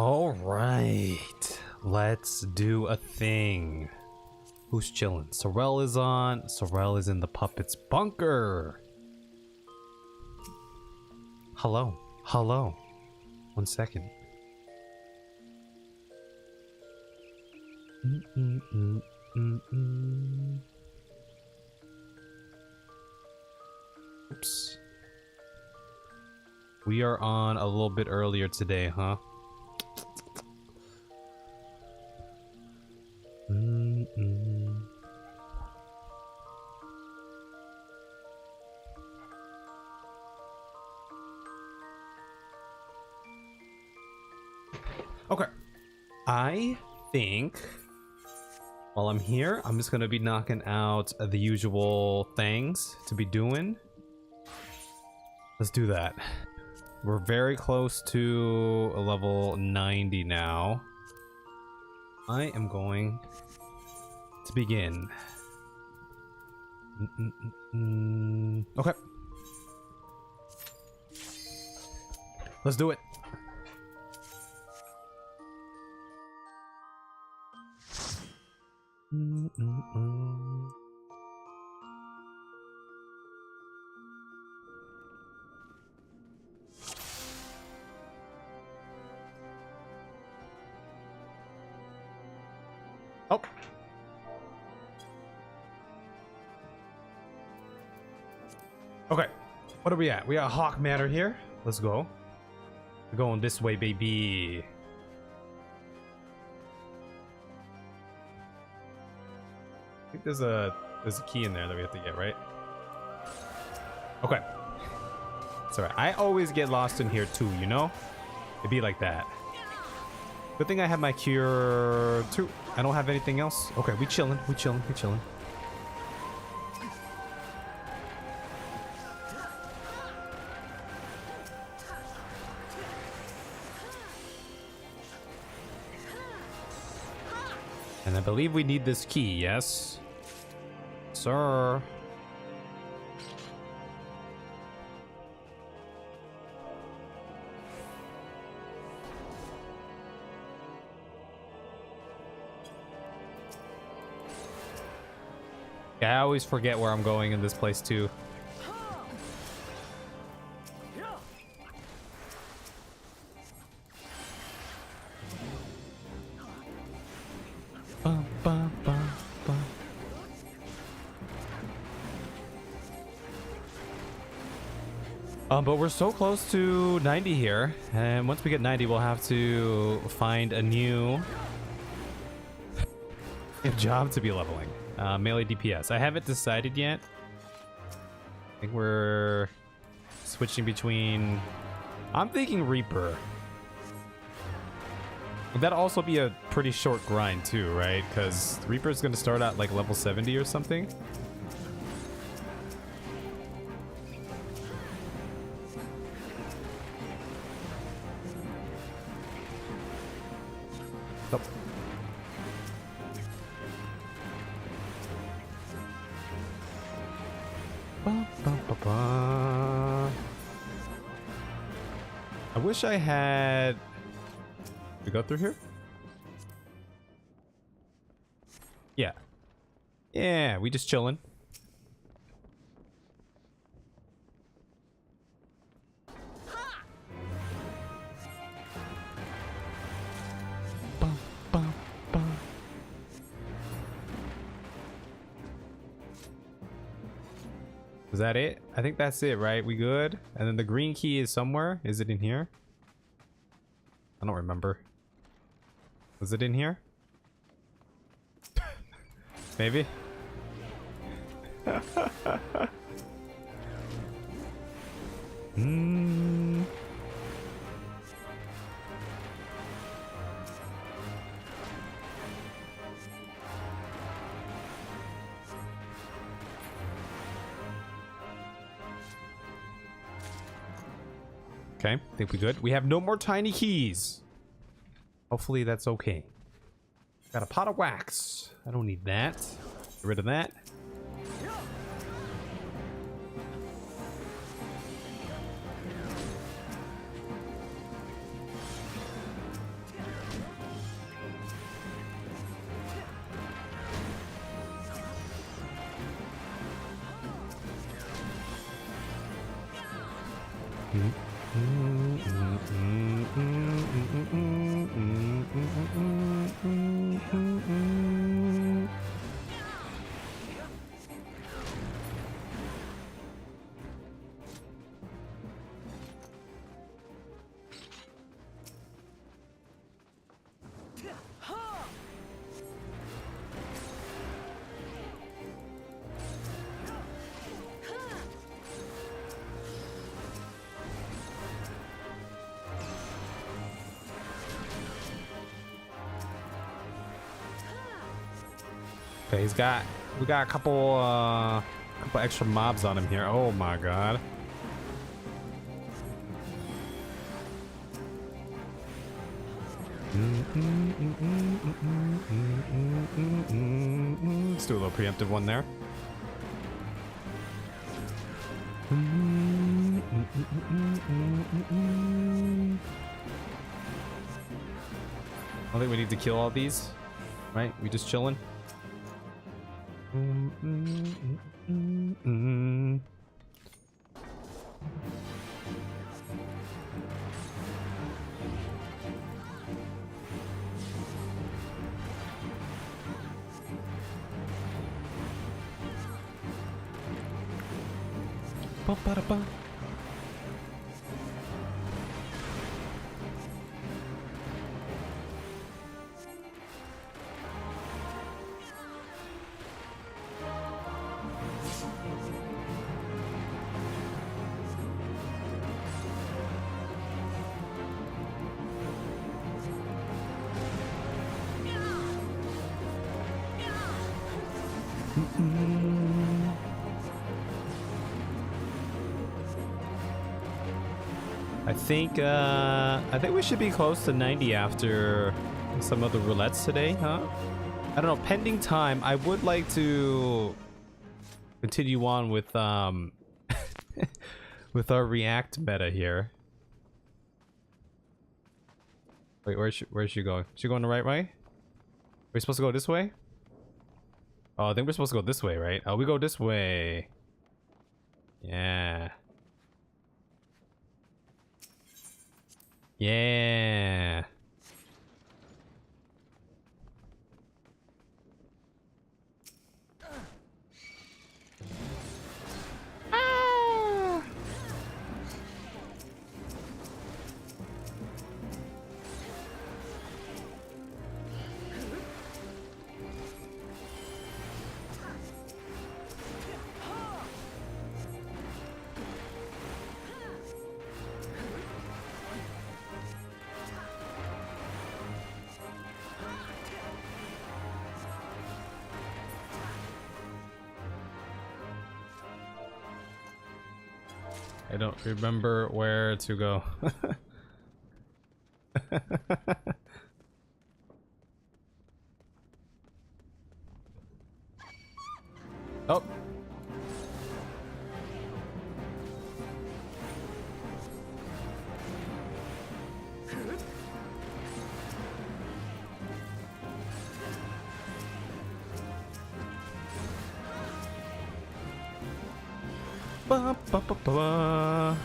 All right, let's do a thing. Who's chilling? Sorrel is on. Sorrel is in the puppet's bunker. Hello. Hello. 1 second. Oops. We are on a little bit earlier today, huh? Okay. I think while I'm here, I'm just gonna be knocking out the usual things to be doing. Let's do that. We're very close to a level 90 now. I am going to begin. Okay. Let's do it. Oh. Okay. What are we at? We got Hawk Matter here. Let's go. We're going this way, baby. I think there's a key in there that we have to get, right? Okay. It's alright. I always get lost in here too, you know? It'd be like that. Good thing I have my cure too. I don't have anything else. Okay, we chilling. We chilling. We chilling. And I believe we need this key, yes? Sir. Yeah, I always forget where I'm going in this place too. But we're so close to 90 here, and once we get 90, we'll have to find a new job to be leveling. Melee DPS. I haven't decided yet. I think we're switching between... I'm thinking Reaper. That'd also be a pretty short grind too, right? Because Reaper's going to start at like level 70 or something. Nope. I wish I had... We go through here? Yeah. Yeah, we just chilling. Is that it? I think that's it, right? We good? And then the green key is somewhere. Is it in here? I don't remember. Was it in here? Maybe? Okay, I think we good. We have no more tiny keys. Hopefully that's okay. Got a pot of wax. I don't need that. Get rid of that. Okay, we got a couple extra mobs on him here. Oh my god. Let's do a little preemptive one there. I don't think we need to kill all these, right? We just chilling. Ba-ba-da-ba. I think we should be close to 90 after some of the roulettes today, huh? I don't know. Pending time, I would like to continue on with with our React meta here. Wait, where's she going? She going the right way? Are we supposed to go this way? Oh, I think we're supposed to go this way, right? Oh, we go this way. Yeah. Yeah. Ah. I don't remember where to go. Oh. Ba, ba, ba, ba.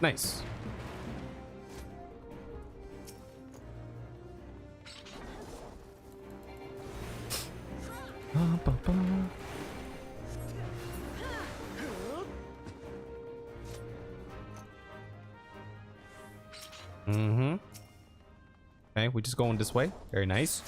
Nice. Ba, ba, ba. Okay, we just going this way. Very nice.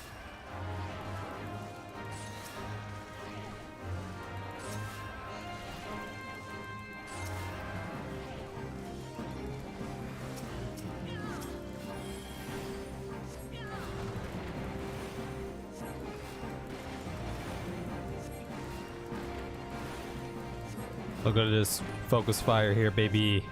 Look at this focus fire here, baby.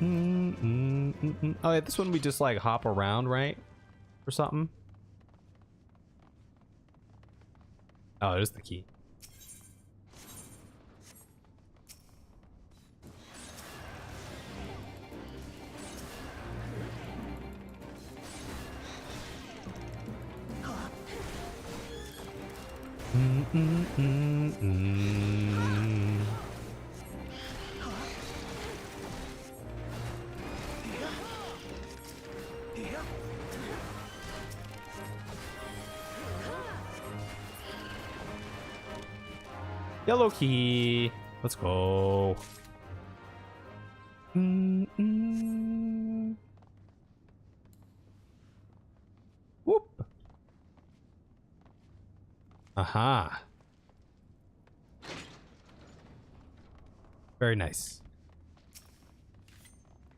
Oh yeah, this one we just like hop around, right? Or something. Oh, there's the key. Yellow key. Let's go. Whoop. Aha. Very nice.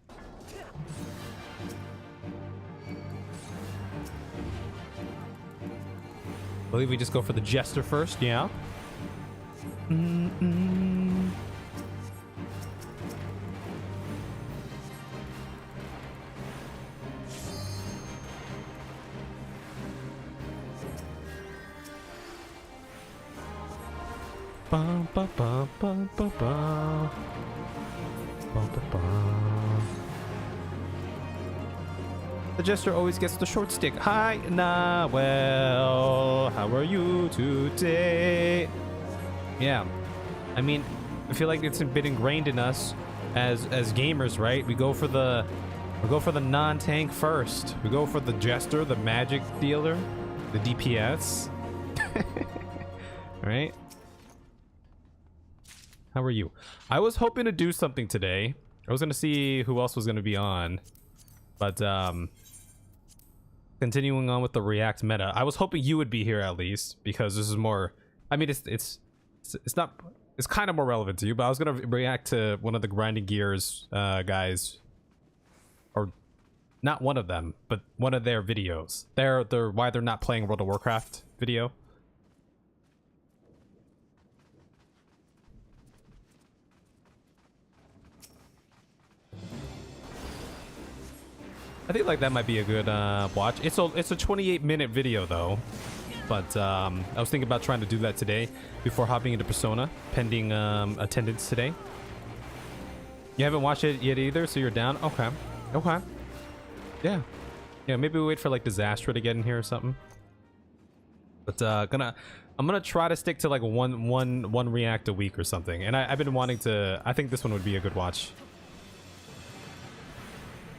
I believe we just go for the jester first, yeah. Bum, ba, ba, bum, ba, ba. Bum, ba, ba. The jester always gets the short stick. Hi, well, how are you today? Yeah, I mean, I feel like it's a bit ingrained in us as gamers, right? We go for the non-tank first. We go for the jester, the magic dealer, the DPS. Right? How are you? I was hoping to do something today. I was gonna see who else was gonna be on, but continuing on with the React meta, I was hoping you would be here at least because this is more. I mean, it's not. It's kind of more relevant to you, but I was gonna react to one of the grinding gears guys, or not one of them, but one of their videos. They're why they're not playing World of Warcraft video. I think like that might be a good watch. It's a 28-minute video though, but I was thinking about trying to do that today before hopping into Persona, pending attendance today. You haven't watched it yet either, so you're down. Okay, okay, yeah, Maybe we wait for like Disaster to get in here or something. But I'm gonna try to stick to like one react a week or something. And I've been wanting to. I think this one would be a good watch.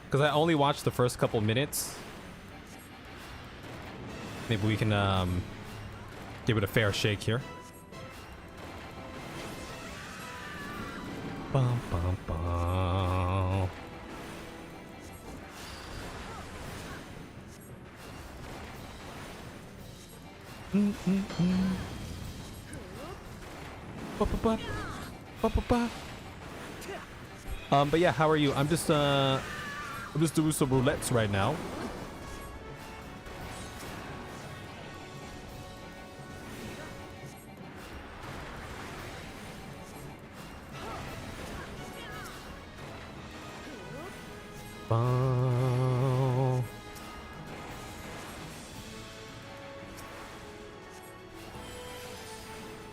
Because I only watched the first couple minutes. Maybe we can give it a fair shake here. Bum, bum, bum. Ba, ba, ba. Ba, ba, ba. But yeah, how are you? I'm just doing some roulettes right now.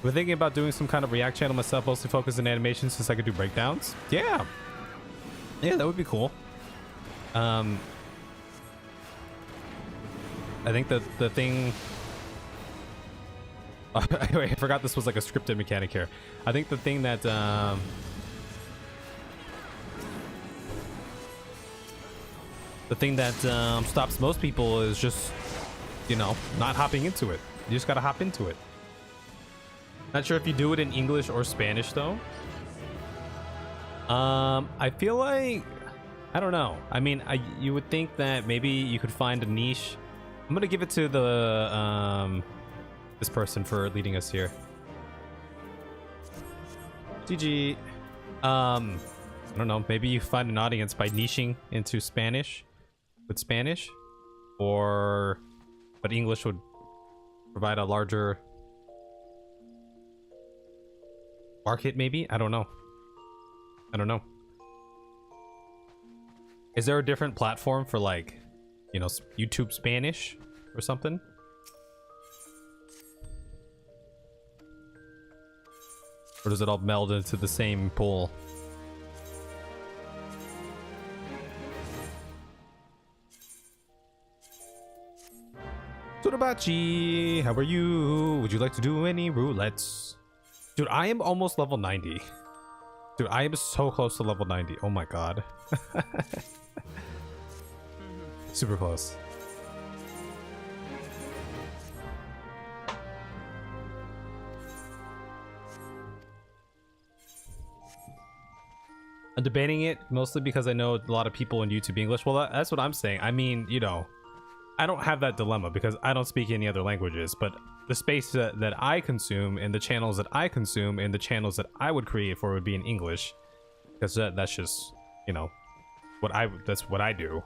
We're thinking about doing some kind of React channel myself, mostly focused on animation since I could do breakdowns. Yeah, that would be cool. I think the thing. Wait, I forgot this was like a scripted mechanic here. I think the thing that stops most people is just, not hopping into it. You just gotta hop into it. Not sure if you do it in English or Spanish though. I feel like, I don't know. I mean, you would think that maybe you could find a niche. I'm gonna give it to the this person for leading us here. GG. I don't know. Maybe you find an audience by niching into Spanish with Spanish, but English would provide a larger market. Maybe I don't know. Is there a different platform for like, you know, YouTube Spanish or something? Or does it all meld into the same pool? Tsurubachi, how are you? Would you like to do any roulettes? Dude, I am almost level 90. Dude, I am so close to level 90. Oh my god. Super close. I'm debating it mostly because I know a lot of people in YouTube English. Well, that's what I'm saying. I mean, you know, I don't have that dilemma because I don't speak any other languages, but the space that I consume and the channels that I consume and the channels that I would create for would be in English, because that's just, you know, that's what I do.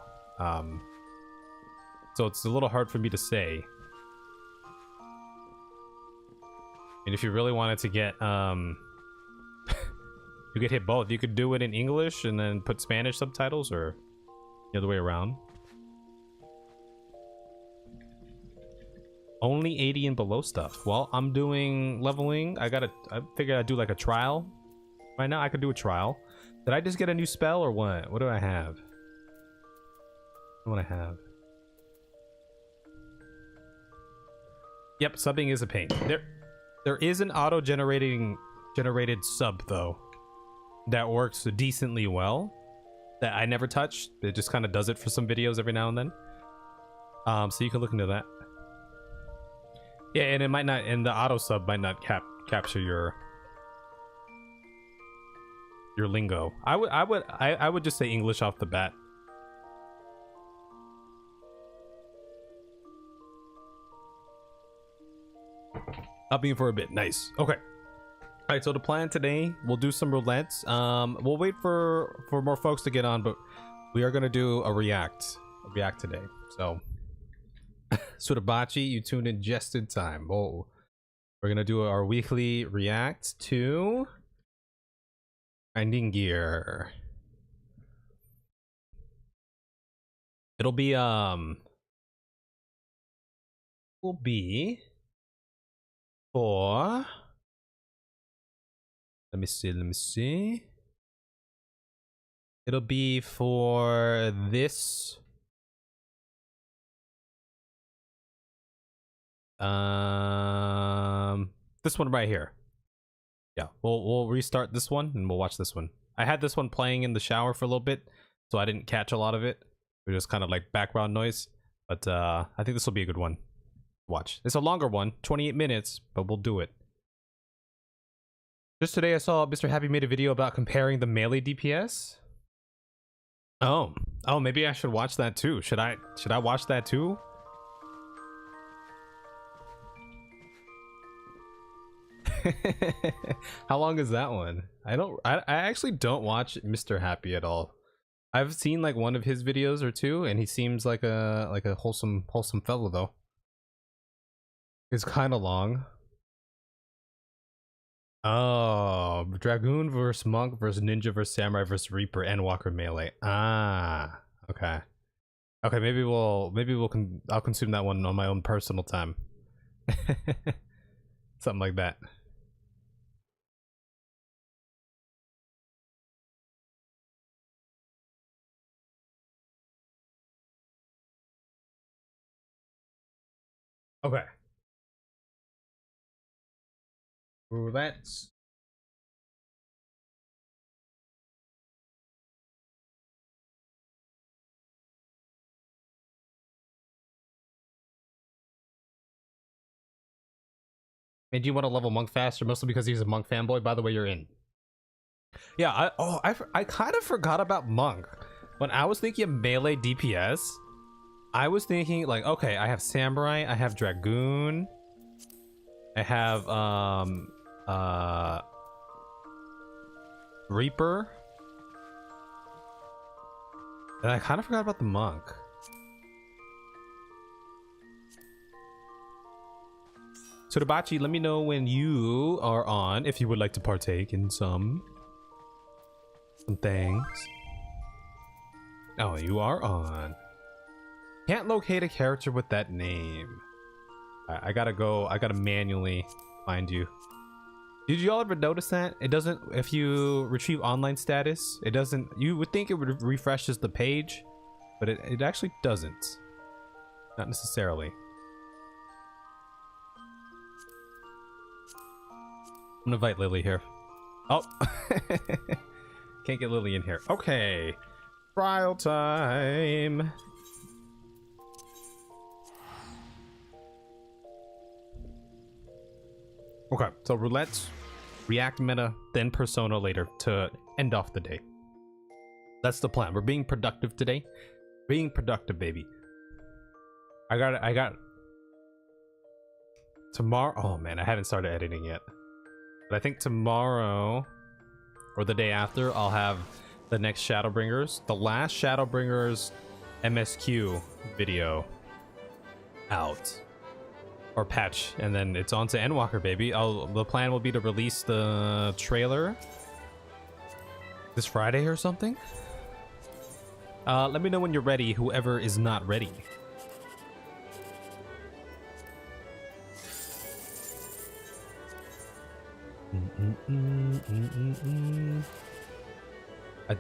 So it's a little hard for me to say. And if you really wanted to get you could hit both. You could do it in English and then put Spanish subtitles, or the other way around. Only 80 and below stuff. Well, I'm doing leveling. I figured I'd do like a trial. Right now I could do a trial. Did I just get a new spell or what? What do I have? What do I have? Yep, subbing is a pain. There is an generated sub though that works decently well that I never touched. It just kind of does it for some videos every now and then. So you can look into that. Yeah, and it might not, and the auto sub might not capture your lingo. I would just say English off the bat. Up in for a bit. Nice. Okay. All right, so the plan today, we'll do some roulettes. We'll wait for more folks to get on, but we are gonna do a react today. So, Tsurubachi, you tuned in just in time. Whoa, we're gonna do our weekly react to Grinding Gear. It'll be for. Let me see. It'll be for this. This one right here. Yeah, we'll restart this one and we'll watch this one. I had this one playing in the shower for a little bit, so I didn't catch a lot of it. It was just kind of like background noise. But I think this will be a good one. Watch. It's a longer one, 28 minutes, but we'll do it. Just today I saw Mr. Happy made a video about comparing the melee DPS. Oh, maybe I should watch that too. Should I watch that too? How long is that one? I actually don't watch Mr. Happy at all. I've seen like one of his videos or two, and he seems like a wholesome fellow though. It's kind of long. Oh, Dragoon versus Monk versus Ninja versus Samurai versus Reaper and Walker Melee. Ah, okay. Okay, maybe I'll consume that one on my own personal time. Something like that. Okay. Let's. And do you want to level Monk faster? Mostly because he's a Monk fanboy. By the way, you're in. Yeah, I kind of forgot about Monk. When I was thinking of melee DPS, I was thinking like, okay, I have Samurai, I have Dragoon, I have Reaper, and I kind of forgot about the Monk. So Tsurubachi, let me know when you are on if you would like to partake in some things. Oh, you are on. Can't locate a character with that name. I gotta manually find you. Did y'all ever notice that? It doesn't, if you retrieve online status, it doesn't, you would think it would refreshes the page, but it actually doesn't. Not necessarily. I'm gonna invite Lily here. Oh, can't get Lily in here. Okay, trial time. Okay, so roulette's react meta, then persona later to end off the day. That's the plan. We're being productive today. Being productive, baby. I got tomorrow. Oh man, I haven't started editing yet. But I think tomorrow or the day after, I'll have the next Shadowbringers, the last Shadowbringers MSQ video out. Or patch, and then it's on to Endwalker, baby. The plan will be to release the trailer this Friday or something. Let me know when you're ready, whoever is not ready.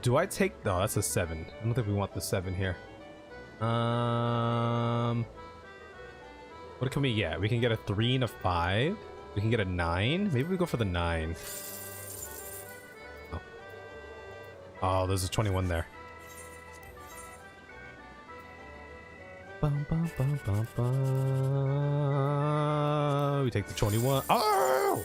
Do I take? No, that's a 7. I don't think we want the 7 here. What can we get? We can get a 3 and a 5. We can get a 9. Maybe we go for the 9. Oh, oh, there's a 21 there. Bum, bum, bum, bum, bum. We take the 21. Oh!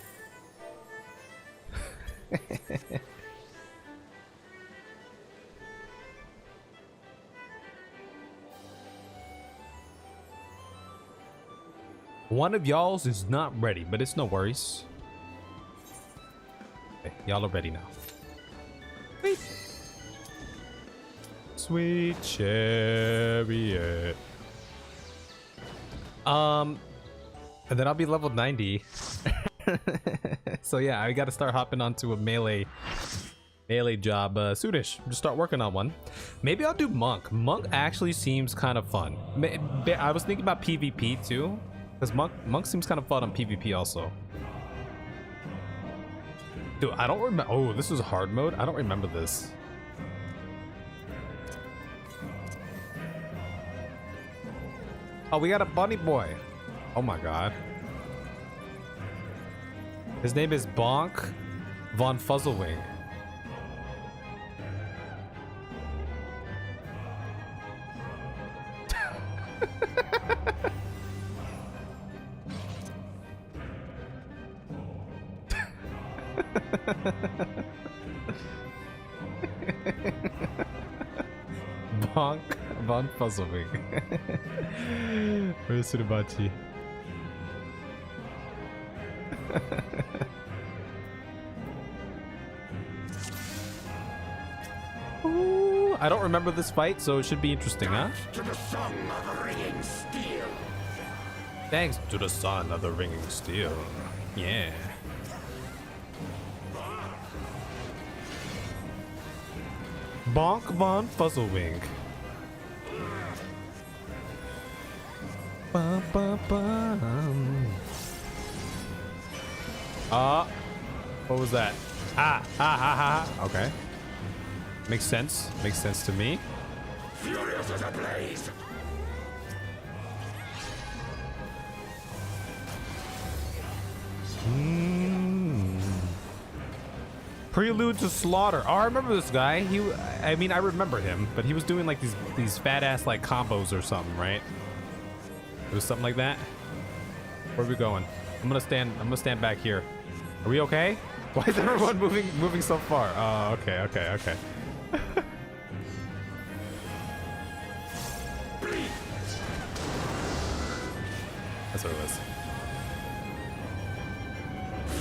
One of y'all's is not ready, but it's no worries. Okay, y'all are ready now. Sweet. Sweet chariot. And then I'll be level 90. So yeah, I gotta start hopping onto a melee job soonish. Just start working on one. Maybe I'll do monk. Monk actually seems kind of fun. I was thinking about PvP too. Because monk seems kind of fun on PvP also. Dude, I don't remember. Oh, this was hard mode? I don't remember this. Oh, we got a bunny boy. Oh my god. His name is Bonk von Fuzzlewing. Bonk von Fuzzlewing. Where's Sudabachi? Ooh, I don't remember this fight, so it should be interesting, huh? To the song of the ringing steel. Thanks to the son of the ringing steel. Yeah. Bonk von Fuzzlewing. Ba, ba, ba. What was that? Okay. Makes sense. Makes sense to me. Furious as a blaze. Prelude to Slaughter. Oh, I remember this guy. I mean, I remember him, but he was doing like these fat ass like combos or something, right? It was something like that. Where are we going? I'm gonna stand back here. Are we okay? Why is everyone moving so far? Oh, okay. That's what it was.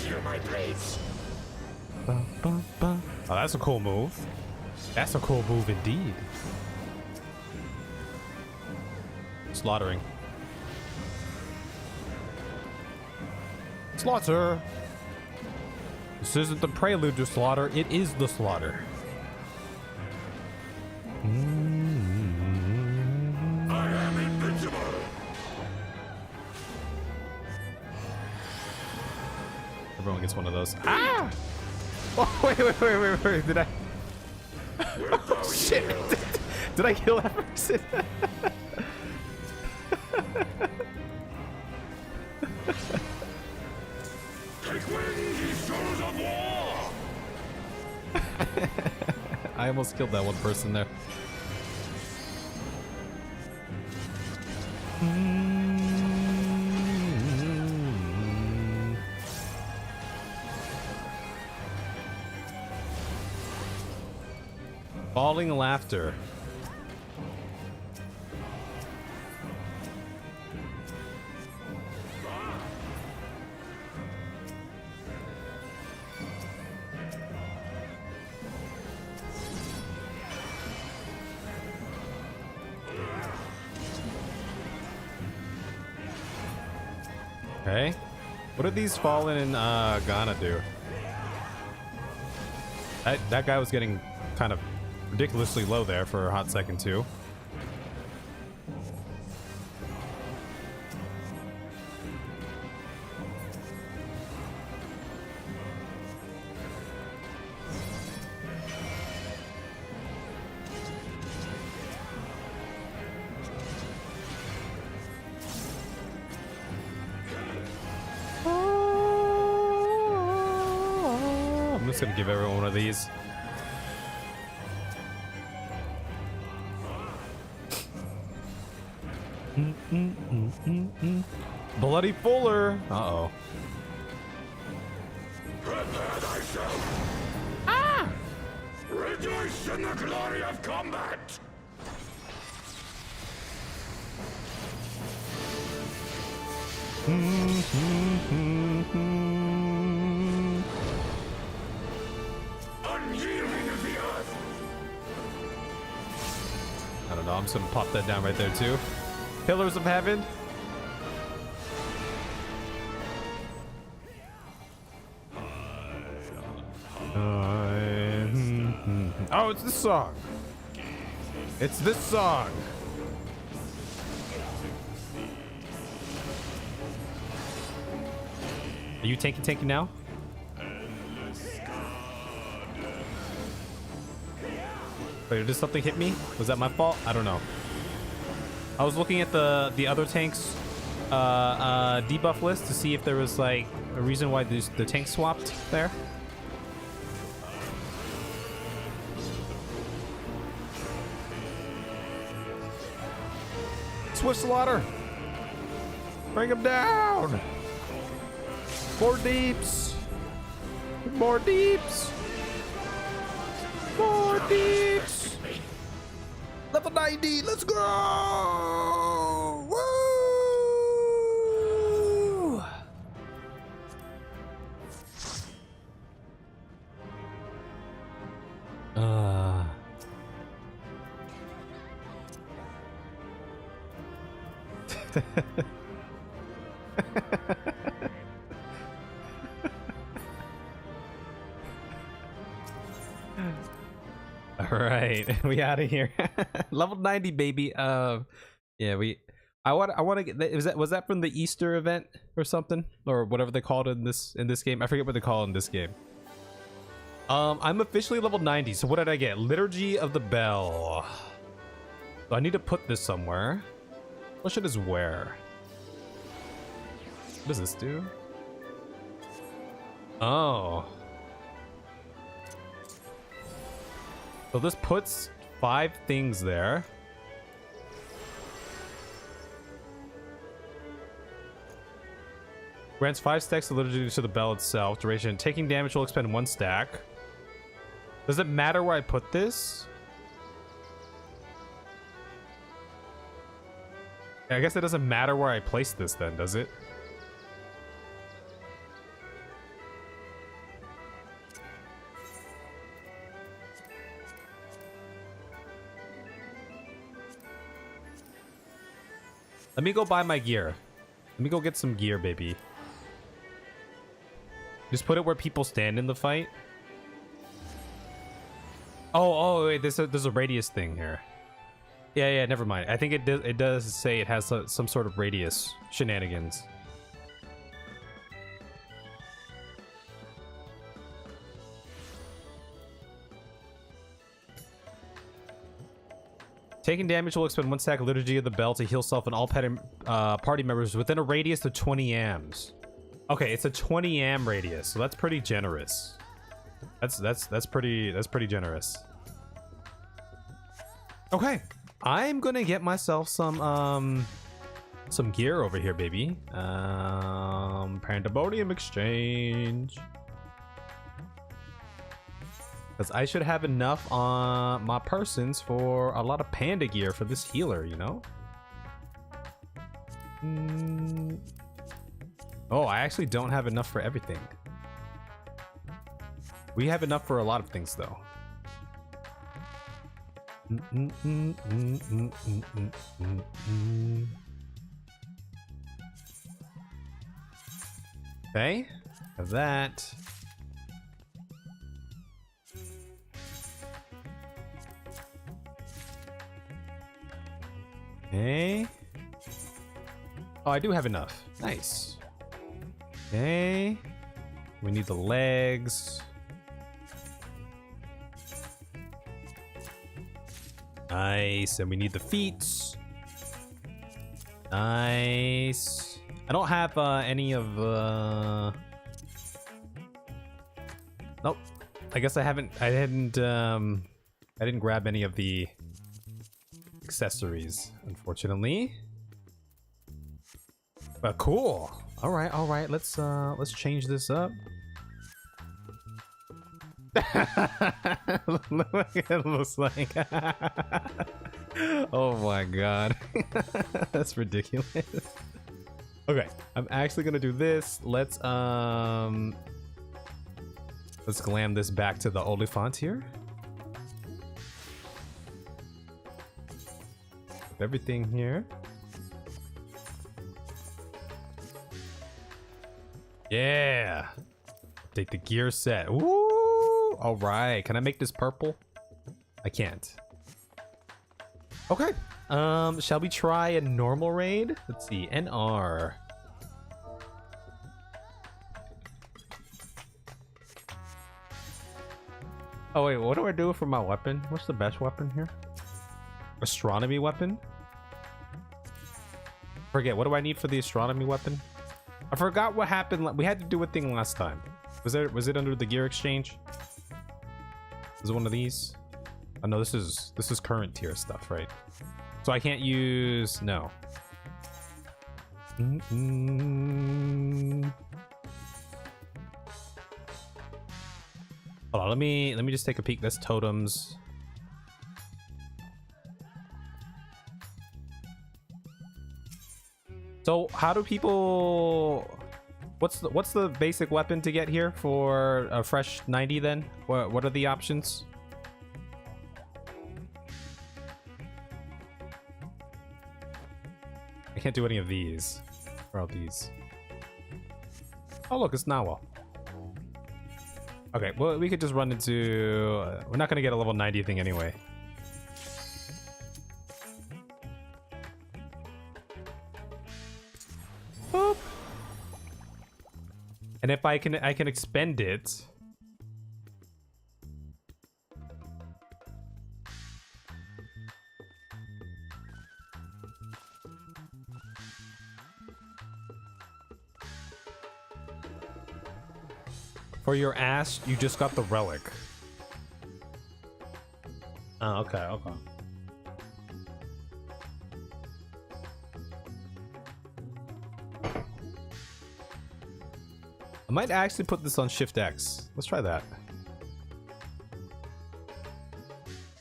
Feel my blades. Ba, ba, ba. Oh, that's a cool move. That's a cool move indeed. Slaughtering. Slaughter. This isn't the prelude to slaughter. It is the slaughter. Everyone gets one of those. Ah! Oh, wait. Did I? Oh, shit. Did I kill that person? Take wing, ye souls of war! I almost killed that one person there. Falling laughter. Okay. What did these Fallen and Ghana do? That guy was getting kind of ridiculously low there for a hot second too. I'm just gonna give everyone one of these. Bloody Fuller. Uh-oh. Prepare thyself! Ah! Rejoice in the glory of combat! Unyielding of the earth! I don't know. I'm just gonna pop that down right there too. Pillars of Heaven. Oh, it's this song. It's this song. Are you tanky now? Wait, did something hit me? Was that my fault? I don't know. I was looking at the other tanks debuff list to see if there was like a reason why the tank swapped there. Swift Slaughter! Bring him down! More deeps! More deeps! More deeps! Level 90, let's go! Woo! All right, we out of here. Level 90, baby. Yeah, I want to get. Was that from the Easter event or something, or whatever they called it in this game? I forget what they call it in this game. I'm officially level 90. So what did I get? Liturgy of the Bell. So I need to put this somewhere. What should this wear? What does this do? Oh. So this puts 5 things there. Grants 5 stacks of liturgy to the bell itself. Duration. Taking damage will expend 1 stack. Does it matter where I put this? I guess it doesn't matter where I place this then, does it? Let me go buy my gear. Let me go get some gear, baby. Just put it where people stand in the fight. Oh, wait, there's a radius thing here. Yeah, never mind. I think it does say it has some sort of radius shenanigans. Taking damage will expend 1 stack of Liturgy of the Bell to heal self and all party members within a radius of 20 amps. Okay, it's a 20 amp radius, so that's pretty generous. That's pretty generous. Okay, I'm gonna get myself some gear over here, baby. Pandemonium exchange. Because I should have enough on my persons for a lot of panda gear for this healer, you know? Oh, I actually don't have enough for everything. We have enough for a lot of things, though. Okay, have that. Okay. Oh, I do have enough. Nice. Okay. We need the legs. Nice. And we need the feet. Nice. I don't have any of nope. I guess I didn't grab any of the accessories, unfortunately. But cool. All right. Let's change this up. Look what it looks like. Oh my god. That's ridiculous. Okay, I'm actually gonna do this. Let's glam this back to the Oliphant here. With everything here. Yeah. Take the gear set. Ooh. All right. Can I make this purple? I can't. Okay. Shall we try a normal raid? Let's see. NR. Oh wait, what do I do for my weapon? What's the best weapon here? Astronomy weapon? Forget, what do I need for the astronomy weapon? I forgot what happened. We had to do a thing last time. Was it under the gear exchange? Was it one of these? Oh no, this is current tier stuff, right? So I can't use no. Hold on, let me just take a peek. That's totems. So how do people? What's the basic weapon to get here for a fresh 90 then? What are the options? I can't do any of these. Where are these? Oh look, it's Nawa. Okay, well we could just run into. We're not gonna get a level 90 thing anyway. Boop. And if I can expend it. For your ass, you just got the relic. Oh, okay. I might actually put this on Shift X. Let's try that.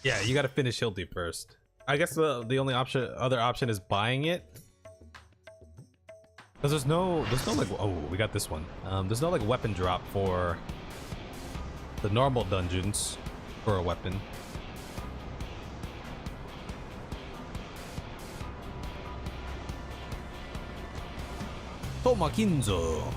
Yeah, you gotta finish Hildy first. I guess the only other option is buying it. Cause there's no like, oh, we got this one. There's no like weapon drop for the normal dungeons for a weapon. Tomakinzo.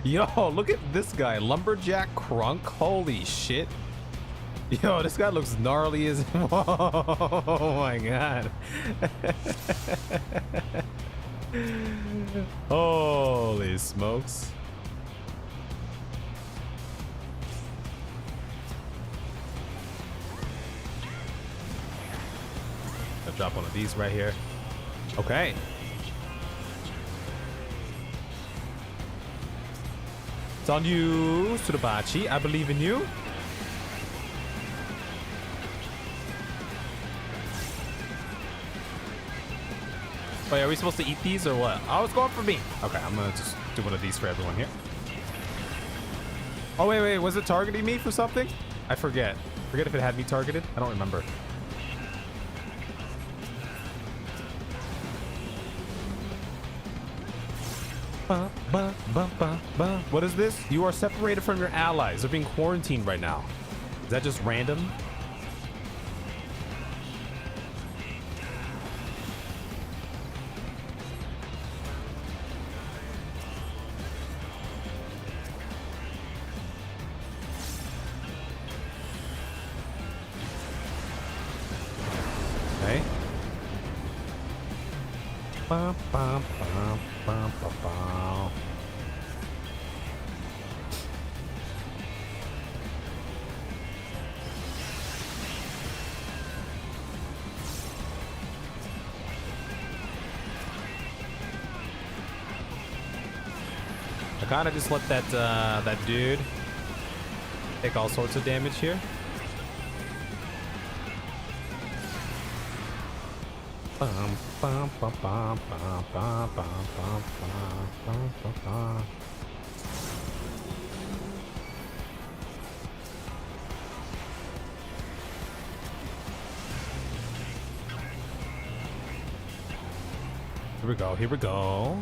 Yo, look at this guy, Lumberjack Crunk. Holy shit. Yo, this guy looks gnarly as oh my god. Holy smokes. I'll drop one of these right here. Okay. It's on you, Tsurubachi. I believe in you. Wait, are we supposed to eat these or what? Oh, it's going for me. Okay, I'm gonna just do one of these for everyone here. Oh, wait, was it targeting me for something? I forget. Forget if it had me targeted. I don't remember. What is this? You are separated from your allies. They're being quarantined right now. Is that just random? Okay. I kind of just let that dude take all sorts of damage here. Here we go. Here we go.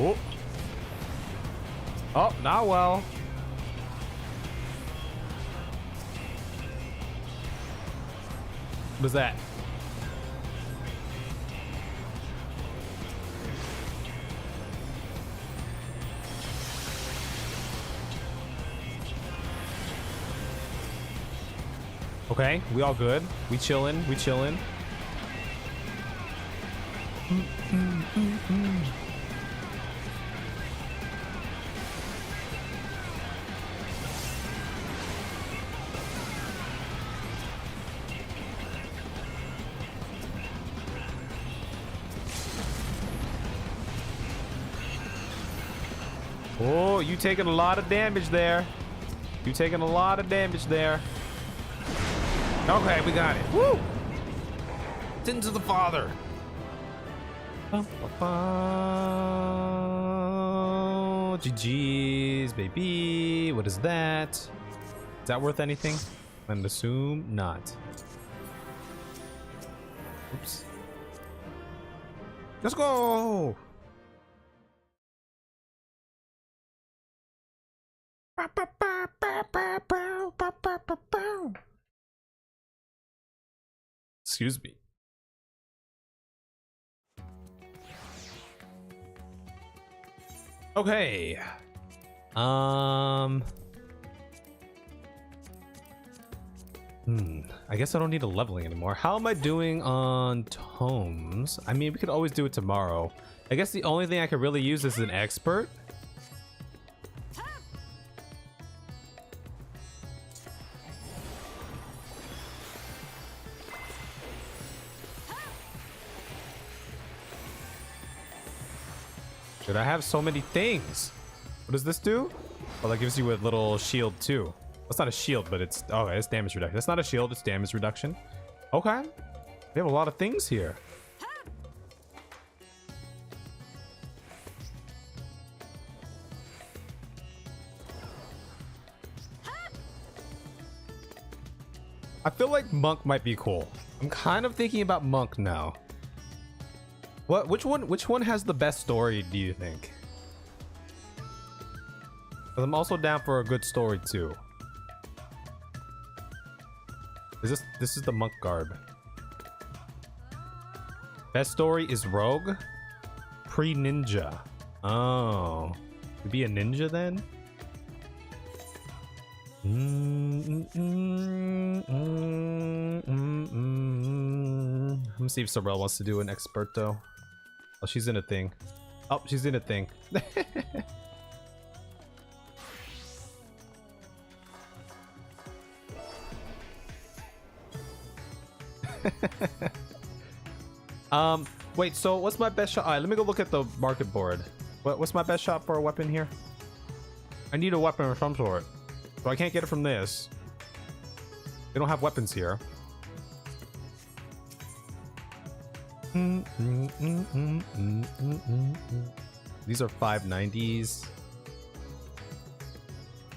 Oh. Oh, not well. What was that? Okay, we all good. We chillin', we chillin'. Oh, you taking a lot of damage there. You taking a lot of damage there. Okay, we got it. Woo! Sins of the Father. GG's, baby. What is that? Is that worth anything? I'm gonna assume not. Oops. Let's go! Excuse me. Okay. I guess I don't need a leveling anymore. How am I doing on tomes? I mean, we could always do it tomorrow. I guess the only thing I could really use is an expert. Dude, I have so many things. What does this do? Oh, that gives you a little shield too. That's not a shield, but it's... Oh, it's damage reduction. That's not a shield, it's damage reduction. Okay. We have a lot of things here. I feel like Monk might be cool. I'm kind of thinking about Monk now. Which one has the best story, do you think? 'Cause I'm also down for a good story too. This is the Monk garb. Best story is Rogue. Pre-ninja. Oh. To be a ninja then? Let me see if Sorrel wants to do an experto. Oh, she's in a thing. Oh, she's in a thing. Wait, so what's my best shot? All right, let me go look at the market board. What's my best shot for a weapon here? I need a weapon of some sort. So I can't get it from this. They don't have weapons here. These are 590s.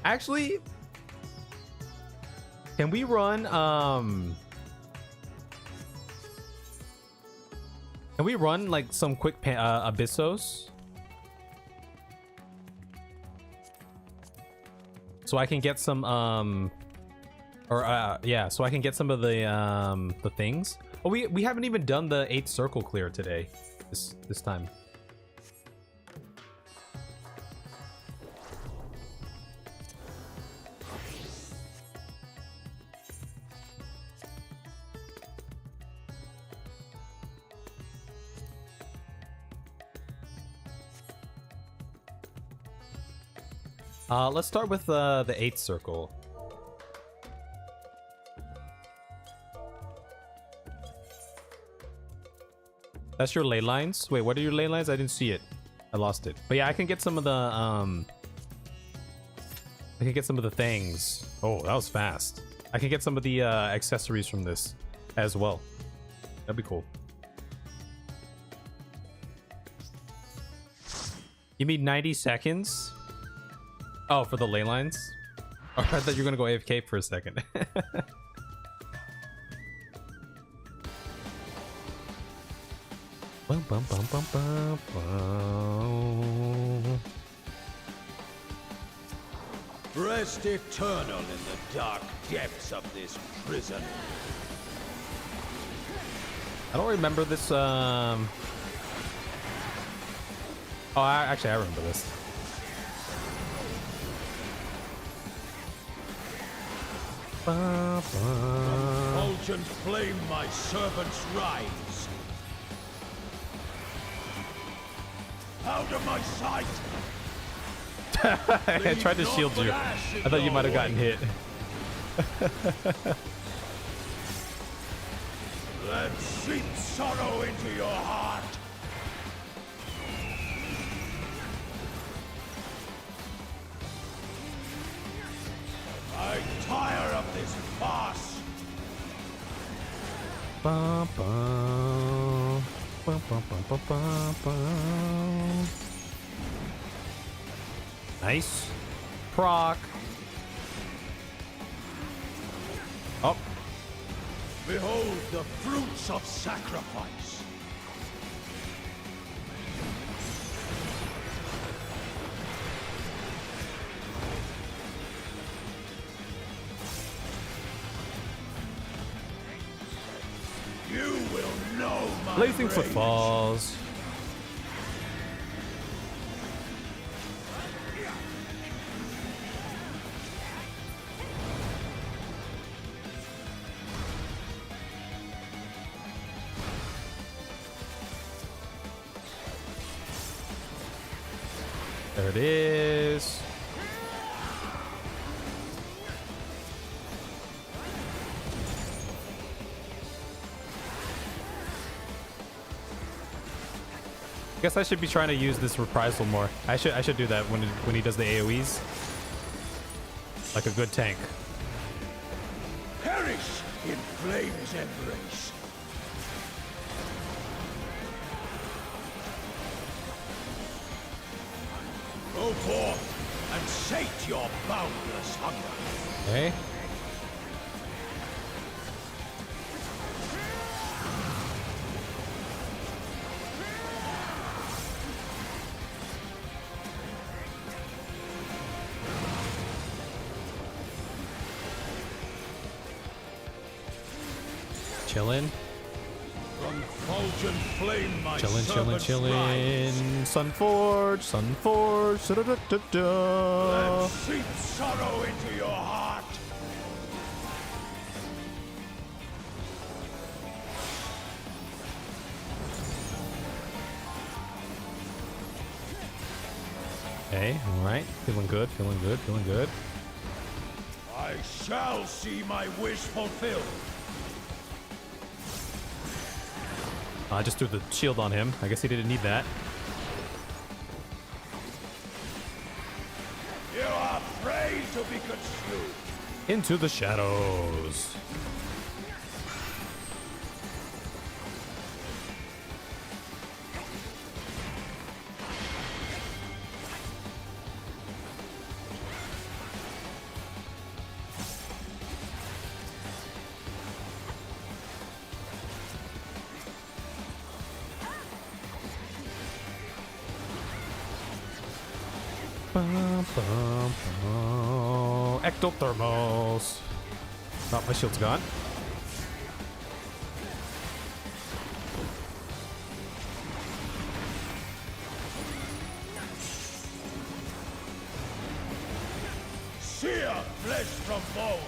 Actually, can we run can we run like some quick abyssos? So I can get some yeah, so I can get some of the things. Oh, we haven't even done the 8th circle clear today. This time. Let's start with the 8th circle. That's your ley lines? Wait, what are your ley lines? I didn't see it. I lost it. But yeah, I can get some of the I can get some of the things. Oh, that was fast. I can get some of the accessories from this as well. That'd be cool. You mean 90 seconds? Oh, for the ley lines? Oh, I thought you were gonna go AFK for a second. Bum, bum, bum, bum, bum, bum. Rest eternal in the dark depths of this prison. I don't remember this. Oh, actually, I remember this. Fulgent flame, my servants rise. Out of my sight. I tried to shield you. I thought you might have gotten hit. Let seep sorrow into your heart. I tire of this farce. Bum, bum. Bum, bum, bum, bum, bum, bum. Nice. Proc. Oh. Behold the fruits of sacrifice. You will know my Blazing rage. footfalls. There it is. I guess I should be trying to use this reprisal more. I should do that when he does the AoEs. Like a good tank. Perish in flame's embrace. Go forth and sate your boundless hunger. Okay. chilling. From fulgent flame, my Chilling, chilling, servants rise. chilling. Sunforge, Sunforge. Da-da-da-da-da. Let seep sorrow into your heart. Okay, alright. Feeling good, feeling good, feeling good. I shall see my wish fulfilled. I just threw the shield on him. I guess he didn't need that. You are prey to be consumed. Into the shadows. Bum, bum, bum. Ectothermals. Oh, my shield's gone. Sear flesh from bone.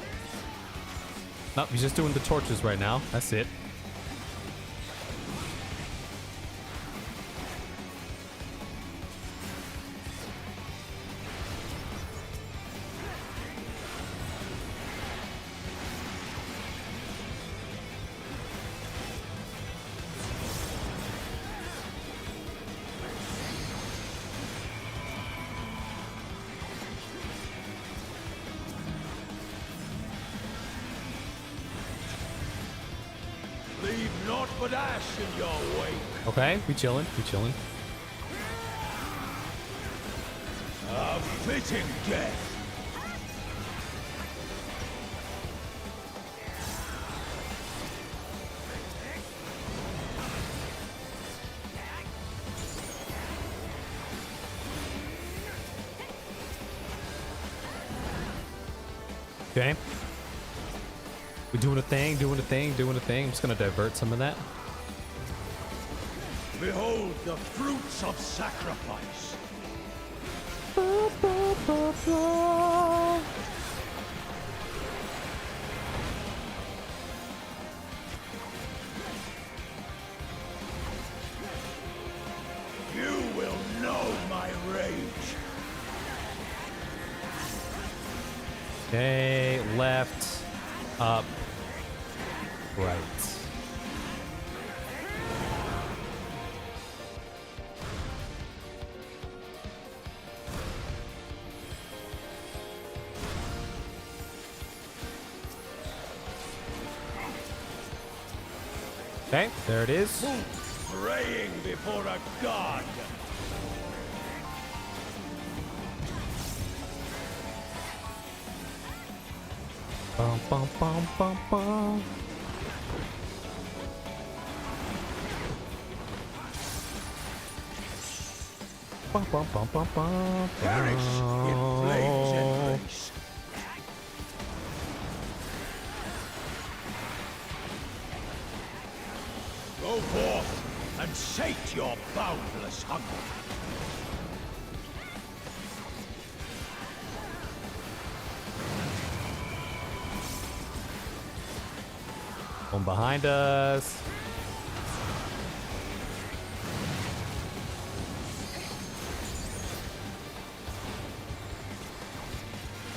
Nope, he's just doing the torches right now. That's it. Leave naught but ash in your wake. Okay, we chilling, we chilling. A fitting death. Okay. We're doing a thing, doing a thing, doing a thing. I'm just gonna divert some of that. Behold the fruits of sacrifice. You will know my rage. Okay, left, up, right. Okay, there it is. Praying before a god. Bum, bum, bum, bum, bum. Bum, bum, bum, bum, bum, Perish in flames and grace. Go forth and sate your boundless hunger. One behind us.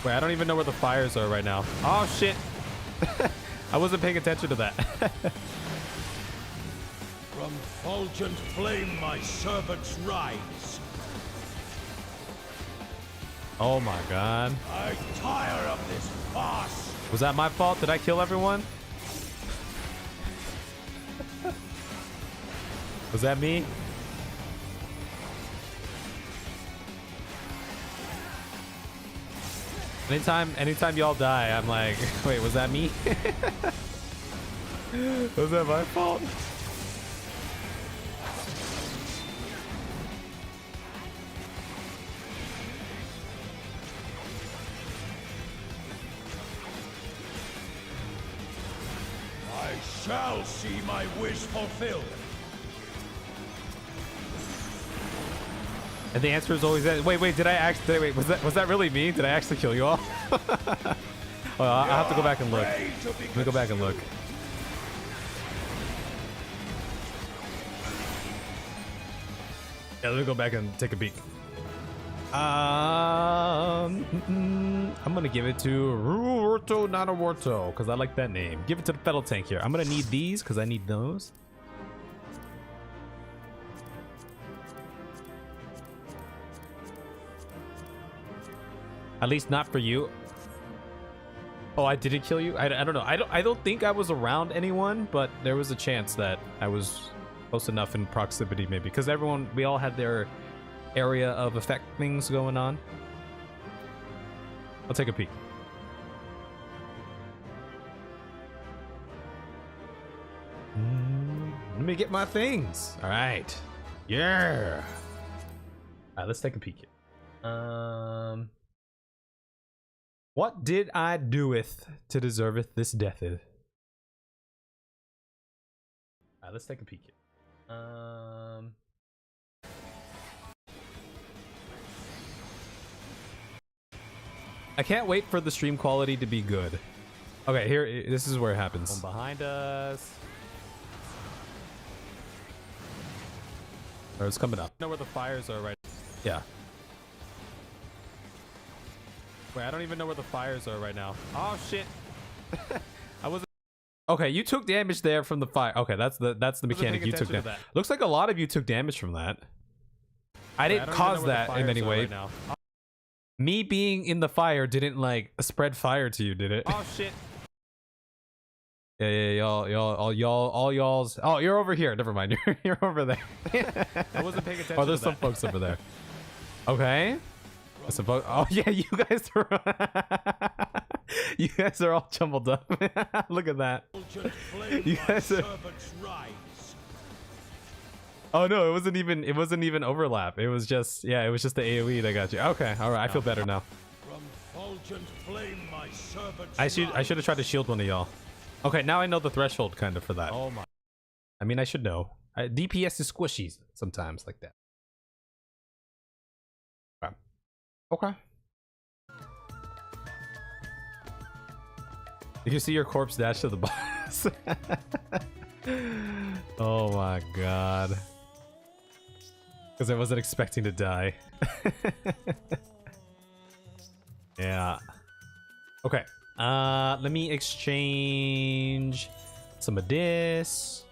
Wait, I don't even know where the fires are right now. Oh shit. I wasn't paying attention to that. From fulgent flame my servants rise. Oh my god. I tire of this farce. Was that my fault? Did I kill everyone? Was that me? Anytime y'all die, I'm like, wait, was that me? Was that my fault? I shall see my wish fulfilled. And the answer is always that. Wait, did I actually? Wait, was that really me? Did I actually kill you all? Well, I'll have to go back and look. Let me go back and look. Yeah, let me go back and take a peek. I'm gonna give it to Ruorto Nanawarto because I like that name. Give it to the pedal tank here. I'm gonna need these because I need those. At least not for you. Oh, I didn't kill you? I don't know. I don't think I was around anyone, but there was a chance that I was close enough in proximity maybe. Because we all had their area of effect things going on. I'll take a peek. Let me get my things. All right. Yeah. All right, let's take a peek here. What did I doeth to deserveth this deatheth? Alright, let's take a peek here. I can't wait for the stream quality to be good. Okay, here, this is where it happens. One behind us. Or it's coming up. I know where the fires are right. Yeah. Wait, I don't even know where the fires are right now. Oh shit. I wasn't. Okay, you took damage there from the fire. Okay, that's the mechanic you took. That. Looks like a lot of you took damage from that. I didn't cause that in any way. Right now. Me being in the fire didn't like spread fire to you, did it? Oh shit. Yeah, all y'all's. Oh, you're over here. Never mind. You're over there. I wasn't paying attention. Oh, there's some folks over there. Okay. Oh yeah, you guys are all jumbled up. Look at that. You guys are. Oh no, it wasn't even overlap. It was just it was just the AoE that got you. Okay, all right, I feel better now. I should have tried to shield one of y'all. Okay, now I know the threshold kind of for that. Oh my. I mean, I should know. DPS is squishy sometimes like that. Okay. You can see your corpse dash to the boss. Oh my god. Because I wasn't expecting to die. Yeah. Okay. Let me exchange some of this.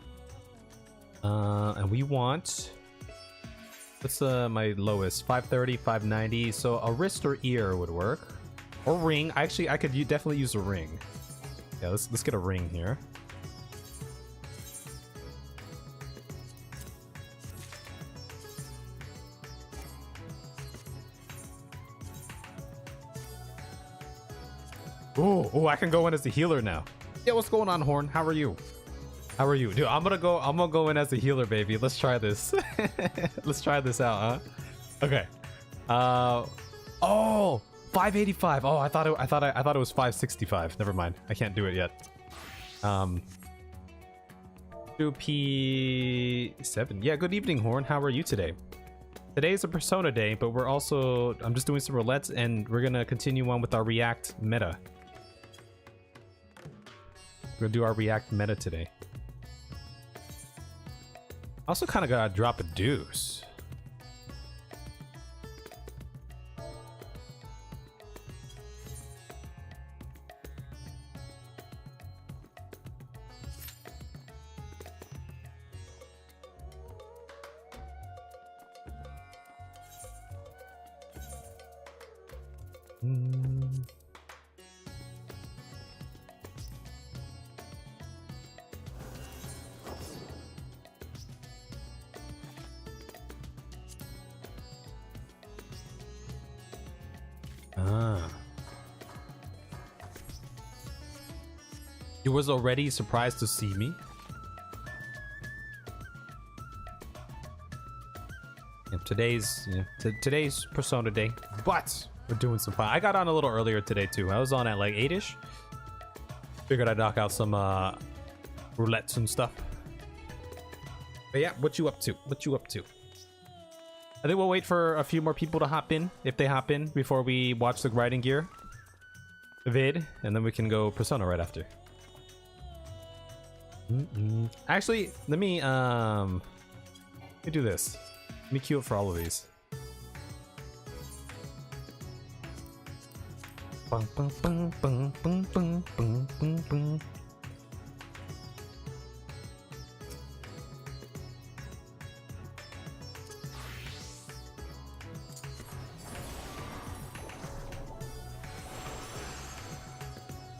And we want... What's my lowest? 530, 590. So a wrist or ear would work. Or ring. Actually, I could definitely use a ring. Yeah, let's get a ring here. Oh, I can go in as a healer now. Yeah, what's going on, Horn? How are you? How are you? Dude, I'm gonna go in as a healer, baby. Let's try this. Let's try this out, huh? Okay. Oh, 585. Oh, I thought it was 565. Never mind. I can't do it yet. 2P7. Yeah, good evening, Horn. How are you today? Today is a Persona day, but I'm just doing some roulettes and we're gonna continue on with our React meta. We're gonna do our React meta today. Also kind of gotta drop a deuce. You was already surprised to see me. Yeah, today's Persona day, but we're doing some fun. I got on a little earlier today too. I was on at like 8ish. Figured I'd knock out some roulettes and stuff. But yeah, what you up to? What you up to? I think we'll wait for a few more people to hop in, if they hop in, before we watch the riding gear vid, and then we can go Persona right after. Actually, let me do this. Let me queue it for all of these. Bum, bum, bum, bum, bum, bum, bum, bum, bum.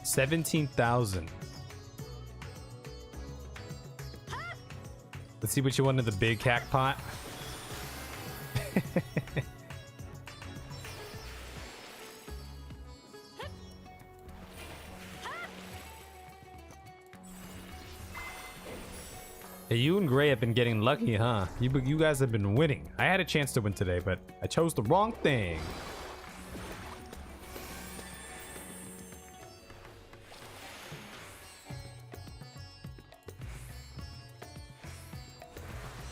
$17,000. Let's see what you won in the big cack pot. Hey, you and Gray have been getting lucky, huh? You guys have been winning. I had a chance to win today, but I chose the wrong thing.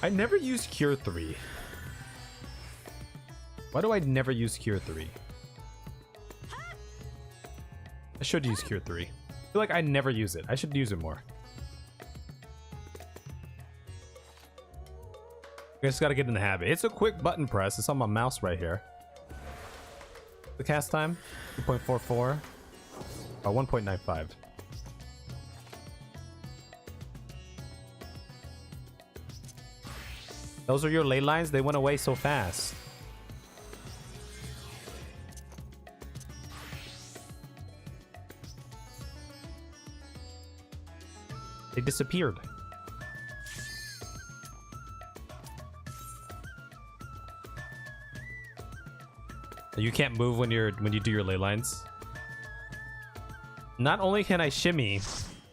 I never use Cure 3. Why do I never use Cure 3? I should use Cure 3. I feel like I never use it. I should use it more. I just gotta get in the habit. It's a quick button press. It's on my mouse right here. The cast time, 2.44. 1.95. Those are your ley lines? They went away so fast. They disappeared. You can't move when you do your ley lines. Not only can I shimmy,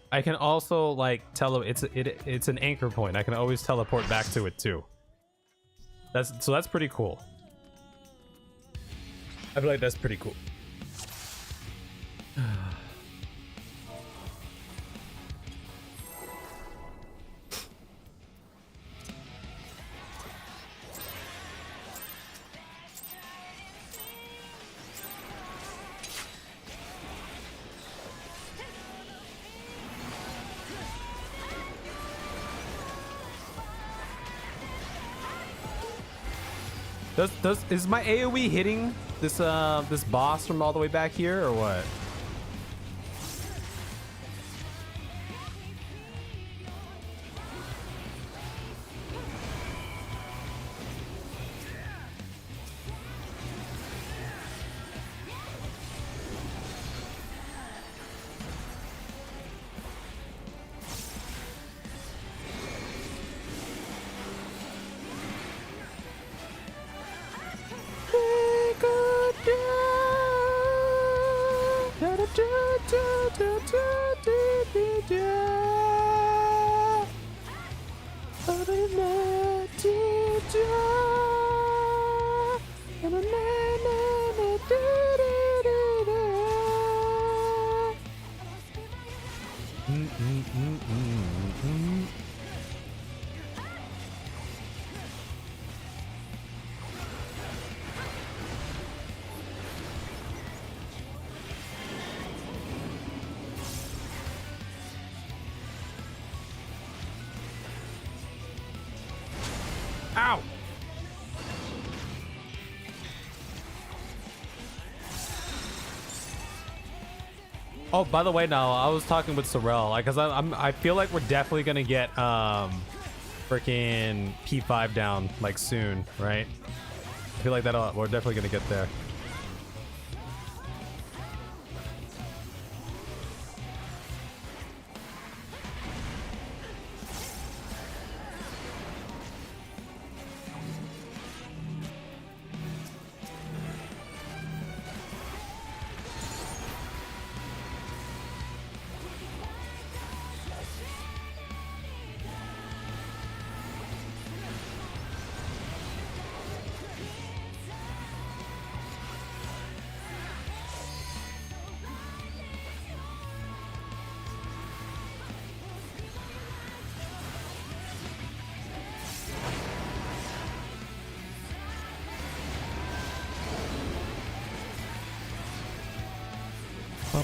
I can also like it's an anchor point. I can always teleport back to it too. That's pretty cool. I feel like that's pretty cool. Is my AoE hitting this this boss from all the way back here or what? Ow! Oh, by the way, now I was talking with Sorrel, like, cause I feel like we're definitely gonna get freaking P5 down like soon, right? I feel like we're definitely gonna get there.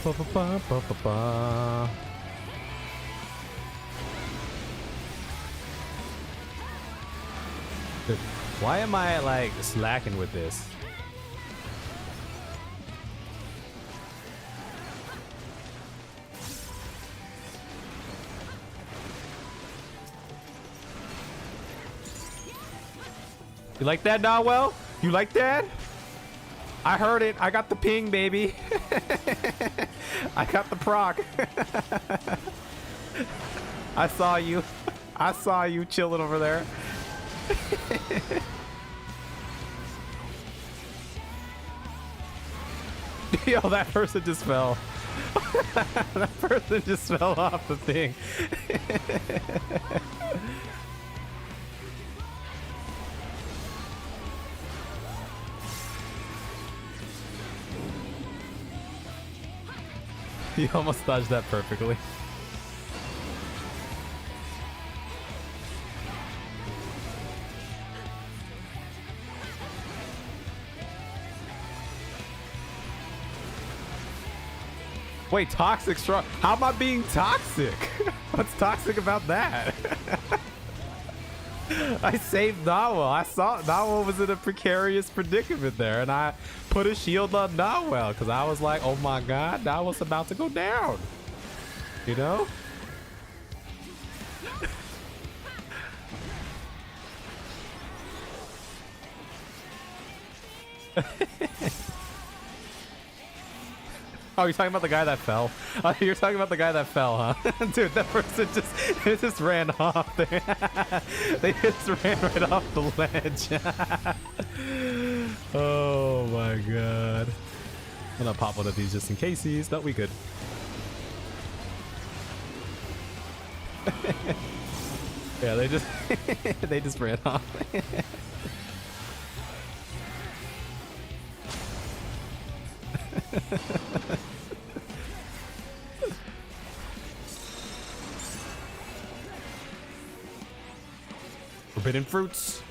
ba, ba, ba, ba, ba, ba. Dude, why am I like slacking with this? You like that, Nawell? You like that? I heard it. I got the ping, baby. I got the proc. I saw you. I saw you chilling over there. Yo, that person just fell. That person just fell off the thing. You almost dodged that perfectly. Wait, toxic strong. How am I being toxic? What's toxic about that? I saved Nawell. I saw Nawell was in a precarious predicament there, and I put a shield on Nawell because I was like, oh my god, Nawell's about to go down. You know? Oh, you're talking about the guy that fell? You're talking about the guy that fell, huh? Dude, that person just ran off there. They just ran right off the ledge. Oh my god. I'm gonna pop one of these just in case he's. No, we good. Yeah, they just they just ran off. Forbidden fruits.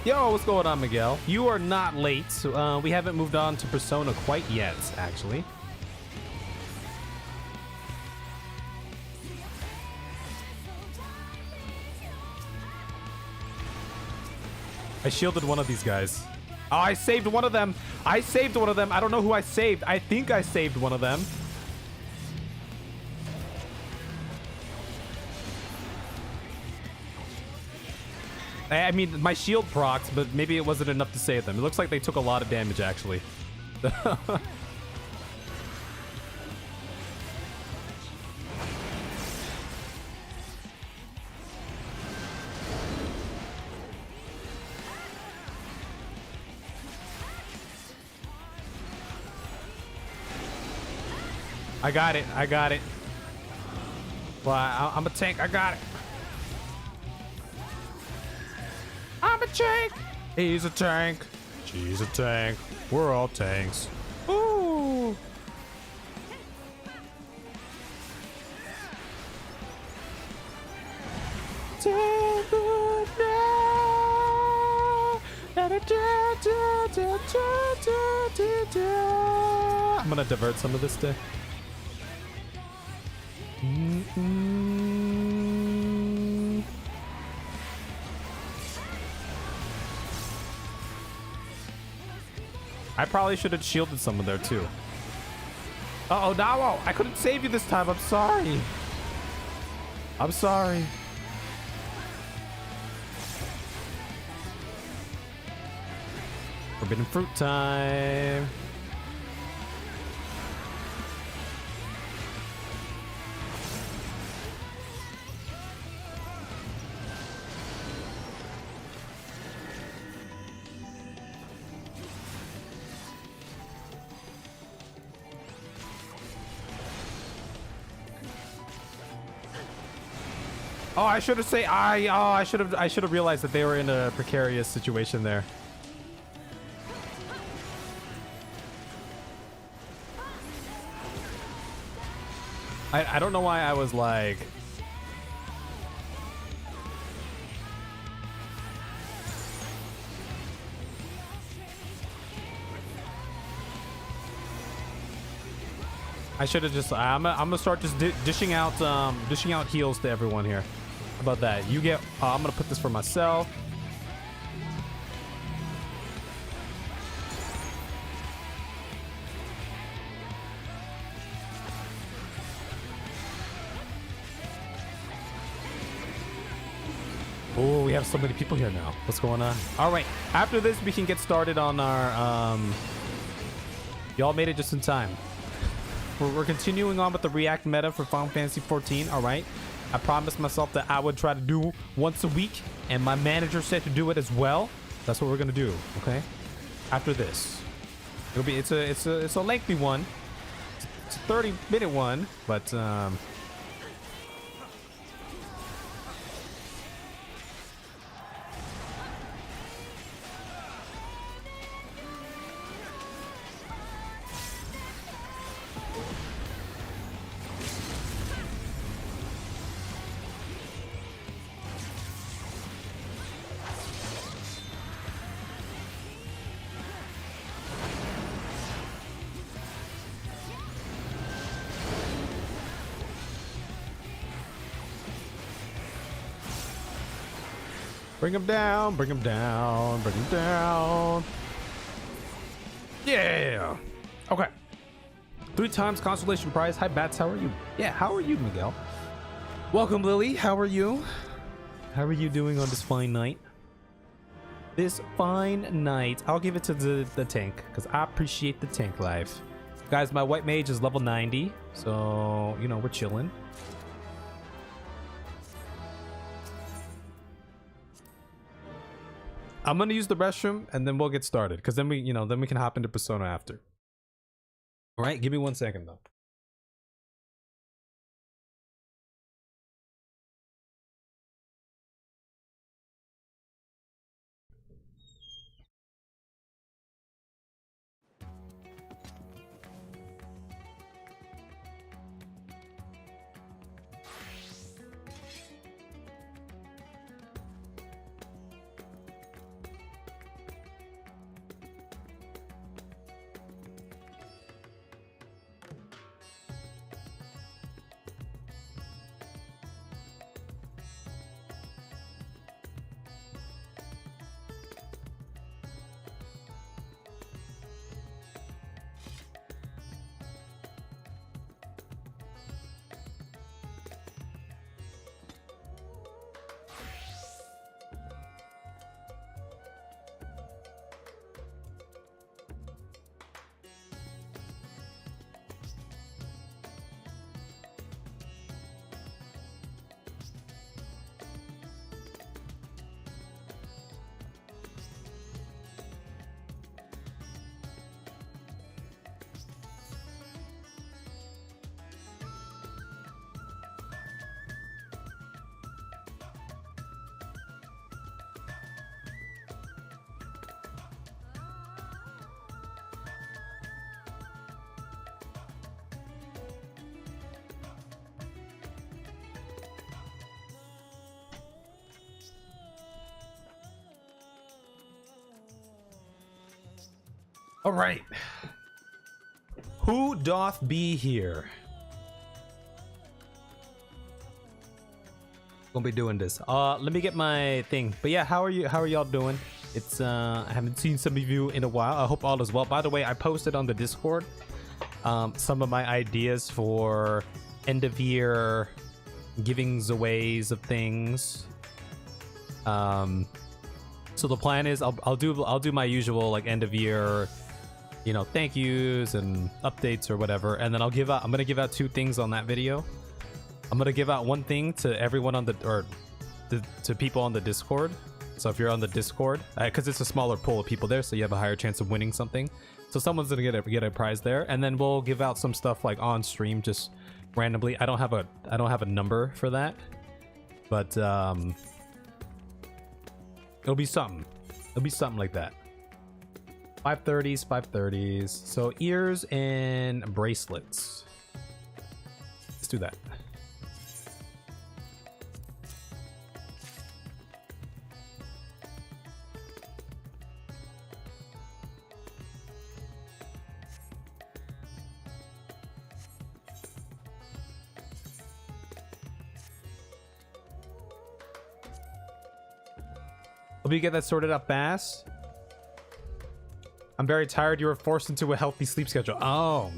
Yo, what's going on, Miguel? You are not late. We haven't moved on to Persona quite yet, actually. I shielded one of these guys. Oh, I saved one of them. I saved one of them. I don't know who I saved. I think I saved one of them. I mean, my shield procs, but maybe it wasn't enough to save them. It looks like they took a lot of damage, actually. I got it. I got it. Well, I'm a tank. I got it. I'm a tank. He's a tank. She's a tank. We're all tanks. Ooh. Take good now. I'm gonna divert some of this to. I probably should have shielded someone there too. Uh-oh, Nawell, I couldn't save you this time. I'm sorry. I'm sorry. Forbidden fruit time. Oh, I should have said I should have realized that they were in a precarious situation there. I don't know why I was like I should have just. I'm gonna start just dishing out heals to everyone here. How about that? You get. I'm gonna put this for myself. Oh, we have so many people here now. What's going on? All right. After this, we can get started on our. Y'all made it just in time. We're continuing on with the React meta for Final Fantasy 14. All right. I promised myself that I would try to do once a week, and my manager said to do it as well. That's what we're gonna do. Okay. After this, it'll be it's a lengthy one. It's a 30-minute one, but bring him down, bring him down, bring him down. Yeah. Okay. 3 times consolation prize. Hi, Bats. How are you? Yeah, how are you, Miguel? Welcome, Lily. How are you? How are you doing on this fine night? This fine night. I'll give it to the tank, because I appreciate the tank life. Guys, my white mage is level 90, so, you know, we're chilling. I'm gonna use the restroom and then we'll get started, because then we can hop into Persona after. All right, give me 1 second though. All right. Who doth be here? Gonna be doing this. Let me get my thing. But yeah, how are you? How are y'all doing? It's I haven't seen some of you in a while. I hope all is well. By the way, I posted on the Discord some of my ideas for end of year givings aways of things. So the plan is I'll do my usual like end of year, you know, thank yous and updates or whatever, and then I'm gonna give out 2 things on that video. I'm gonna give out 1 thing to everyone on to people on the Discord. So if you're on the Discord, because it's a smaller pool of people there, so you have a higher chance of winning something. So someone's gonna get a prize there, and then we'll give out some stuff like on stream just randomly. I don't have a number for that, but it'll be something. It'll be something like that. 530s. So ears and bracelets. Let's do that. Hope you get that sorted out fast. I'm very tired. You were forced into a healthy sleep schedule. Oh,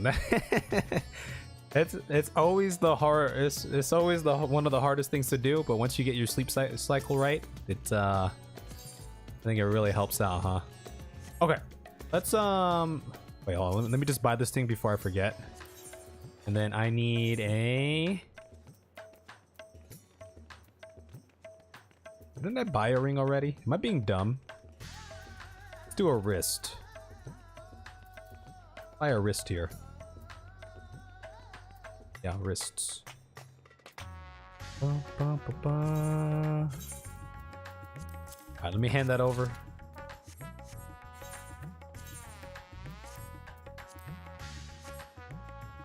it's always the hard. It's always the one of the hardest things to do. But once you get your sleep cycle right, it I think it really helps out, huh? Okay, let's wait, hold on. Let me just buy this thing before I forget. And then I need a. Didn't I buy a ring already? Am I being dumb? Let's do a wrist. Buy a wrist here. Yeah, wrists. Alright, let me hand that over.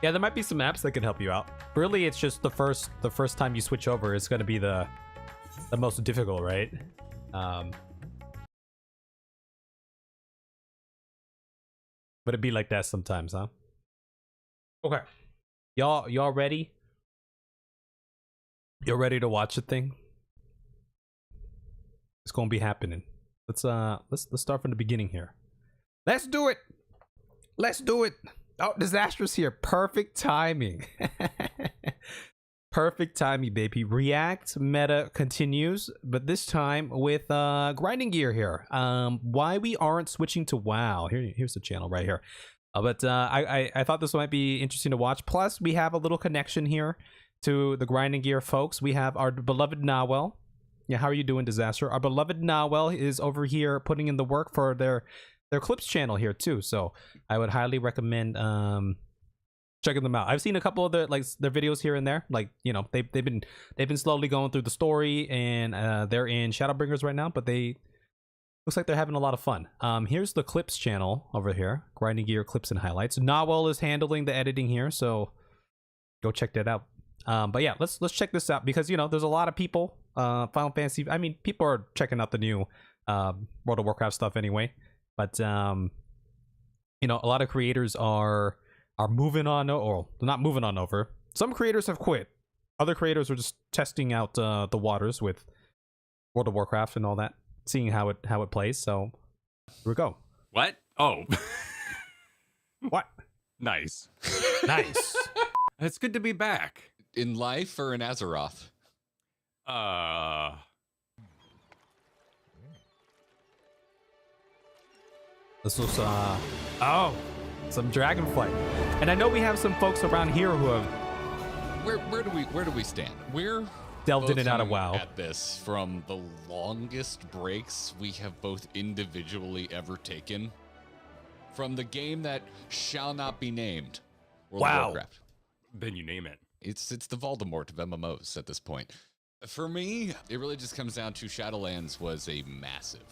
Yeah, there might be some apps that can help you out. Really, it's just the first time you switch over is going to be the most difficult, right? But it'd be like that sometimes, huh? Okay, y'all ready? You're ready to watch the thing? It's gonna be happening. Let's start from the beginning here. Let's do it. Let's do it. Oh, disastrous here. Perfect timing. Perfect timing, baby. React meta continues, but this time with grinding gear here. Why we aren't switching to WoW? Here's the channel right here. But I thought this might be interesting to watch. Plus, we have a little connection here to the grinding gear folks. We have our beloved Nawel. Yeah, how are you doing, Disaster? Our beloved Nawel is over here putting in the work for their clips channel here too. So I would highly recommend checking them out. I've seen a couple of their videos here and there. Like, you know, they've been slowly going through the story, and they're in Shadowbringers right now, but looks like they're having a lot of fun. Here's the clips channel over here, grinding gear clips and highlights. Nawel is handling the editing here, so go check that out. But yeah, let's check this out, because you know there's a lot of people Final Fantasy. I mean, people are checking out the new World of Warcraft stuff anyway, but you know, a lot of creators are moving on, or not moving on over. Some creators have quit. Other creators are just testing out the waters with World of Warcraft and all that, seeing how it plays. So here we go. What? Oh. What? Nice. Nice. It's good to be back. In life or in Azeroth? This was oh, some Dragonflight. And I know we have some folks around here who have Where do we stand? We're delved in and out of looking WoW. at this from the longest breaks we have both individually ever taken from the game that shall not be named, World of Warcraft. Then you name it. It's the Voldemort of MMOs at this point. For me, it really just comes down to Shadowlands was a massive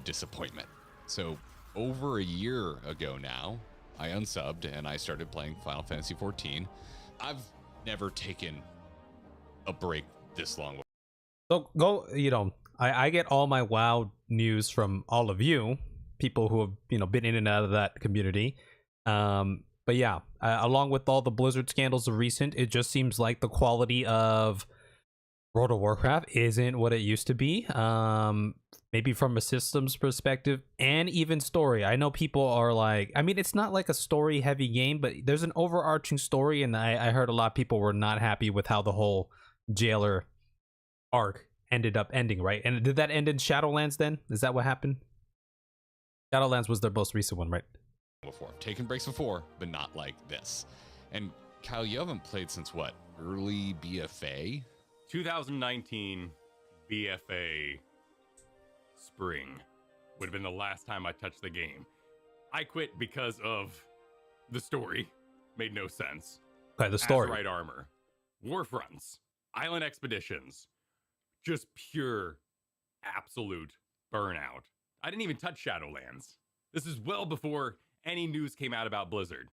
disappointment. So over a year ago now, I unsubbed and I started playing Final Fantasy XIV. I've never taken a break this long. So go, you know, I get all my WoW news from all of you, people who have, you know, been in and out of that community. But yeah, along with all the Blizzard scandals of recent, it just seems like the quality of World of Warcraft isn't what it used to be. Maybe from a systems perspective and even story. I know people are like, I mean, it's not like a story heavy game, but there's an overarching story, and I heard a lot of people were not happy with how the whole Jailer arc ended up ending, right? And did that end in Shadowlands then? Is that what happened? Shadowlands was their most recent one, right? Before. Taken breaks before, but not like this. And Kyle, you haven't played since what? Early BFA? 2019 BFA spring would have been the last time I touched the game. I quit because of the story. Made no sense. Okay, the story. Azerite armor, warfronts, island expeditions, just pure, absolute burnout. I didn't even touch Shadowlands. This is well before any news came out about Blizzard.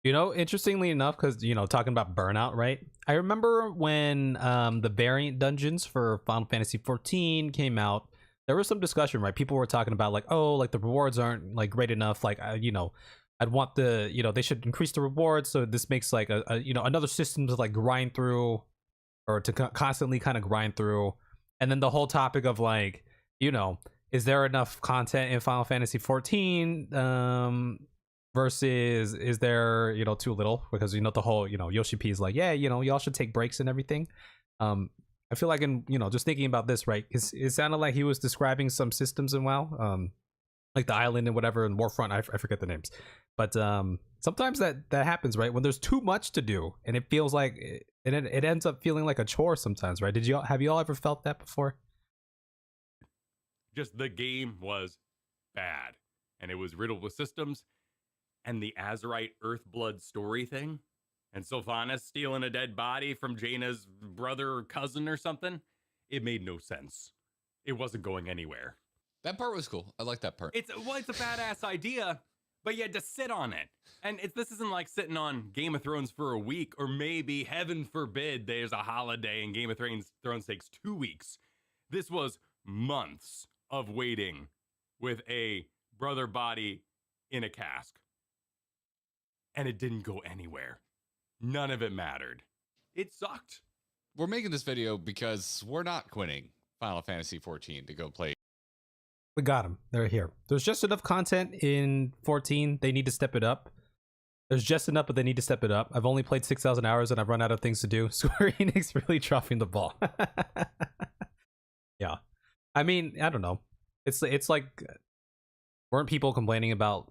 You know, interestingly enough, because, you know, talking about burnout, right? I remember when the variant dungeons for Final Fantasy XIV came out, there was some discussion, right? People were talking about like, oh, like the rewards aren't like great enough. Like, you know, I'd want the, you know, they should increase the rewards. So this makes like a you know, another system to like grind through, or to constantly kind of grind through. And then the whole topic of like, you know, is there enough content in Final Fantasy 14 versus is there, you know, too little? Because, you know, the whole, you know, Yoshi P is like, yeah, you know, y'all should take breaks and everything. I feel like, in, you know, just thinking about this, right, it sounded like he was describing some systems in WoW, like the island and whatever, and Warfront, I forget the names. But sometimes that happens, right, when there's too much to do, and it feels like it ends up feeling like a chore sometimes, right? Have you all ever felt that before? Just the game was bad, and it was riddled with systems, and the Azerite Earthblood story thing, and Sylvanas stealing a dead body from Jaina's brother or cousin or something. It made no sense. It wasn't going anywhere. That part was cool. I like that part. It's a badass idea, but you had to sit on it. And this isn't like sitting on Game of Thrones for a week, or maybe, heaven forbid, there's a holiday and Game of Thrones takes 2 weeks. This was months of waiting with a brother body in a cask. And it didn't go anywhere. None of it mattered. It sucked. We're making this video because we're not quitting Final Fantasy 14 to go play. We got them. They're here. There's just enough content in 14. They need to step it up. There's just enough, but they need to step it up. I've only played 6,000 hours and I've run out of things to do. Square Enix really dropping the ball. Yeah. I mean, I don't know. It's like, weren't people complaining about,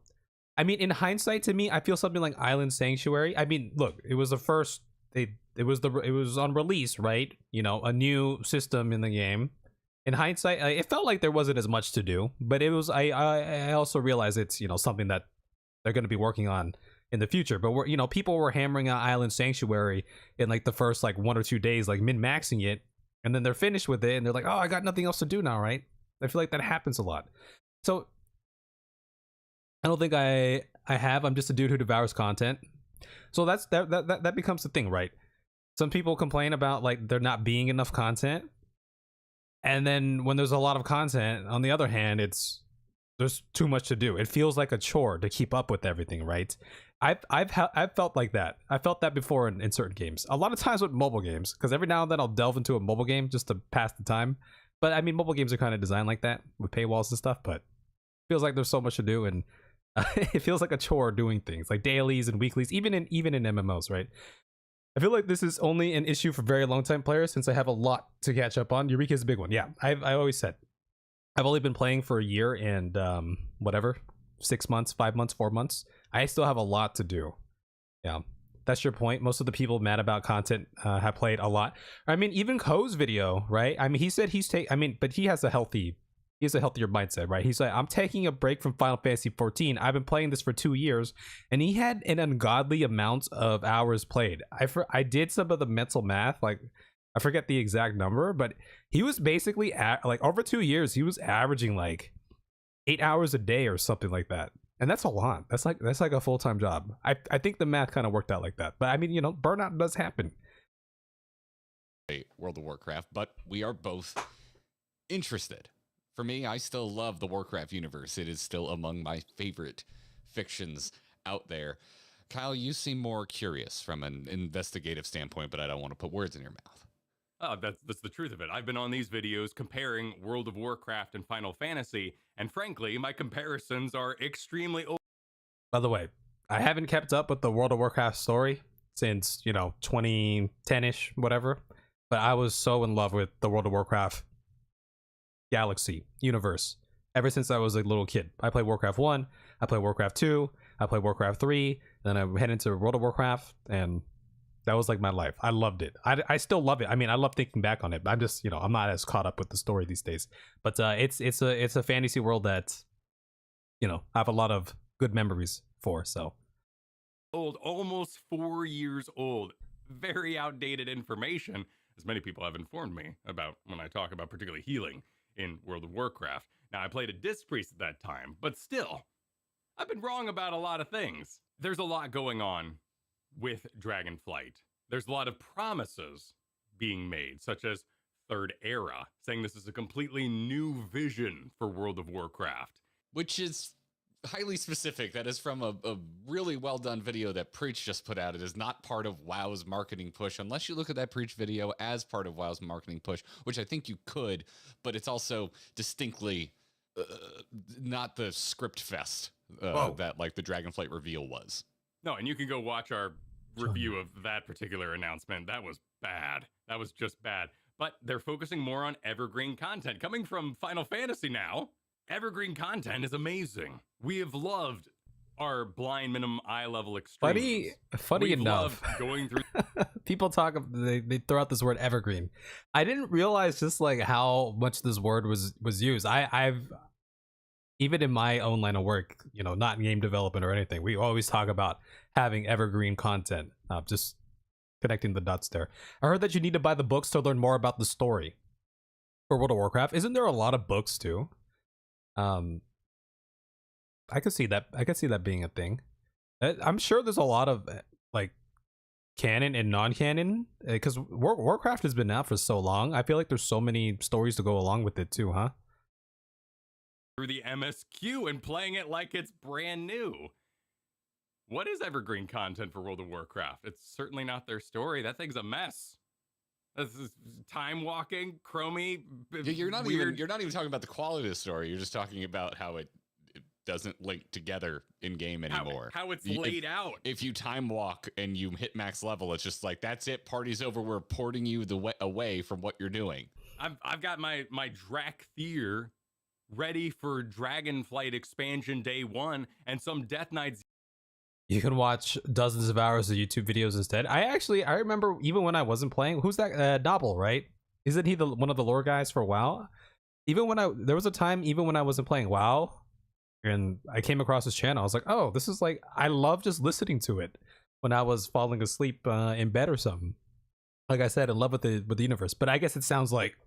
I mean, in hindsight, to me, I feel something like Island Sanctuary. I mean, look, it was the first, it was on release, right? You know, a new system in the game. In hindsight, it felt like there wasn't as much to do, but it was. I also realize it's, you know, something that they're going to be working on in the future. But we're, you know, people were hammering out Island Sanctuary in like the first like 1 or 2 days, like min-maxing it, and then they're finished with it, and they're like, oh, I got nothing else to do now, right? I feel like that happens a lot. So I don't think I have. I'm just a dude who devours content. So that becomes the thing, right? Some people complain about like there not being enough content. And then when there's a lot of content, on the other hand, there's too much to do. It feels like a chore to keep up with everything, right? I've felt like that. I felt that before in certain games. A lot of times with mobile games, because every now and then I'll delve into a mobile game just to pass the time. But I mean, mobile games are kind of designed like that with paywalls and stuff. But it feels like there's so much to do, and it feels like a chore doing things like dailies and weeklies, even in MMOs, right? I feel like this is only an issue for very long time players, since I have a lot to catch up on. Eureka is a big one. Yeah, I always said I've only been playing for a year and whatever, 6 months, 5 months, 4 months. I still have a lot to do. Yeah, that's your point. Most of the people mad about content have played a lot. I mean, even Ko's video, right? I mean, he said but he has a healthier mindset, right? He's like, I'm taking a break from Final Fantasy 14. I've been playing this for 2 years, and he had an ungodly amount of hours played. I did some of the mental math, like I forget the exact number, but he was basically like over 2 years, he was averaging like 8 hours a day or something like that. And that's a lot. That's like a full-time job. I think the math kind of worked out like that. But I mean, you know, burnout does happen. World of Warcraft, but we are both interested. For me, I still love the Warcraft universe. It is still among my favorite fictions out there. Kyle, you seem more curious from an investigative standpoint, but I don't want to put words in your mouth. Oh, that's the truth of it. I've been on these videos comparing World of Warcraft and Final Fantasy, and frankly, my comparisons are extremely old. By the way, I haven't kept up with the World of Warcraft story since, you know, 2010-ish, whatever. But I was so in love with the World of Warcraft galaxy universe ever since I was a little kid. I played Warcraft 1, I played Warcraft 2, I played Warcraft 3, then I head into World of Warcraft, and that was like my life. I loved it. I still love it. I mean, I love thinking back on it, but I'm just, you know, I'm not as caught up with the story these days. But it's a fantasy world that, you know, I have a lot of good memories for. So old, almost 4 years old. Very outdated information, as many people have informed me about when I talk about particularly healing in World of Warcraft. Now, I played a Disc Priest at that time, but still, I've been wrong about a lot of things. There's a lot going on with Dragonflight. There's a lot of promises being made, such as Third Era, saying this is a completely new vision for World of Warcraft. Which is highly specific. That is from a really well done video that Preach just put out. It is not part of WoW's marketing push, unless you look at that Preach video as part of WoW's marketing push, which I think you could, but it's also distinctly not the script fest that like the Dragonflight reveal was. No, and you can go watch our review of that particular announcement. That was bad. That was just bad. But they're focusing more on evergreen content. Coming from Final Fantasy now, evergreen content is amazing. We have loved our blind minimum eye level extremes. Funny We've enough, loved going through. people talk, they throw out this word evergreen. I didn't realize just like how much this word was used. I've even in my own line of work, you know, not in game development or anything, we always talk about having evergreen content. Just connecting the dots there. I heard that you need to buy the books to learn more about the story for World of Warcraft. Isn't there a lot of books too? I could see that. I could see that being a thing. I'm sure there's a lot of like canon and non-canon because Warcraft has been out for so long. I feel like there's so many stories to go along with it too, huh? Through the MSQ and playing it like it's brand new. What is evergreen content for World of Warcraft? It's certainly not their story. That thing's a mess. This is time walking, chromey. You're not even talking about the quality of the story. You're just talking about how it doesn't link together in game anymore. How it's laid out. If you time walk and you hit max level, it's just like, that's it. Party's over. We're porting you away from what you're doing. I've got my Drakthir ready for Dragonflight expansion day 1 and some Death Knights. You can watch dozens of hours of YouTube videos instead. I remember even when I wasn't playing, who's that? Nobble, right? Isn't he one of the lore guys for WoW? There was a time even when I wasn't playing WoW and I came across his channel, I was like, oh, this is like, I love just listening to it when I was falling asleep in bed or something. Like I said, in love with the universe. But I guess it sounds like,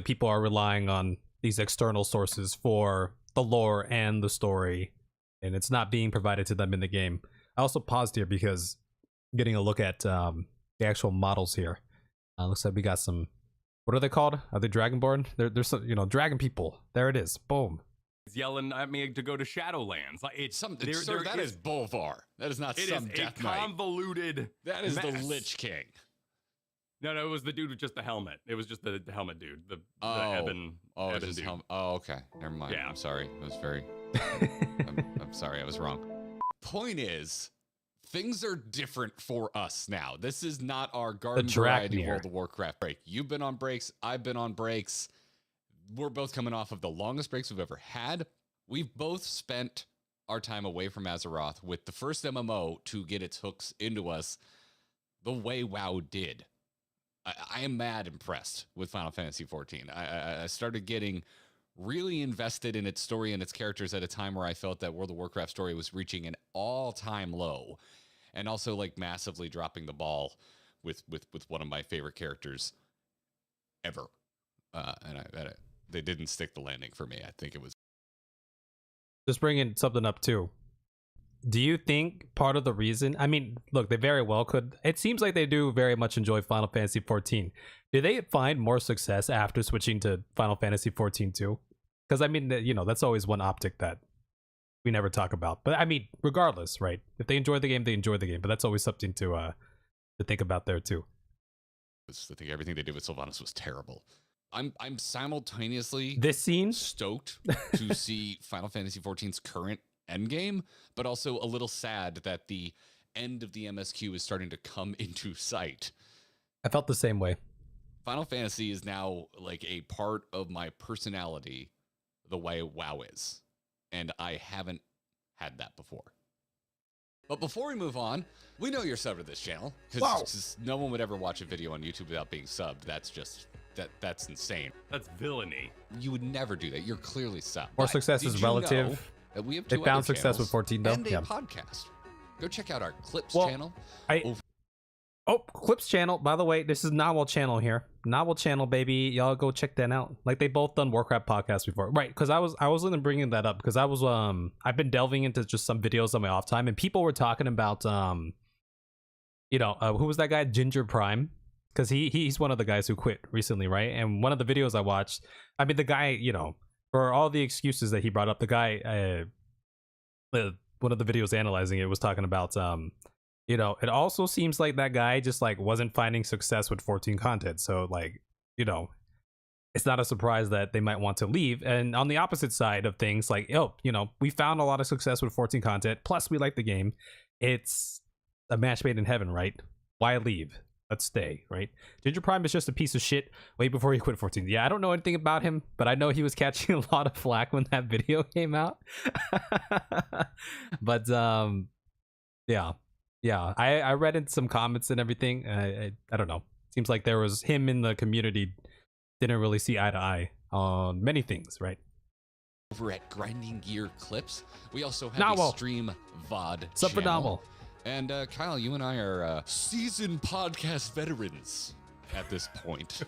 people are relying on these external sources for the lore and the story, and it's not being provided to them in the game. I also paused here because getting a look at the actual models here. Looks like we got some, what are they called? Are they Dragonborn? There's some, dragon people. There it is. Boom. Yelling at me to go to Shadowlands. It's something. Sir, that is Bolvar. That is not some Death Knight. Convoluted. That is mess. the Lich King. No, it was the dude with just the helmet. It was just the helmet dude. The Ebon. Oh, Ebon dude. Okay. Never mind. Yeah. I'm sorry. It was very. I'm sorry. I was wrong. Point is, things are different for us now. This is not our garden variety World of Warcraft break. You've been on breaks. I've been on breaks. We're both coming off of the longest breaks we've ever had. We've both spent our time away from Azeroth with the first MMO to get its hooks into us the way WoW did. I am mad impressed with Final Fantasy XIV. I started getting really invested in its story and its characters at a time where I felt that World of Warcraft story was reaching an all-time low, and also like massively dropping the ball with one of my favorite characters ever. They didn't stick the landing for me. I think it was. Just bringing something up too. Do you think part of the reason, I mean, look, they very well could, it seems like they do very much enjoy Final Fantasy XIV. Do they find more success after switching to Final Fantasy XIV too? Because I mean, that's always one optic that we never talk about. But I mean, regardless, right? If they enjoy the game, they enjoy the game. But that's always something to think about there too. I think everything they did with Sylvanas was terrible. I'm simultaneously stoked to see Final Fantasy XIV's current endgame, but also a little sad that the end of the MSQ is starting to come into sight. I felt the same way. Final Fantasy is now like a part of my personality the way WoW is, and I haven't had that before. But before we move on, we know you're subbed to this channel, because no one would ever watch a video on YouTube without being subbed. That's just that's insane. That's villainy. You would never do that. You're clearly subbed. More success is relative. We have they found success with 14 though. And a podcast. Go check out our Clips channel. Clips channel. By the way, this is Novel channel here. Novel channel, baby. Y'all go check that out. Like they both done Warcraft podcasts before, right? Because I was bringing that up because I've been delving into just some videos on my off time, and people were talking about who was that guy, Ginger Prime? Because he's one of the guys who quit recently, right? And one of the videos I watched, I mean, the guy, for all the excuses that he brought up, the guy, one of the videos analyzing it was talking about, you know, it also seems like that guy just like wasn't finding success with 14 content. So like, you know, it's not a surprise that they might want to leave. And on the opposite side of things, like, oh, you know, we found a lot of success with 14 content. Plus, we like the game. It's a match made in heaven, right? Why leave? Let's stay, right? Ginger Prime is just a piece of shit way before he quit 14. Yeah, I don't know anything about him, but I know he was catching a lot of flack when that video came out. But yeah, I read in some comments and everything. I don't know. Seems like there was him in the community didn't really see eye to eye on many things, right? Over at Grinding Gear Clips, we also have a stream VOD Sup for channel. Novel. And Kyle, you and I are seasoned podcast veterans at this point.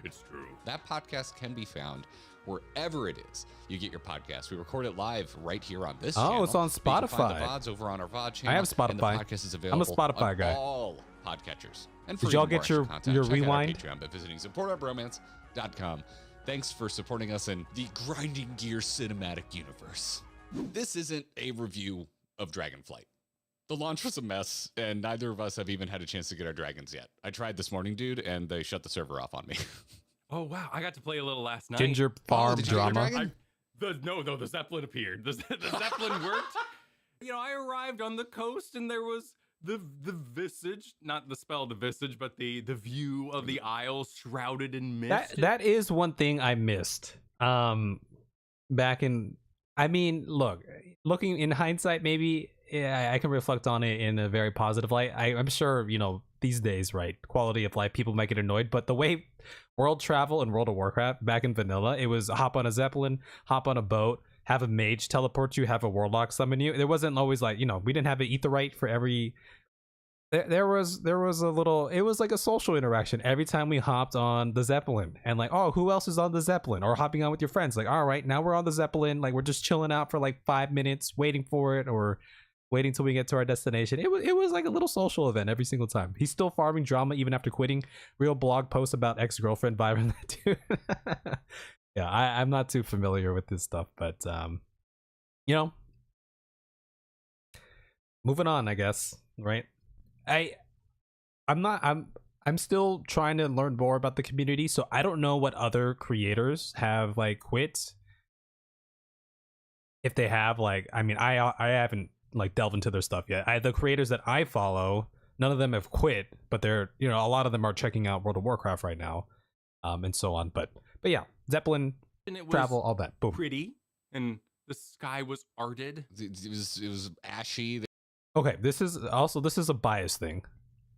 It's true. That podcast can be found wherever it is you get your podcast. We record it live right here on this channel. Oh, it's on But you can Spotify. find the VODs over on our VOD channel. I have Spotify. And the podcast is available I'm a Spotify on guy. all podcatchers. And Did for y'all even get more your extra content, check rewind? out our Patreon by visiting supportourbromance.com. Thanks for supporting us in the Grinding Gear cinematic universe. This isn't a review of Dragonflight. The launch was a mess, and neither of us have even had a chance to get our dragons yet. I tried this morning, dude, and they shut the server off on me. Oh wow, I got to play a little last night. Ginger Farm did you get your drama. dragon? The Zeppelin appeared. The Zeppelin worked. You know, I arrived on the coast and there was the visage, not the spell the visage, but the view of the isle shrouded in mist. That is one thing I missed. Back in, I mean, looking in hindsight, maybe I can reflect on it in a very positive light. I'm sure, you know, these days, right, quality of life, people might get annoyed, but the way world travel in World of Warcraft back in vanilla, it was hop on a Zeppelin, hop on a boat, have a mage teleport you, have a warlock summon you. There wasn't always like, you know, we didn't have an etherite for every. There was a little, it was like a social interaction every time we hopped on the Zeppelin, and like, oh, who else is on the Zeppelin? Or hopping on with your friends, like, all right, now we're on the Zeppelin, like we're just chilling out for like 5 minutes waiting for it, or waiting till we get to our destination. It was like a little social event every single time. He's still farming drama even after quitting. Real blog post about ex-girlfriend vibe in that too. Yeah, I'm not too familiar with this stuff, but you know, moving on, I guess, right? I'm still trying to learn more about the community, so I don't know what other creators have like quit. If they have, like, I mean, I haven't like delved into their stuff yet. The creators that I follow, none of them have quit, but they're, you know, a lot of them are checking out World of Warcraft right now, and so on. But yeah, Zeppelin, and it was travel, all that. Boom. pretty, and the sky was arted. It was ashy. Okay, this is a bias thing,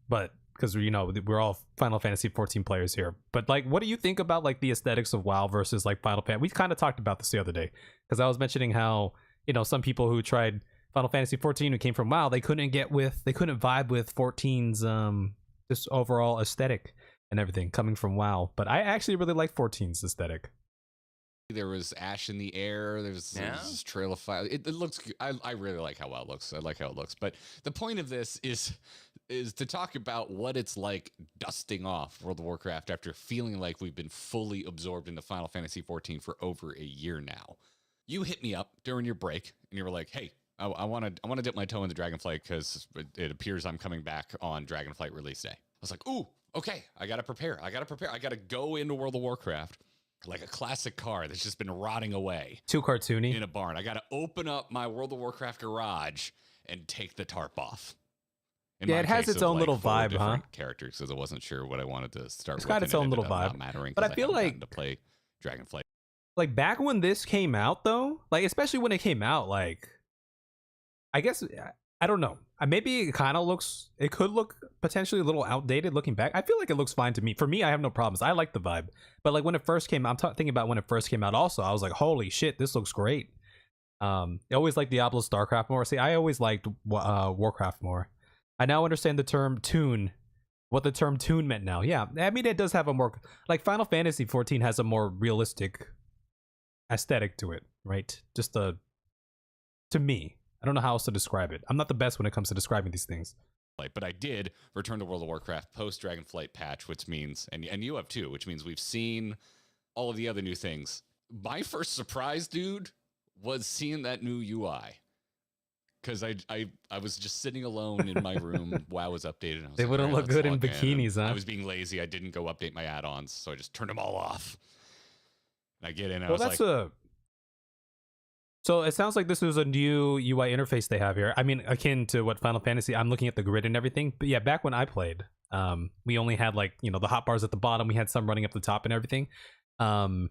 but because, you know, we're all Final Fantasy 14 players here. But like, what do you think about like the aesthetics of WoW versus like Final Fantasy? We kind of talked about this the other day, because I was mentioning how, you know, some people who tried Final Fantasy 14 who came from WoW, they couldn't vibe with 14's just overall aesthetic and everything coming from WoW. But I actually really like 14's aesthetic. There was ash in the air. There was this trail of fire. It looks. I really like how WoW looks. I like how it looks. But the point of this is to talk about what it's like dusting off World of Warcraft after feeling like we've been fully absorbed into Final Fantasy 14 for over a year now. You hit me up during your break and you were like, "Hey, I want to dip my toe in the Dragonflight because it appears I'm coming back on Dragonflight release day." I was like, "Ooh, okay. I gotta prepare. I gotta go into World of Warcraft." Like a classic car that's just been rotting away. Too cartoony. In a barn. I got to open up my World of Warcraft garage and take the tarp off. Yeah, it has its own little vibe, huh? Characters, because I wasn't sure what I wanted to start with. It's got its own little vibe. But I feel like to play Dragonflight. Like back when this came out, though, like especially when it came out, like I guess I don't know. Maybe it could look potentially a little outdated looking back. I feel like it looks fine to me. For me, I have no problems. I like the vibe. But like when it first came out, I'm thinking about when it first came out also, I was like, holy shit, this looks great. I always liked Diablo, StarCraft more. See, I always liked Warcraft more. I now understand the term toon, what the term toon meant now. Yeah, I mean, it does have a more, like Final Fantasy 14 has a more realistic aesthetic to it, right? Just to me. I don't know how else to describe it. I'm not the best when it comes to describing these things. But I did return to World of Warcraft post Dragonflight patch, which means, and you have too, which means we've seen all of the other new things my first surprise, dude, was seeing that new UI. Because I was just sitting alone in my room. WoW was updated. And I was They like, wouldn't "All right, look good in let's log in." bikinis, And huh? I was being lazy. I didn't go update my add-ons, so I just turned them all off. And I get in, and I Well, was that's like, so it sounds like this is a new UI interface they have here. I mean, akin to what Final Fantasy. I'm looking at the grid and everything. But yeah, back when I played, we only had like, you know, the hotbars at the bottom. We had some running up the top and everything. I'm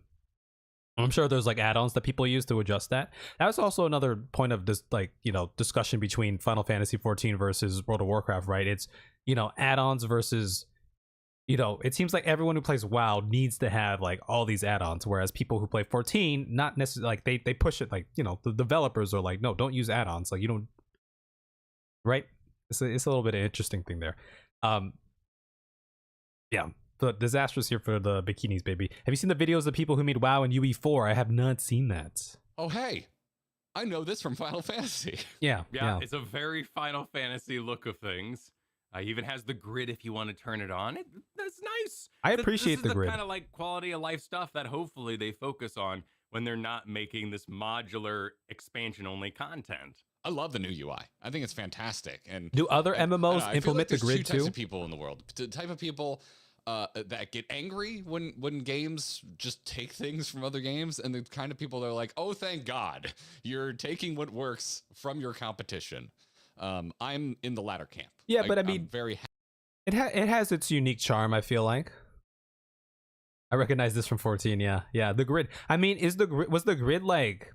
sure there's like add-ons that people use to adjust that. That was also another point of this, like, you know, discussion between Final Fantasy 14 versus World of Warcraft, right? It's, you know, add-ons versus, you know, it seems like everyone who plays WoW needs to have like all these add-ons, whereas people who play 14, not necessarily, like they push it, like, you know, the developers are like, no, don't use add-ons, like you don't, right? It's a little bit of an interesting thing there. Yeah, the disastrous here for the bikinis, baby. Have you seen the videos of people who made WoW in UE4? I have not seen that. "Oh hey, I know this from Final Fantasy." Yeah, Yeah, it's a very Final Fantasy look of things. Even has the grid if you want to turn it on. That's nice. I appreciate this the is grid. Kind of like quality of life stuff that hopefully they focus on when they're not making this modular expansion only content. I love the new UI. I think it's fantastic. And Do other and, MMOs I feel implement like the there's grid two types too? of people in the world. The type of people that get angry when games just take things from other games, and the kind of people that are like, "Oh, thank God, you're taking what works from your competition." I'm in the latter camp. Yeah, but I I'm mean, very happy. it has its unique charm, I feel like. I recognize this from 14, yeah. Yeah, the grid. I mean, was the grid like,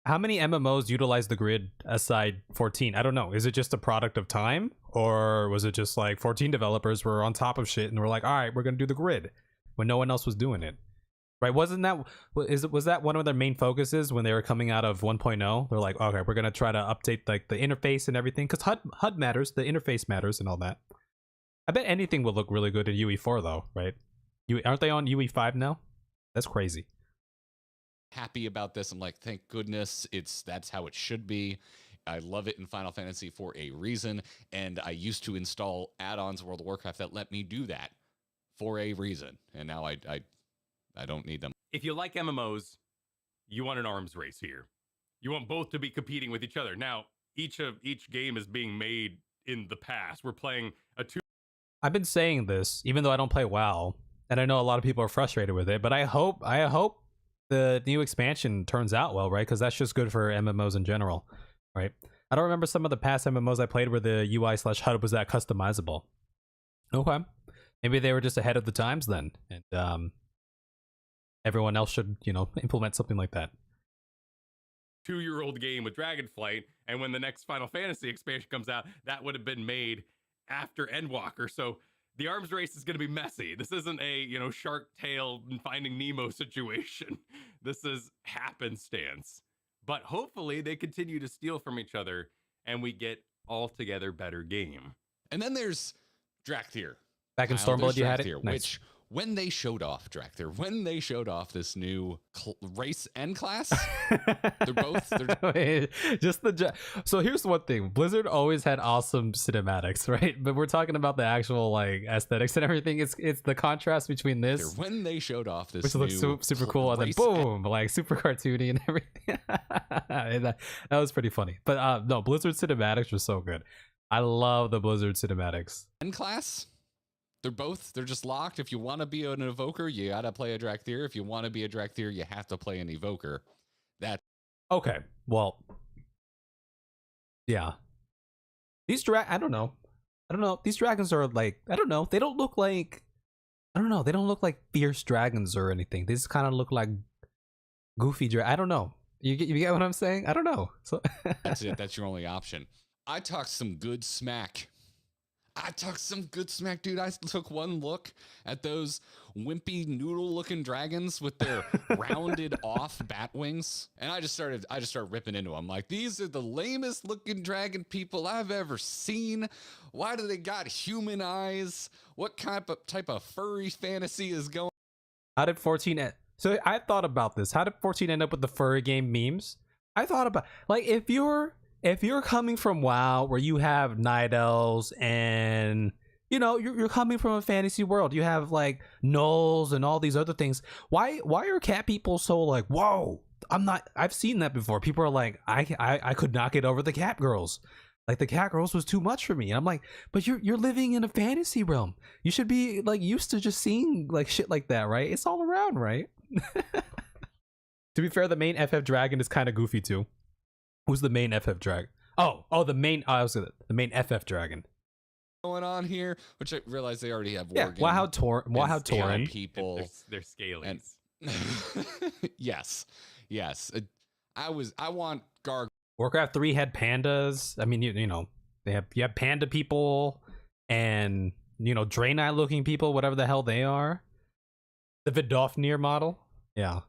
how many MMOs utilize the grid aside 14? I don't know. Is it just a product of time? Or was it just like 14 developers were on top of shit and were like, all right, we're going to do the grid when no one else was doing it? Right? Was that one of their main focuses when they were coming out of 1.0? They're like, okay, we're going to try to update like the interface and everything. Because HUD matters, the interface matters and all that. I bet anything will look really good in UE4 though, right? Aren't they on UE5 now? That's crazy. Happy about this. I'm like, thank goodness that's how it should be. I love it in Final Fantasy for a reason, and I used to install add-ons World of Warcraft that let me do that for a reason, and now I don't need them. If you like MMOs, you want an arms race here. You want both to be competing with each other. Now, each game is being made in the past. We're playing a two. I've been saying this, even though I don't play WoW, and I know a lot of people are frustrated with it, but I hope the new expansion turns out well, right? Because that's just good for MMOs in general, right? I don't remember some of the past MMOs I played where the UI/HUD was that customizable. Okay, maybe they were just ahead of the times then, and everyone else should, you know, implement something like that. 2-year-old game with Dragonflight, and when the next Final Fantasy expansion comes out, that would have been made after Endwalker. So the arms race is going to be messy. This isn't a, you know, Shark Tale and Finding Nemo situation. This is happenstance. But hopefully they continue to steal from each other and we get altogether better game. And then there's Drakthir. Back in Kyle, Stormblood, there's you had Drakthir, it. Nice. Which, when they showed off Drakthir, when they showed off this new race and class, they're both. Wait, just so here's one thing: Blizzard always had awesome cinematics, right? But we're talking about the actual like aesthetics and everything. It's the contrast between this, when they showed off this, which looks super cool, and then boom, like super cartoony and everything. And that was pretty funny. But no, Blizzard cinematics were so good. I love the Blizzard cinematics. And class. They're just locked. If you want to be an evoker, you gotta play a Drakthir. If you want to be a Drakthir, you have to play an evoker. That okay. Well, yeah. I don't know. These dragons are like, I don't know. They don't look like, I don't know. They don't look like fierce dragons or anything. They just kind of look like goofy I don't know. You get what I'm saying? I don't know. So that's it. That's your only option. I talked some good smack. Dude. I took one look at those wimpy noodle-looking dragons with their rounded off bat wings, and I just started ripping into them. Like, these are the lamest looking dragon people I've ever seen. Why do they got human eyes? What type of furry fantasy is going? How did 14 So I thought about this. How did 14 end up with the furry game memes? I thought about, like, if you're coming from WoW where you have night elves and, you know, you're coming from a fantasy world. You have like gnolls and all these other things. Why are cat people so like, whoa? I've seen that before. People are like, I could not get over the cat girls. Like the cat girls was too much for me. And I'm like, but you're living in a fantasy realm. You should be like used to just seeing like shit like that, right? It's all around, right? To be fair, the main FF dragon is kind of goofy too. Who's the main FF dragon? The main FF dragon. Going on here, which I realize they already have. Yeah, Tauren people. They're scalies. Yes. I want Garg. Warcraft 3 had pandas. I mean, you know, you have panda people and, you know, Draenei looking people, whatever the hell they are. The Vidofnir model. Yeah.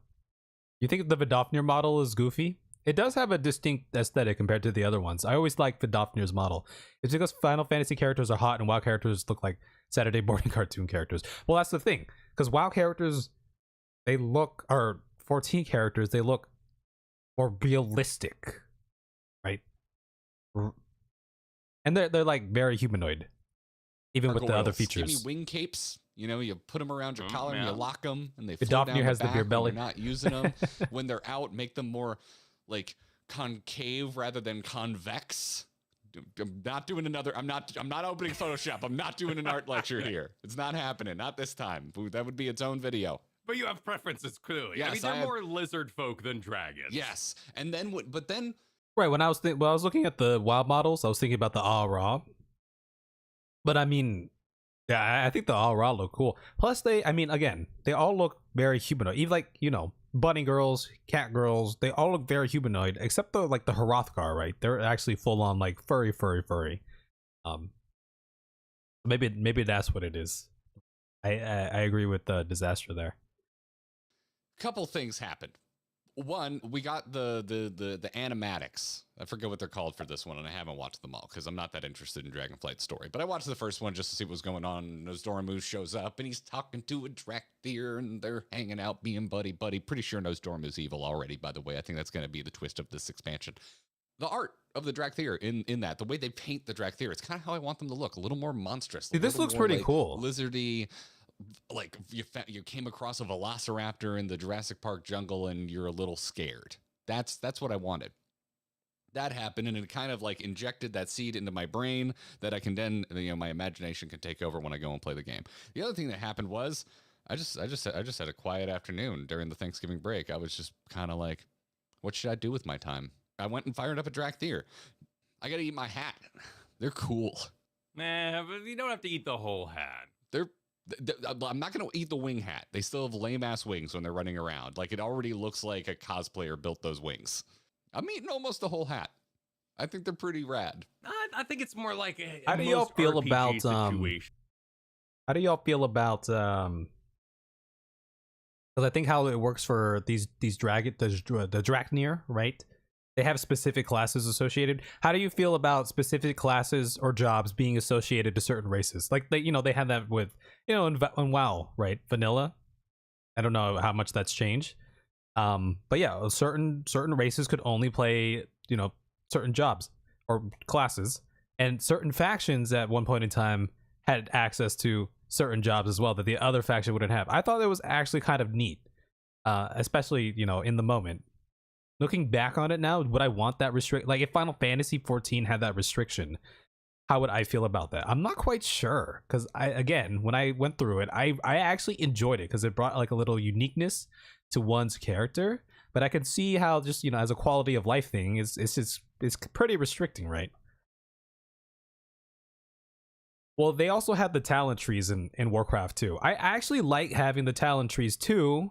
You think the Vidofnir model is goofy? It does have a distinct aesthetic compared to the other ones. I always like Vidofnir's model. It's because Final Fantasy characters are hot and WoW characters look like Saturday morning cartoon characters. Well, that's the thing. Because WoW characters, or 14 characters, they look more realistic. Right? And they're like very humanoid. Even with the other features. Give me wing capes. You know, you put them around your collar and you lock them, and they float down has the beer belly. You're not using them. When they're out, make them more like concave rather than convex. I'm not doing another. I'm not opening Photoshop. I'm not doing an art lecture here. It's not happening. Not this time. That would be its own video. But you have preferences clearly. Yes, I mean, they're more lizard folk than dragons. Yes, and then but then. Right, when I was looking at the wild models, I was thinking about the All Raw. But I mean, yeah, I think the All Raw look cool. Plus, they all look very humanoid. Even like, you know, bunny girls, cat girls, they all look very humanoid, except the Hrothgar, right? They're actually full on like furry. Maybe that's what it is. I agree with the Disaster there. Couple things happened. One, we got the animatics. I forget what they're called for this one, and I haven't watched them all because I'm not that interested in Dragonflight's story. But I watched the first one just to see what was going on. And Nosdormu shows up, and he's talking to a Drakthir, and they're hanging out, being buddy-buddy. Pretty sure Nosdormu's evil already, by the way. I think that's going to be the twist of this expansion. The art of the Drakthir in that, the way they paint the Drakthir, it's kind of how I want them to look. A little more monstrous. See, this looks pretty cool. Lizardy. Like you came across a velociraptor in the Jurassic Park jungle and you're a little scared. That's what I wanted. That happened, and it kind of like injected that seed into my brain that I can then, you know, my imagination can take over when I go and play the game. The other thing that happened was I just had a quiet afternoon during the Thanksgiving break. I was just kind of like, what should I do with my time? I went and fired up a Drakthir. I got to eat my hat. They're cool. Nah, but you don't have to eat the whole hat. I'm not going to eat the wing hat. They still have lame-ass wings when they're running around. Like, it already looks like a cosplayer built those wings. I'm eating almost the whole hat. I think they're pretty rad. I think it's more like a how do y'all feel about situation. How do y'all feel about because I think how it works for the Draknir, right? They have specific classes associated. How do you feel about specific classes or jobs being associated to certain races? Like they had that with, you know, in WoW, right? Vanilla. I don't know how much that's changed. But yeah, certain races could only play, you know, certain jobs or classes, and certain factions at one point in time had access to certain jobs as well that the other faction wouldn't have. I thought it was actually kind of neat, especially, you know, in the moment. Looking back on it now, would I want that like if Final Fantasy 14 had that restriction, how would I feel about that? I'm not quite sure, because when I went through it, I actually enjoyed it because it brought like a little uniqueness to one's character. But I can see how, just, you know, as a quality of life thing, it's pretty restricting, right? Well, they also had the talent trees in Warcraft 2. I actually like having the talent trees too.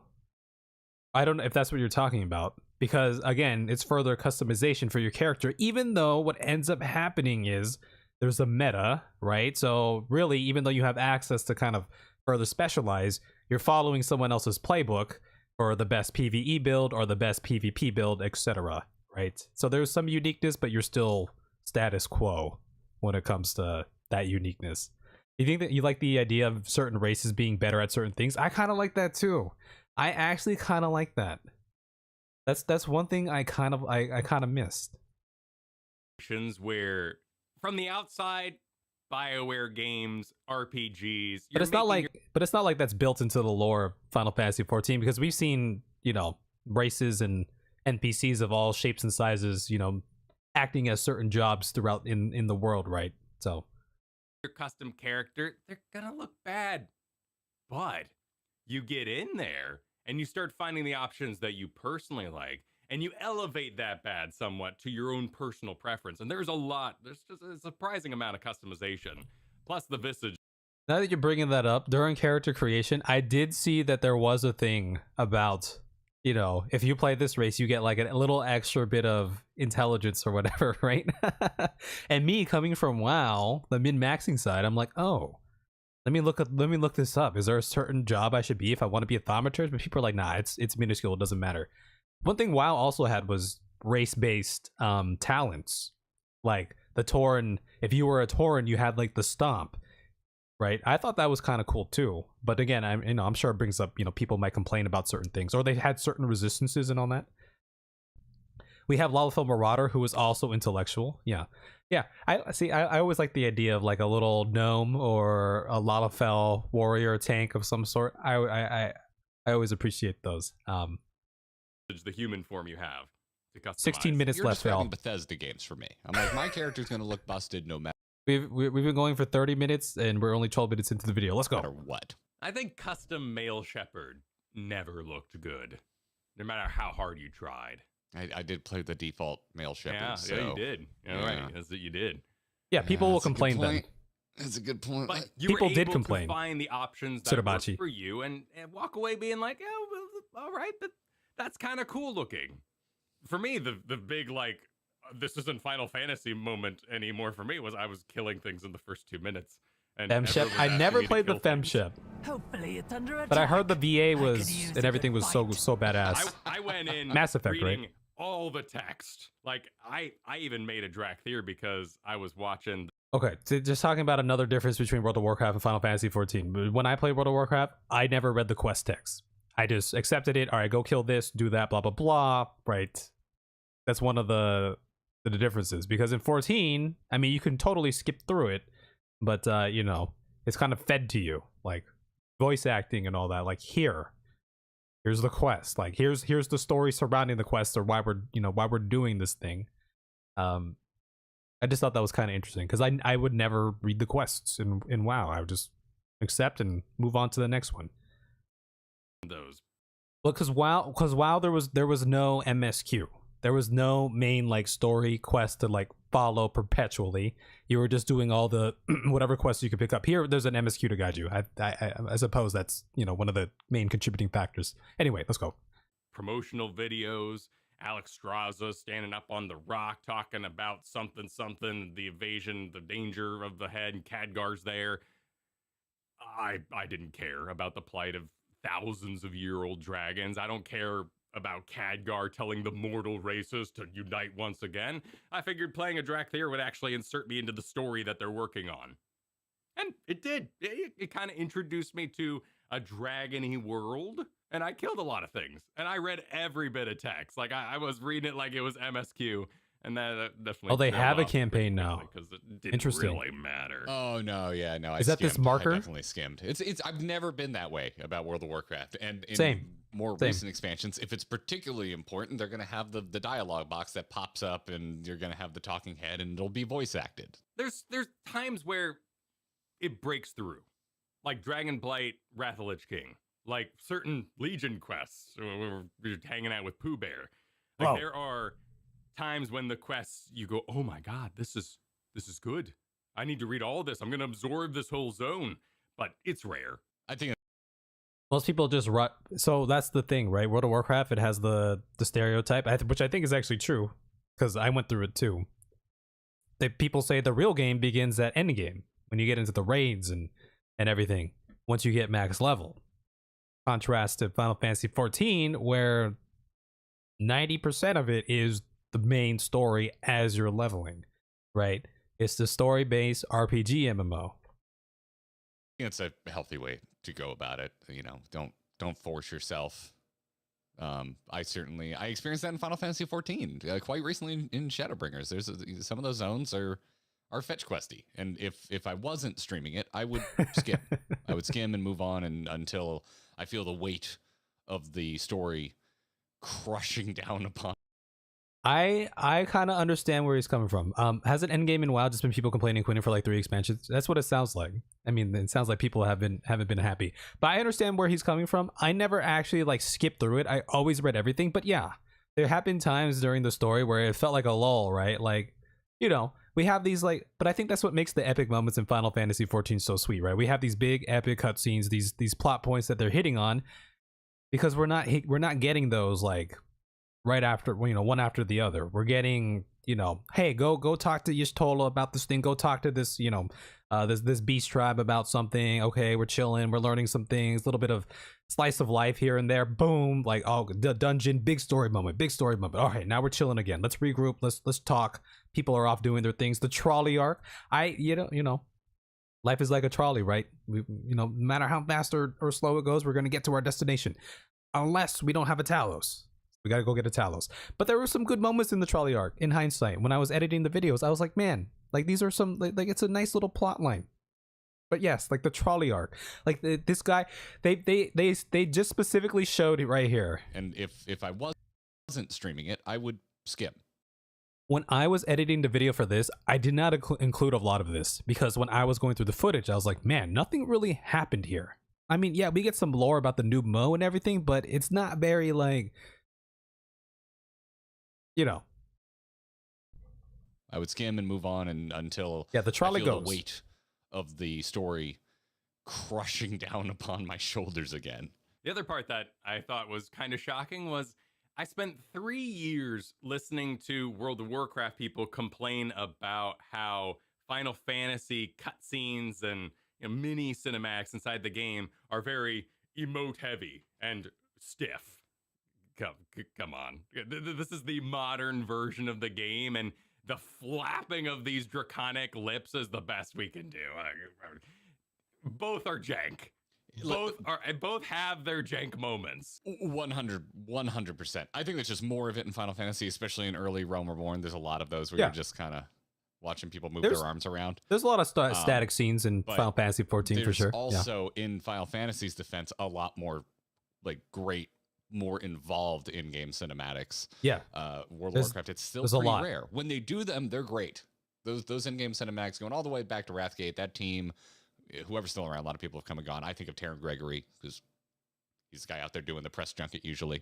I don't know if that's what you're talking about, because again, it's further customization for your character, even though what ends up happening is there's a meta, right? So really, even though you have access to kind of further specialize, you're following someone else's playbook for the best PvE build or the best PvP build, etc., right? So there's some uniqueness, but you're still status quo when it comes to that uniqueness. You think that you like the idea of certain races being better at certain things? I kind of like that too. I actually kind of like that. That's one thing I kind of missed. Where from the outside, BioWare games, RPGs. But it's not like that's built into the lore of Final Fantasy 14, because we've seen, you know, races and NPCs of all shapes and sizes, you know, acting as certain jobs throughout in the world, right? So your custom character, they're gonna look bad. But you get in there and you start finding the options that you personally like, and you elevate that bad somewhat to your own personal preference. And there's just a surprising amount of customization. Plus the visage. now that you're bringing that up, during character creation, I did see that there was a thing about, you know, if you play this race, you get like a little extra bit of intelligence or whatever, right? And me coming from WoW, the min-maxing side, I'm like, oh, let me look this up. Is there a certain job I should be if I want to be a thaumaturge? But people are like, nah, it's minuscule, it doesn't matter. One thing WoW also had was race-based talents. Like the Tauren, if you were a Tauren, you had like the stomp, right? I thought that was kind of cool too. But again, I'm sure it brings up, you know, people might complain about certain things, or they had certain resistances and all that. We have Lalafell Marauder, who is also intellectual. Yeah. I always like the idea of like a little gnome or a Lalafell warrior tank of some sort. I always appreciate those. The human form you have to customize. 16 minutes You're left, Phil. describing Bethesda games for me. I'm like, my character's gonna look busted no matter We've been going for 30 minutes and we're only 12 minutes into the video. Let's go. what. I think custom male shepherd never looked good, no matter how hard you tried. I did play the default male shepherd. Yeah, so, yeah, you did. All right, that's what you did. Yeah, people will that's a good complain then. point. That's a good point. But you People were did able complain. to find the options that work Tsurubachi. for you and walk away being like, oh, well, all right, that's kind of cool looking. For me, the big like, this isn't Final Fantasy moment anymore for me was I was killing things in the first 2 minutes. And Femshep. I never played the Femshep, Hopefully it's under attack. but I heard the VA could was use and a everything good was so fight. badass. I went in Mass Effect, right? reading all the text. Like I even made a Drakthir because I was watching. Okay, so just talking about another difference between World of Warcraft and Final Fantasy 14. When I played World of Warcraft, I never read the quest text. I just accepted it. All right, go kill this, do that, blah blah blah. Right. That's one of the differences, because in 14, I mean, you can totally skip through it, but you know, it's kind of fed to you, like voice acting and all that. Like here's the quest. Like here's the story surrounding the quest, or why we're doing this thing. I just thought that was kind of interesting, because I would never read the quests in WoW. I would just accept and move on to the next one. Those. Well, because WoW there was no MSQ. There was no main like story quest to like follow perpetually. You were just doing all the whatever quests you could pick up. Here, there's an MSQ to guide you. I suppose that's, you know, one of the main contributing factors. Anyway, let's go. Promotional videos, Alex Straza standing up on the rock talking about something, the evasion, the danger of the head, and Khadgar's there. I didn't care about the plight of thousands of year-old dragons. I don't care about Khadgar telling the mortal races to unite once again. I figured playing a Drakthir would actually insert me into the story that they're working on. And it did. It kind of introduced me to a dragon-y world, and I killed a lot of things. And I read every bit of text. Like, I was reading it like it was MSQ, and that definitely... Oh, they have a campaign now. Because it didn't Interesting. really matter. Oh no, yeah, no. Is that this marker? I definitely skimmed. It's. I've never been that way about World of Warcraft, and in Same. more Same. recent expansions, if it's particularly important, they're gonna have the dialogue box that pops up, and you're gonna have the talking head, and it'll be voice acted. There's times where it breaks through, like Dragonblight, Wrath of Lich King, like certain Legion quests where we're hanging out with Pooh Bear. Like Whoa. there are times when the quests you go, oh my god, this is good. I need to read all this. I'm gonna absorb this whole zone, but it's rare. I think Most people just run. So that's the thing, right? World of Warcraft, it has the stereotype, which I think is actually true, because I went through it too. People say the real game begins at endgame, when you get into the raids and everything, once you get max level. Contrast to Final Fantasy 14, where 90% of it is the main story as you're leveling, right? It's the story-based RPG MMO. it's a healthy way to go about it. You know, don't force yourself. I experienced that in Final Fantasy 14 quite recently in Shadowbringers. Some of those zones are are fetch questy. And if I wasn't streaming it, I would skim. I would skim and move on until I feel the weight of the story crushing down upon. I kind of understand where he's coming from. Hasn't Endgame in WoW just been people complaining quitting for like 3 expansions? That's what it sounds like. I mean, it sounds like people haven't been happy. But I understand where he's coming from. I never actually like skipped through it. I always read everything. But yeah, there have been times during the story where it felt like a lull, right? Like, you know, we have these like, but I think that's what makes the epic moments in Final Fantasy 14 so sweet, right? We have these big epic cutscenes, these plot points that they're hitting on, because we're not getting those like right after, you know, one after the other. We're getting, you know, hey, go talk to Y'shtola about this thing. Go talk to this, you know, this beast tribe about something. Okay, we're chilling. We're learning some things. A little bit of slice of life here and there. Boom, like, oh, the dungeon, big story moment. All right, now we're chilling again. Let's regroup. Let's talk. People are off doing their things. The trolley arc. You know, life is like a trolley, right? You know, no matter how fast or slow it goes, we're gonna get to our destination, unless we don't have a Talos. We gotta go get a Talos. But there were some good moments in the trolley arc. In hindsight, when I was editing the videos, I was like, man, like these are some like it's a nice little plot line. But yes, like the trolley arc, like this guy, they just specifically showed it right here. And if I wasn't streaming it, I would skim. When I was editing the video for this, I did not include a lot of this, because when I was going through the footage, I was like, man, nothing really happened here. I mean, yeah, we get some lore about the noob Mo and everything, but it's not very like, you know. I would skim and move on until the trolley I feel goes. the weight of the story crushing down upon my shoulders again. The other part that I thought was kind of shocking was I spent 3 years listening to World of Warcraft people complain about how Final Fantasy cutscenes and, you know, mini cinematics inside the game are very emote heavy and stiff. Come on. This is the modern version of the game, and the flapping of these draconic lips is the best we can do. Both are jank. Both have their jank moments. 100%. I think there's just more of it in Final Fantasy, especially in early Realm Reborn. There's a lot of those where you're just kind of watching people move their arms around. There's a lot of static scenes in Final Fantasy 14 for sure. Also, in Final Fantasy's defense, a lot more like great, more involved in-game cinematics. Yeah. World of Warcraft, it's still pretty rare. When they do them, they're great. Those in-game cinematics going all the way back to Wrathgate, that team, whoever's still around, a lot of people have come and gone. I think of Taron Gregory, because he's the guy out there doing the press junket usually.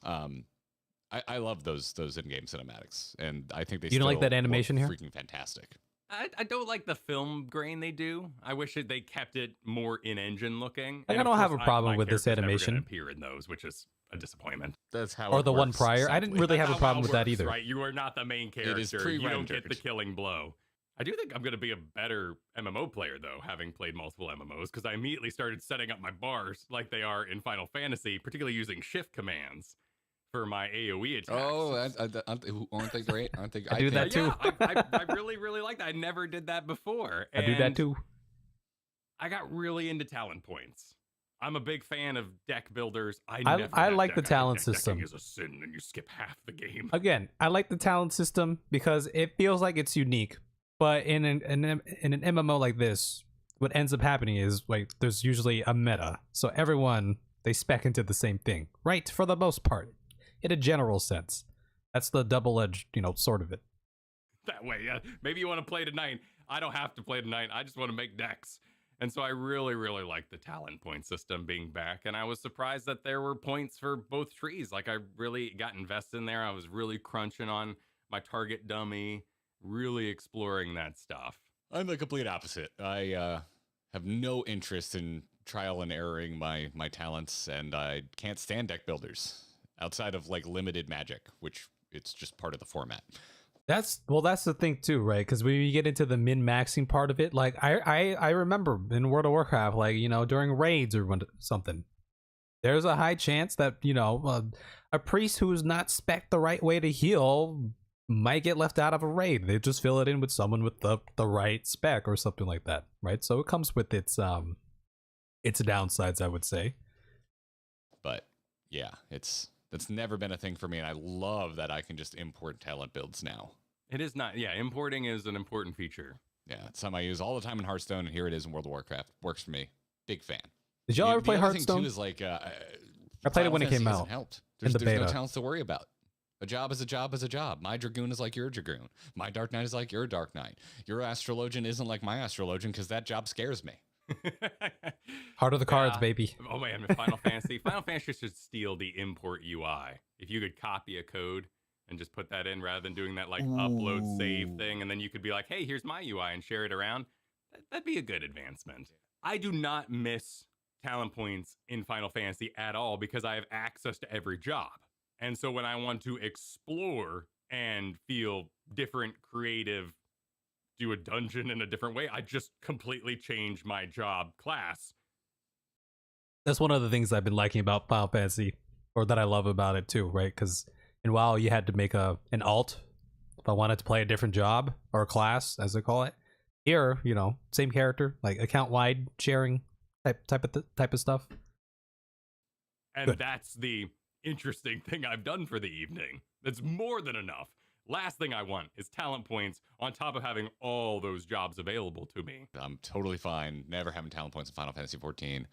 I love those in-game cinematics, and I think they You don't like that animation here? Freaking fantastic. I don't like the film grain they do. I wish they kept it more in-engine looking. Like, I don't have a problem with this animation. Appear in those, which is a disappointment. That's how. Or it the works, one prior. sadly. I didn't really have a problem with that either. Right, you are not the main character. It is you don't get pre-rendered. the killing blow. I do think I'm going to be a better MMO player, though, having played multiple MMOs, because I immediately started setting up my bars like they are in Final Fantasy, particularly using shift commands for my AoE attacks. Oh, aren't they great? Aren't they? I do that too. Yeah, I really, really like that. I never did that before. I do that too. I got really into talent points. I'm a big fan of deck builders. I like the talent system. Decking is a sin, and you skip half the game. Again, I like the talent system because it feels like it's unique. But in an MMO like this, what ends up happening is like there's usually a meta, so everyone they spec into the same thing, right? For the most part, in a general sense. That's the double-edged, sword of it. That way, yeah. Maybe you want to play tonight. I don't have to play tonight. I just want to make decks. And so I really, really like the talent point system being back. And I was surprised that there were points for both trees. Like, I really got invested in there. I was really crunching on my target dummy, really exploring that stuff. I'm the complete opposite. I have no interest in trial and erroring my talents, and I can't stand deck builders outside of like limited magic, which it's just part of the format. That's the thing too, right? Because when you get into the min-maxing part of it, like I remember in World of Warcraft, like, during raids or something, there's a high chance that, a priest who's not spec'd the right way to heal might get left out of a raid. They just fill it in with someone with the right spec or something like that, right? So it comes with its downsides, I would say. But yeah, that's never been a thing for me, and I love that I can just import talent builds now. It is not. Yeah, importing is an important feature. Yeah, it's something I use all the time in Hearthstone, and here it is in World of Warcraft. Works for me. Big fan. Did y'all ever play the other thing Hearthstone? too is like I played it when it came out. Helped. In the There's beta. no talents to worry about. A job is a job is a job. My Dragoon is like your Dragoon. My Dark Knight is like your Dark Knight. Your Astrologian isn't like my Astrologian because that job scares me. Heart of the cards, baby. Oh man, Final Fantasy. Final Fantasy should steal the import UI. If you could copy a code and just put that in rather than doing that like upload save thing, and then you could be like, hey, here's my UI and share it around. That'd be a good advancement. I do not miss talent points in Final Fantasy at all because I have access to every job. And so when I want to explore and feel different, creative, do a dungeon in a different way, I just completely change my job class. That's one of the things I've been liking about Final Fantasy, or that I love about it too, right? Because in WoW you had to make an alt if I wanted to play a different job or class, as they call it. Here, you know, same character, like account-wide sharing type of stuff. And Good. That's the interesting thing I've done for the evening. That's more than enough. Last thing I want is talent points on top of having all those jobs available to me. I'm totally fine never having talent points in Final Fantasy 14.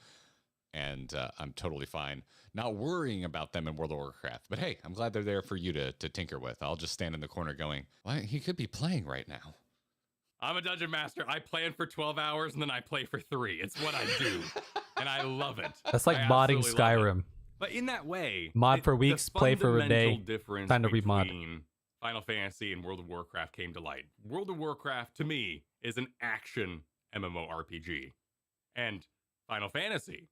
And I'm totally fine not worrying about them in World of Warcraft. But hey, I'm glad they're there for you to tinker with. I'll just stand in the corner going, why, he could be playing right now. I'm a dungeon master. I plan for 12 hours and then I play for 3. It's what I do. And I love it. That's like I modding absolutely love it. Skyrim. But in that way, Mod for weeks, play for a day, difference time to remod. between Final Fantasy and World of Warcraft came to light. World of Warcraft, to me, is an action MMORPG. And Final Fantasy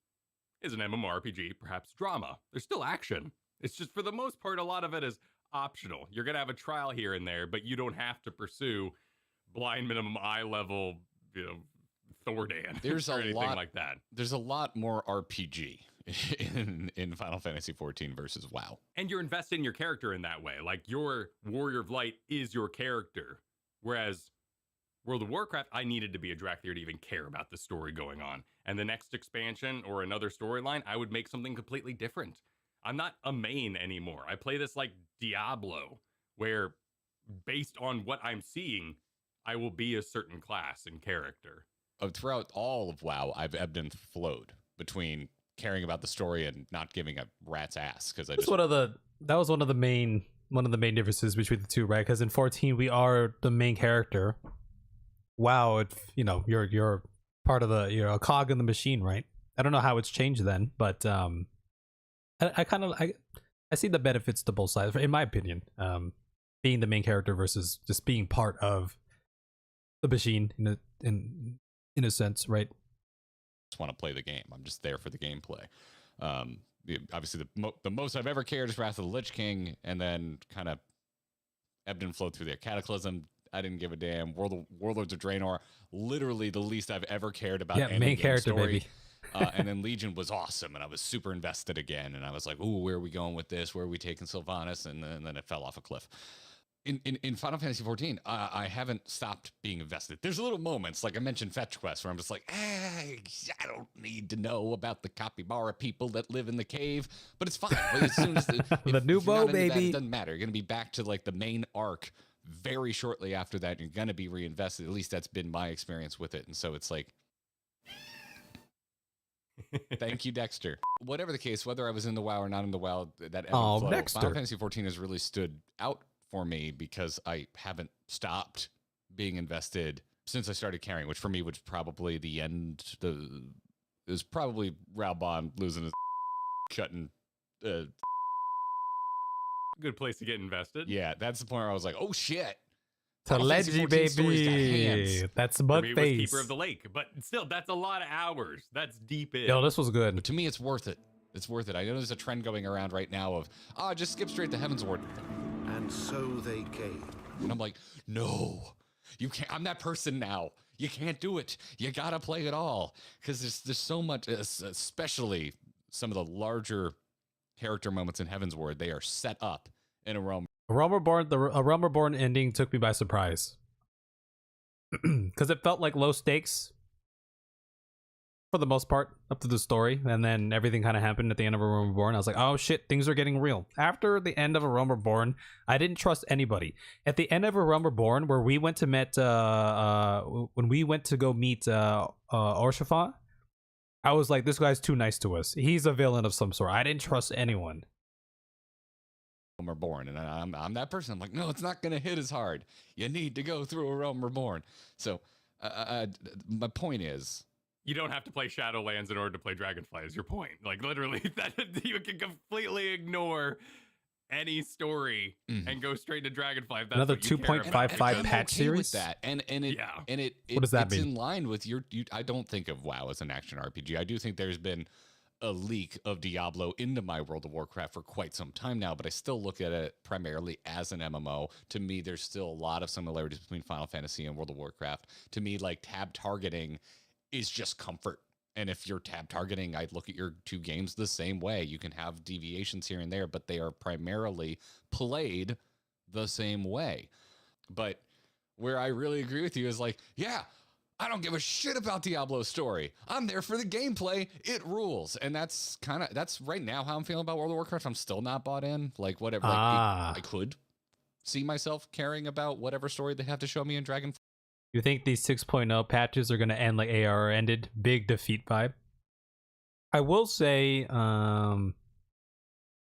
is an MMORPG, perhaps drama. There's still action. It's just, for the most part, a lot of it is optional. You're going to have a trial here and there, but you don't have to pursue blind minimum eye level, you know, Thordan. There's or a anything lot like that. There's a lot more RPG in Final Fantasy 14 versus WoW. And you're invested in your character in that way. Like, your Warrior of Light is your character. Whereas World of Warcraft, I needed to be a Drakthir to even care about the story going on. And the next expansion or another storyline, I would make something completely different. I'm not a main anymore. I play this like Diablo, where based on what I'm seeing, I will be a certain class and character. Throughout all of WoW, I've ebbed and flowed between caring about the story and not giving a rat's ass because I just that was one of the main differences between the two, right? Because in 14 we are the main character. WoW, you know, you're part of you're a cog in the machine, right? I don't know how it's changed then, but I see the benefits to both sides, in my opinion. Being the main character versus just being part of the machine in a sense, right? just want to play the game. I'm just there for the gameplay. Obviously, the most I've ever cared is Wrath of the Lich King, and then kind of ebbed and flowed through the Cataclysm. I didn't give a damn. Warlords of Draenor, literally the least I've ever cared about. Yeah, any main game character, story. baby. And then Legion was awesome, and I was super invested again. And I was like, "Ooh, where are we going with this? Where are we taking Sylvanas?" And then it fell off a cliff. In Final Fantasy 14, I haven't stopped being invested. There's little moments, like I mentioned Fetch Quest, where I'm just like, I don't need to know about the capybara people that live in the cave, but it's fine. But as soon as the new bow, baby, that, it doesn't matter. You're going to be back to like the main arc very shortly after that. You're going to be reinvested. At least that's been my experience with it. And so it's like, thank you, Dexter. Whatever the case, whether I was in the WoW or not in the WoW, that Dexter. Final Fantasy 14 has really stood out for me because I haven't stopped being invested since I started carrying, which for me was probably the end. It was probably Raubon losing his cutting. Good place to get invested. Yeah, that's the point where I was like, oh shit. Taleji, baby. That's Bug Face. Face. Keeper of the Lake, but still, that's a lot of hours. That's deep in. Yo, this was good. But to me, it's worth it. It's worth it. I know there's a trend going around right now of, just skip straight to Heavensward. And so they came. And I'm like, no, you can't. I'm that person now. You can't do it. You gotta play it all because there's so much, especially some of the larger character moments in Heavensward. They are set up in a realm. A Realm Reborn ending took me by surprise because it felt like low stakes. for the most part, up to the story, and then everything kind of happened at the end of A Realm Reborn. I was like, oh shit, things are getting real. After the end of A Realm Reborn, I didn't trust anybody. At the end of A Realm Reborn, where we went to when we went to go meet Orshafat, I was like, this guy's too nice to us. He's a villain of some sort. I didn't trust anyone. Realm Reborn, and I'm that person. I'm like, no, it's not gonna hit as hard. You need to go through A Realm Reborn. So my point is, you don't have to play Shadowlands in order to play Dragonfly, is your point. Like, literally, that you can completely ignore any story and go straight to Dragonfly. If that's Another what you care about. 2.55 patch series? with that, and it What does that it's mean? in line with your. I don't think of WoW as an action RPG. I do think there's been a leak of Diablo into my World of Warcraft for quite some time now, but I still look at it primarily as an MMO. To me, there's still a lot of similarities between Final Fantasy and World of Warcraft. To me, like, tab targeting is just comfort. And if you're tab targeting, I'd look at your two games the same way. You can have deviations here and there, but they are primarily played the same way. But where I really agree with you is like, yeah, I don't give a shit about Diablo's story. I'm there for the gameplay. It rules. And that's right now how I'm feeling about World of Warcraft. I'm still not bought in. Like, whatever. Like, I could see myself caring about whatever story they have to show me in Dragonfly. You think these 6.0 patches are going to end like AR ended? Big defeat vibe. I will say, by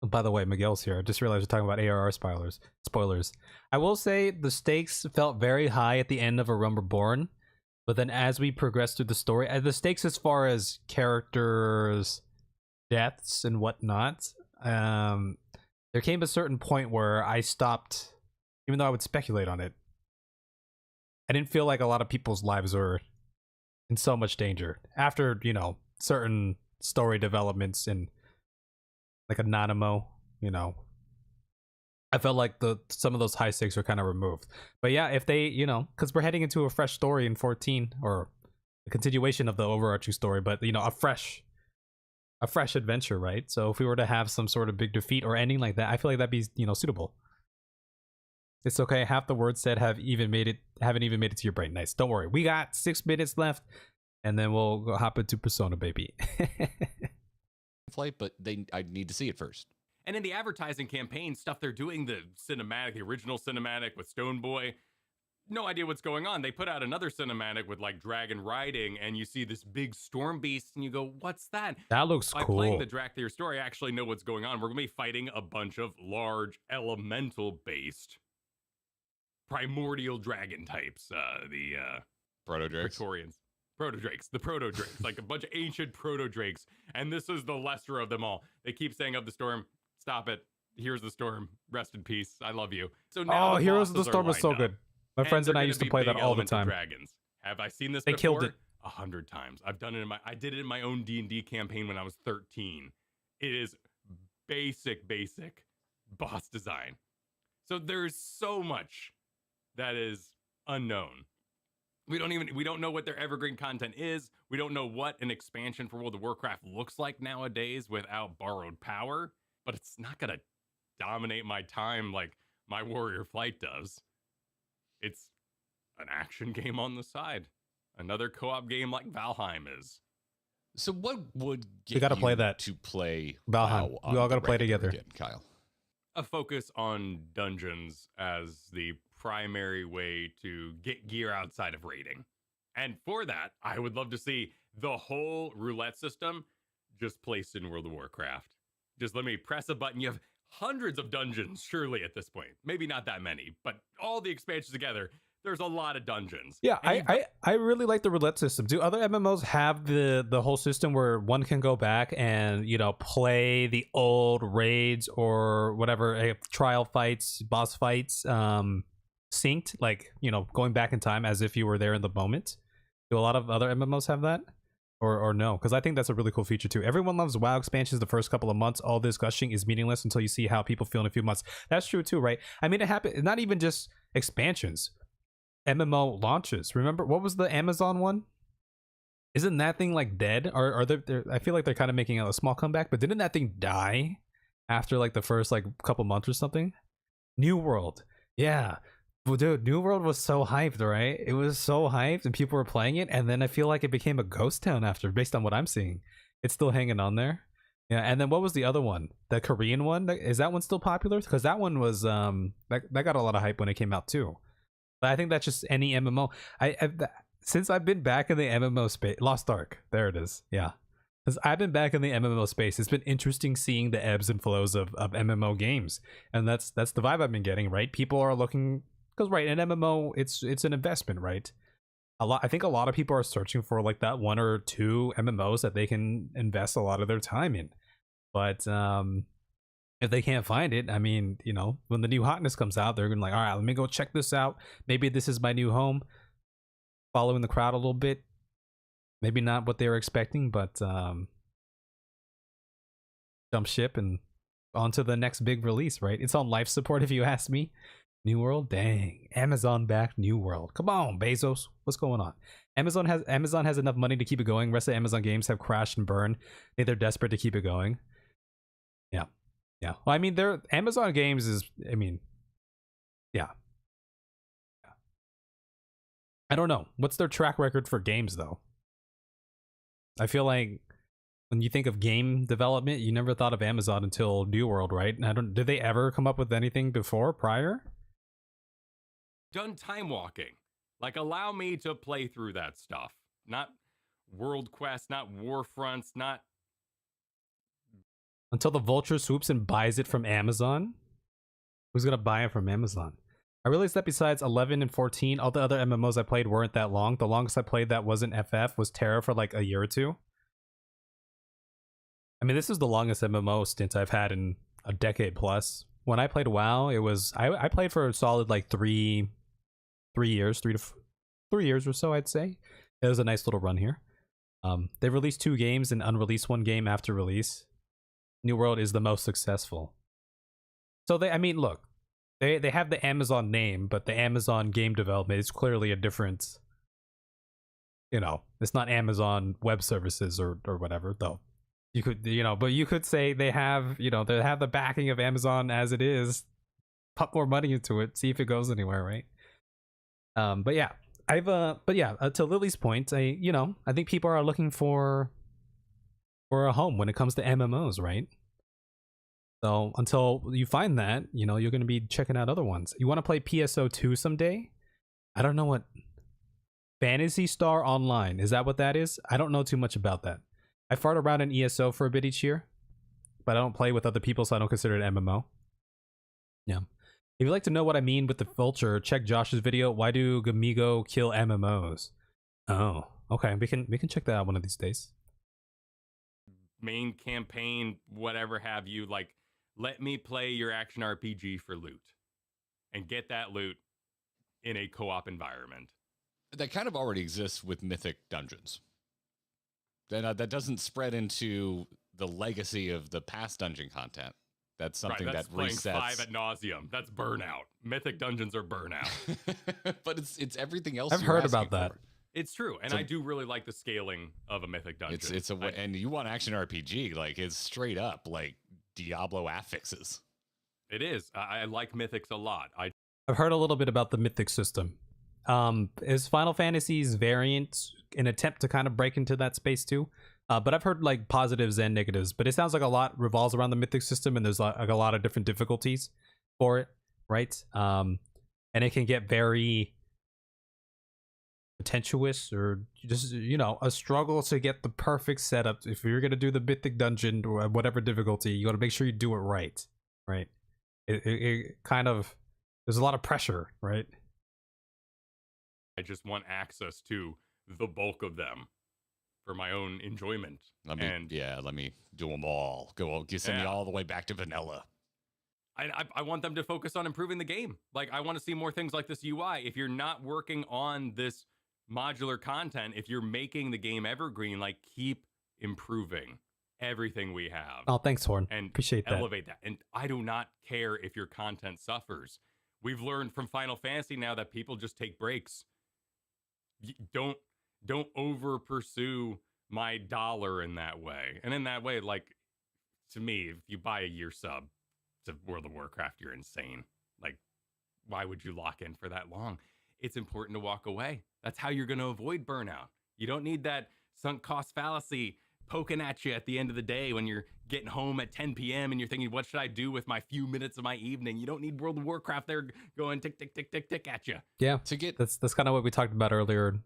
the way, Miguel's here. I just realized we're talking about ARR spoilers. I will say the stakes felt very high at the end of A Realm Reborn, but then as we progress through the story, the stakes as far as characters, deaths, and whatnot, there came a certain point where I stopped, even though I would speculate on it. I didn't feel like a lot of people's lives were in so much danger after, you know, certain story developments and like a Nanamo, you know. I felt like some of those high stakes were kind of removed. But yeah, if they, you know, because we're heading into a fresh story in 14, or a continuation of the overarching story, but, you know, a fresh adventure, right? So if we were to have some sort of big defeat or ending like that, I feel like that'd be, you know, suitable. It's okay. Half the words said haven't even made it to your brain. Nice. Don't worry. We got 6 minutes left, and then we'll go hop into Persona, baby. But I need to see it first. And in the advertising campaign stuff they're doing, the cinematic, the original cinematic with Stone Boy, no idea what's going on. They put out another cinematic with like dragon riding, and you see this big storm beast, and you go, what's that? That looks cool. By playing the Drakthir story, I actually know what's going on. We're going to be fighting a bunch of large elemental-based primordial dragon types, the Proto-Drakes. The Proto-Drakes, like a bunch of ancient Proto-Drakes, and this is the lesser of them all. They keep saying of the storm, stop it, here's the storm, rest in peace, I love you. So now Heroes of the Storm was so good. My friends and I used to play that all the time. Dragons. Have I seen this They before? killed it 100 times. I've done it I did it in my own D&D campaign when I was 13. It is basic boss design. So there's so much that is unknown. We don't know what their evergreen content is. We don't know what an expansion for World of Warcraft looks like nowadays without borrowed power, but it's not going to dominate my time like my Warrior Flight does. It's an action game on the side. Another co-op game like Valheim is. So what would get we gotta play that to play Valheim? WoW We all gotta play together. Again, Kyle. A focus on dungeons as the primary way to get gear outside of raiding. And for that, I would love to see the whole roulette system just placed in World of Warcraft. Just let me press a button. You have hundreds of dungeons, surely, at this point. Maybe not that many, but all the expansions together, there's a lot of dungeons. Yeah, I really like the roulette system. Do other MMOs have the whole system where one can go back and, you know, play the old raids or whatever, trial fights, boss fights, synced, like, you know, going back in time as if you were there in the moment? Do a lot of other MMOs have that? Or no? Because I think that's a really cool feature too. Everyone loves WoW expansions the first couple of months. All this gushing is meaningless until you see how people feel in a few months. That's true too, right? I mean, it happened. Not even just expansions. MMO launches. Remember, what was the Amazon one? Isn't that thing like dead? Or are they? I feel like they're kind of making a small comeback. But didn't that thing die after like the first like couple months or something? New World, yeah. Well, dude, New World was so hyped, right? It was so hyped, and people were playing it, and then I feel like it became a ghost town after, based on what I'm seeing. It's still hanging on there. Yeah, and then what was the other one? The Korean one? Is that one still popular? Because that one was that got a lot of hype when it came out too. But I think that's just any MMO. Since I've been back in the MMO space, Lost Ark. There it is. Yeah. Since I've been back in the MMO space, it's been interesting seeing the ebbs and flows of MMO games, and that's the vibe I've been getting. Right, people are looking because right, an MMO, it's an investment, right? I think a lot of people are searching for like that one or two MMOs that they can invest a lot of their time in. But if they can't find it, I mean, you know, when the new hotness comes out, they're gonna like, all right, let me go check this out. Maybe this is my new home. Following the crowd a little bit. Maybe not what they were expecting, but jump ship and on to the next big release, right? It's on life support if you ask me. New World, dang. Amazon backed New World. Come on, Bezos. What's going on? Amazon has enough money to keep it going. Rest of Amazon games have crashed and burned. I think they're desperate to keep it going. Yeah. Yeah. Well, I mean, they're Amazon games is, I mean, yeah. I don't know. What's their track record for games though? I feel like when you think of game development, you never thought of Amazon until New World, right? Did they ever come up with anything before, prior? Done time walking. Like, allow me to play through that stuff. Not World Quest, not Warfronts, not... Until the vulture swoops and buys it from Amazon? Who's gonna buy it from Amazon? I realized that besides 11 and 14, all the other MMOs I played weren't that long. The longest I played that wasn't FF was Terra for like a year or two. I mean, this is the longest MMO stint I've had in a decade plus. When I played WoW, it was... I played for a solid like 3 years, 3 years or so, I'd say. It was a nice little run here. They released 2 games and unreleased 1 game after release. New World is the most successful. So I mean, look, they have the Amazon name, but the Amazon game development is clearly a different, you know, it's not Amazon Web Services or whatever, though. You could, you know, but you could say they have, you know, they have the backing of Amazon as it is. Put more money into it, see if it goes anywhere, right? But yeah, to Lily's point, I think people are looking for a home when it comes to MMOs, right? So until you find that, you know, you're going to be checking out other ones. You want to play PSO2 someday? I don't know what Phantasy Star Online, is that what that is? I don't know too much about that. I fart around in ESO for a bit each year, but I don't play with other people, so I don't consider it MMO. Yeah. If you'd like to know what I mean with the vulture, check Josh's video. Why do Gamigo kill MMOs? Oh, okay. We can check that out one of these days. Main campaign, whatever have you, like, let me play your action RPG for loot and get that loot in a co-op environment. That kind of already exists with Mythic Dungeons. That doesn't spread into the legacy of the past dungeon content. That's something right, that's that resets. 5 ad nauseum. That's burnout. Mythic Dungeons are burnout. But it's everything else. I've heard about that. It's true, and I do really like the scaling of a Mythic Dungeon. It's and you want action RPG, like it's straight up like Diablo affixes. It is. I like Mythics a lot. I've heard a little bit about the Mythic system. Is Final Fantasy's variant an attempt to kind of break into that space too? But I've heard like positives and negatives, but it sounds like a lot revolves around the Mythic system, and there's like a lot of different difficulties for it, right? And it can get very contentious, or just, you know, a struggle to get the perfect setup. If you're going to do the Mythic Dungeon or whatever difficulty, you got to make sure you do it right, right? It kind of, there's a lot of pressure, right? I just want access to the bulk of them for my own enjoyment. Let me do them all. Send me all the way back to vanilla. I want them to focus on improving the game. Like, I want to see more things like this UI. If you're not working on this modular content, if you're making the game evergreen, like, keep improving everything we have. Oh, thanks, Horn. And appreciate that. Elevate that. And I do not care if your content suffers. We've learned from Final Fantasy now that people just take breaks. Don't over pursue my dollar in that way. And in that way, like, to me, if you buy a year sub to World of Warcraft, you're insane. Like, why would you lock in for that long? It's important to walk away. That's how you're going to avoid burnout. You don't need that sunk cost fallacy poking at you at the end of the day when you're getting home at 10 p.m. and you're thinking, what should I do with my few minutes of my evening? You don't need World of Warcraft there going tick, tick, tick, tick, tick at you. Yeah, that's kind of what we talked about earlier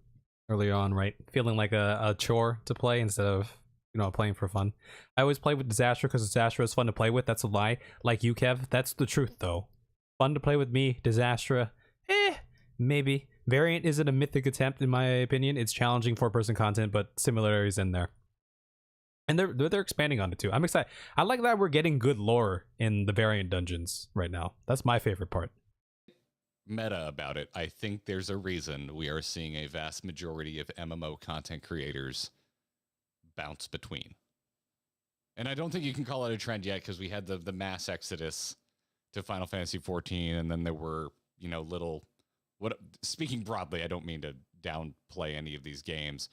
on, right? Feeling like a chore to play instead of, you know, playing for fun. I always play with Disaster because Disaster is fun to play with. That's a lie. Like you, Kev. That's the truth, though. Fun to play with me. Disaster, maybe. Variant isn't a mythic attempt, in my opinion. It's challenging four-person content, but similarities in there. And they're expanding on it, too. I'm excited. I like that we're getting good lore in the Variant dungeons right now. That's my favorite part. Meta about it. I think there's a reason we are seeing a vast majority of MMO content creators bounce between. And I don't think you can call it a trend yet because we had the mass exodus to Final Fantasy XIV, and then there were, you know, speaking broadly, I don't mean to downplay any of these games,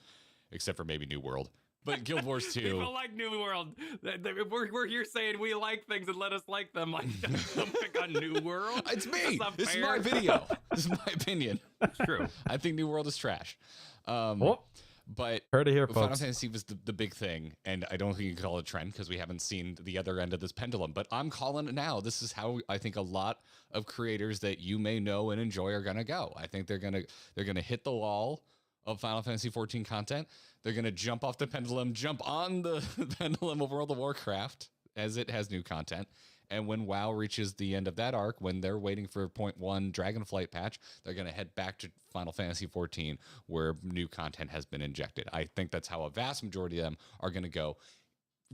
except for maybe New World. But Guild Wars 2. People like New World. We're here saying we like things and let us like them. Like, don't pick on New World. It's me. This is my video. This is my opinion. It's true. I think New World is trash. But heard it here, Final folks. Fantasy was the big thing, and I don't think you can call it a trend because we haven't seen the other end of this pendulum. But I'm calling it now. This is how I think a lot of creators that you may know and enjoy are gonna go. I think they're gonna hit the wall of Final Fantasy XIV content. They're gonna jump off the pendulum, jump on the pendulum of World of Warcraft as it has new content. And when WoW reaches the end of that arc, when they're waiting for 0.1 Dragonflight patch, they're going to head back to Final Fantasy XIV where new content has been injected. I think that's how a vast majority of them are going to go.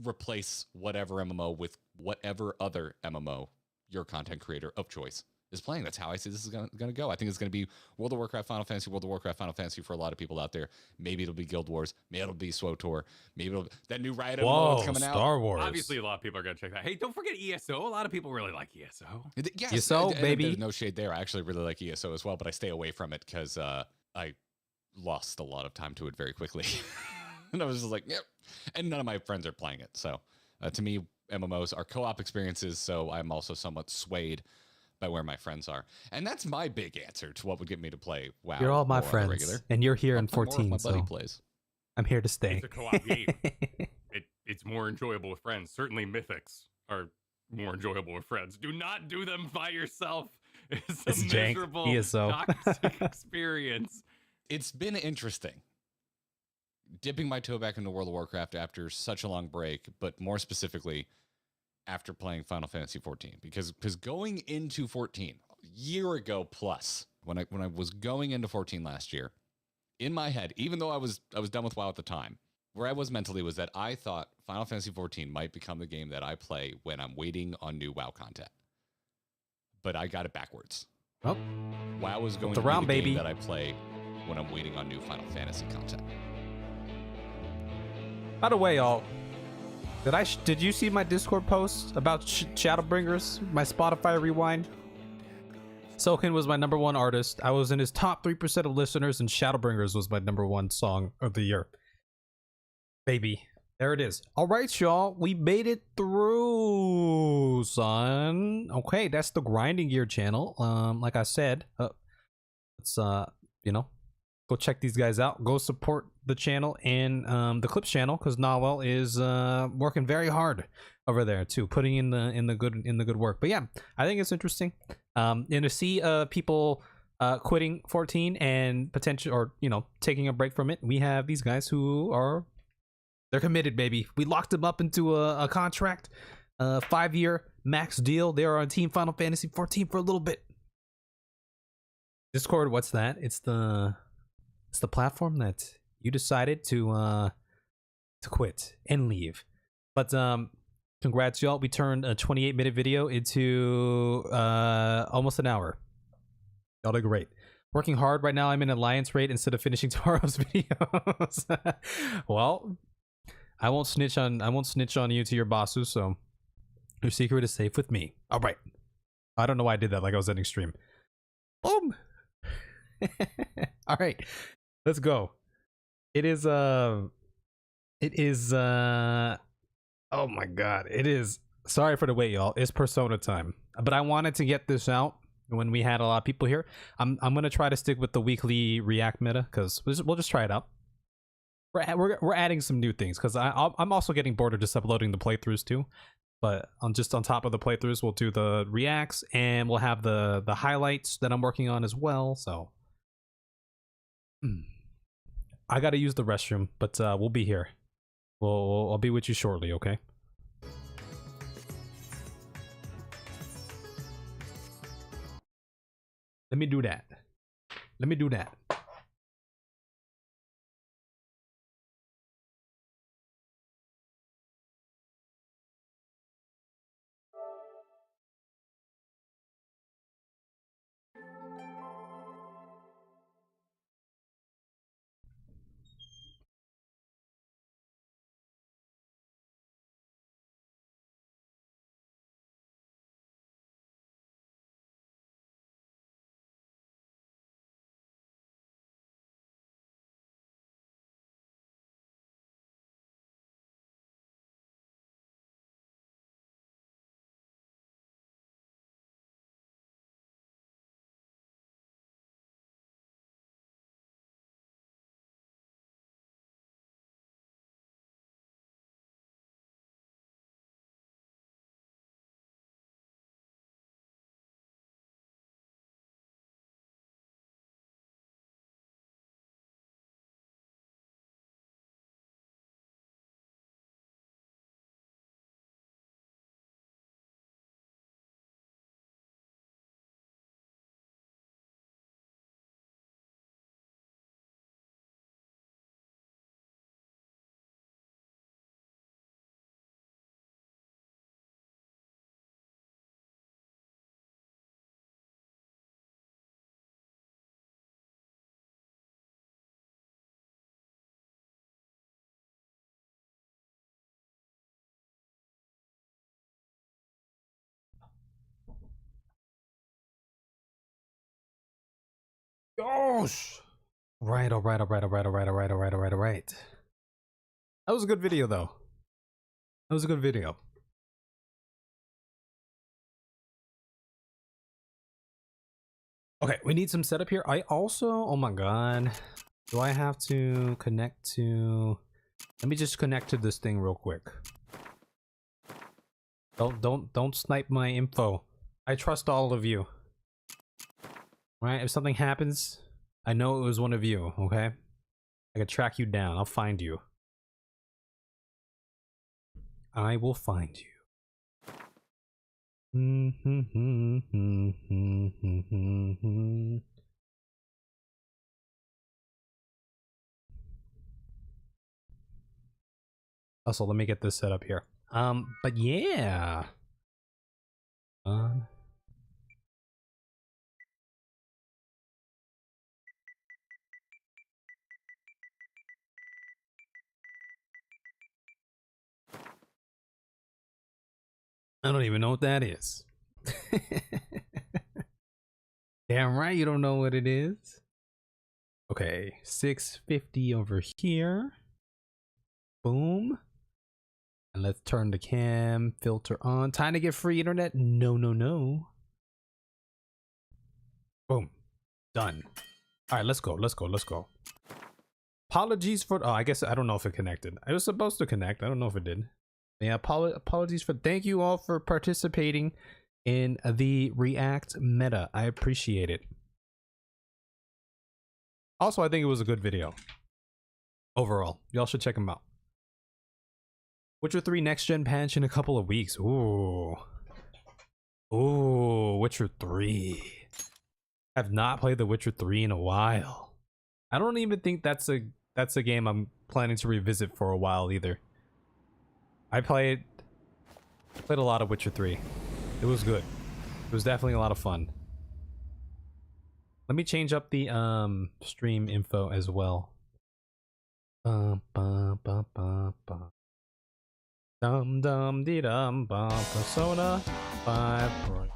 Replace whatever MMO with whatever other MMO your content creator of choice is playing. That's how I see this is going to go. I think it's going to be World of Warcraft, Final Fantasy, World of Warcraft, Final Fantasy for a lot of people out there. Maybe it'll be Guild Wars. Maybe it'll be SWTOR. Maybe that new Riot MMO that's coming out. Star Wars. Obviously, a lot of people are going to check that. Hey, don't forget ESO. A lot of people really like ESO. Yes, ESO, baby. There's no shade there. I actually really like ESO as well, but I stay away from it because I lost a lot of time to it very quickly. And I was just like, yep. And none of my friends are playing it. So to me, MMOs are co-op experiences, so I'm also somewhat swayed by where my friends are. And that's my big answer to what would get me to play WoW. You're all my friends, and you're here in 14, my buddy so plays. I'm here to stay. It's a co-op game. It's more enjoyable with friends. Certainly mythics are more enjoyable with friends. Do not do them by yourself. It's a miserable, toxic experience. It's been interesting dipping my toe back into World of Warcraft after such a long break, but more specifically after playing Final Fantasy XIV, because going into 14 a year ago plus, when I was going into 14 last year, in my head, even though I was done with WoW at the time, where I was mentally was that I thought Final Fantasy XIV might become the game that I play when I'm waiting on new WoW content. But I got it backwards. Oh, WoW was going to be the game that I play when I'm waiting on new Final Fantasy content. By the way, y'all, did you see my Discord post about Shadowbringers, my Spotify rewind? Soken was my #1 artist. I was in his top 3% of listeners, and Shadowbringers was my #1 song of the year. Baby, there it is. All right, y'all, we made it through, son. Okay, that's the Grinding Gear channel. Like I said, let's go check these guys out. Go support the channel and the Clips channel, because Nawel is working very hard over there too, putting in the good work. But yeah, I think it's interesting. And to see people quitting 14 and potential, or taking a break from it, we have these guys who they're committed, baby. We locked them up into a contract, 5-year max deal. They are on Team Final Fantasy 14 for a little bit. Discord, what's that? It's the platform that you decided to quit and leave. But congrats, y'all. We turned a 28-minute video into almost an hour. Y'all did great. Working hard right now. I'm in Alliance raid instead of finishing tomorrow's videos. Well, I won't snitch on you to your bosses, so your secret is safe with me. All right. I don't know why I did that like I was ending stream. Boom. All right. Let's go. It is oh my god. It is, sorry for the wait, y'all. It's Persona time. But I wanted to get this out when we had a lot of people here. I'm gonna try to stick with the weekly React meta because we'll just try it out. We're adding some new things because I'm also getting bored of just uploading the playthroughs too. But on top of the playthroughs, we'll do the reacts and we'll have the highlights that I'm working on as well. So I gotta use the restroom, but we'll be here. I'll be with you shortly, okay? Let me do that. Let me do that. Gosh. Right, all right. That was a good video though. That was a good video. Okay, we need some setup here. I also, oh my god. Do I have to connect to, let me just connect to this thing real quick. Don't snipe my info. I trust all of you. Right, if something happens, I know it was one of you, okay? I can track you down. I'll find you. I will find you. Also, let me get this set up here. But yeah. I don't even know what that is. Damn right you don't know what it is. Okay, 650 over here. Boom. And let's turn the cam filter on. Time to get free internet? No. Boom. Done. All right, let's go. Apologies for, oh, I guess, I don't know if it connected. I was supposed to connect. I don't know if it did. Yeah, apologies for, thank you all for participating in the React meta. I appreciate it. Also, I think it was a good video. Overall, y'all should check them out. Witcher 3 next gen patch in a couple of weeks. Ooh, Witcher 3. I've not played the Witcher 3 in a while. I don't even think that's a game I'm planning to revisit for a while either. I played a lot of Witcher 3. It was good. It was definitely a lot of fun. Let me change up the stream info as well. Dum dum dee dum bum Persona 5 Pro.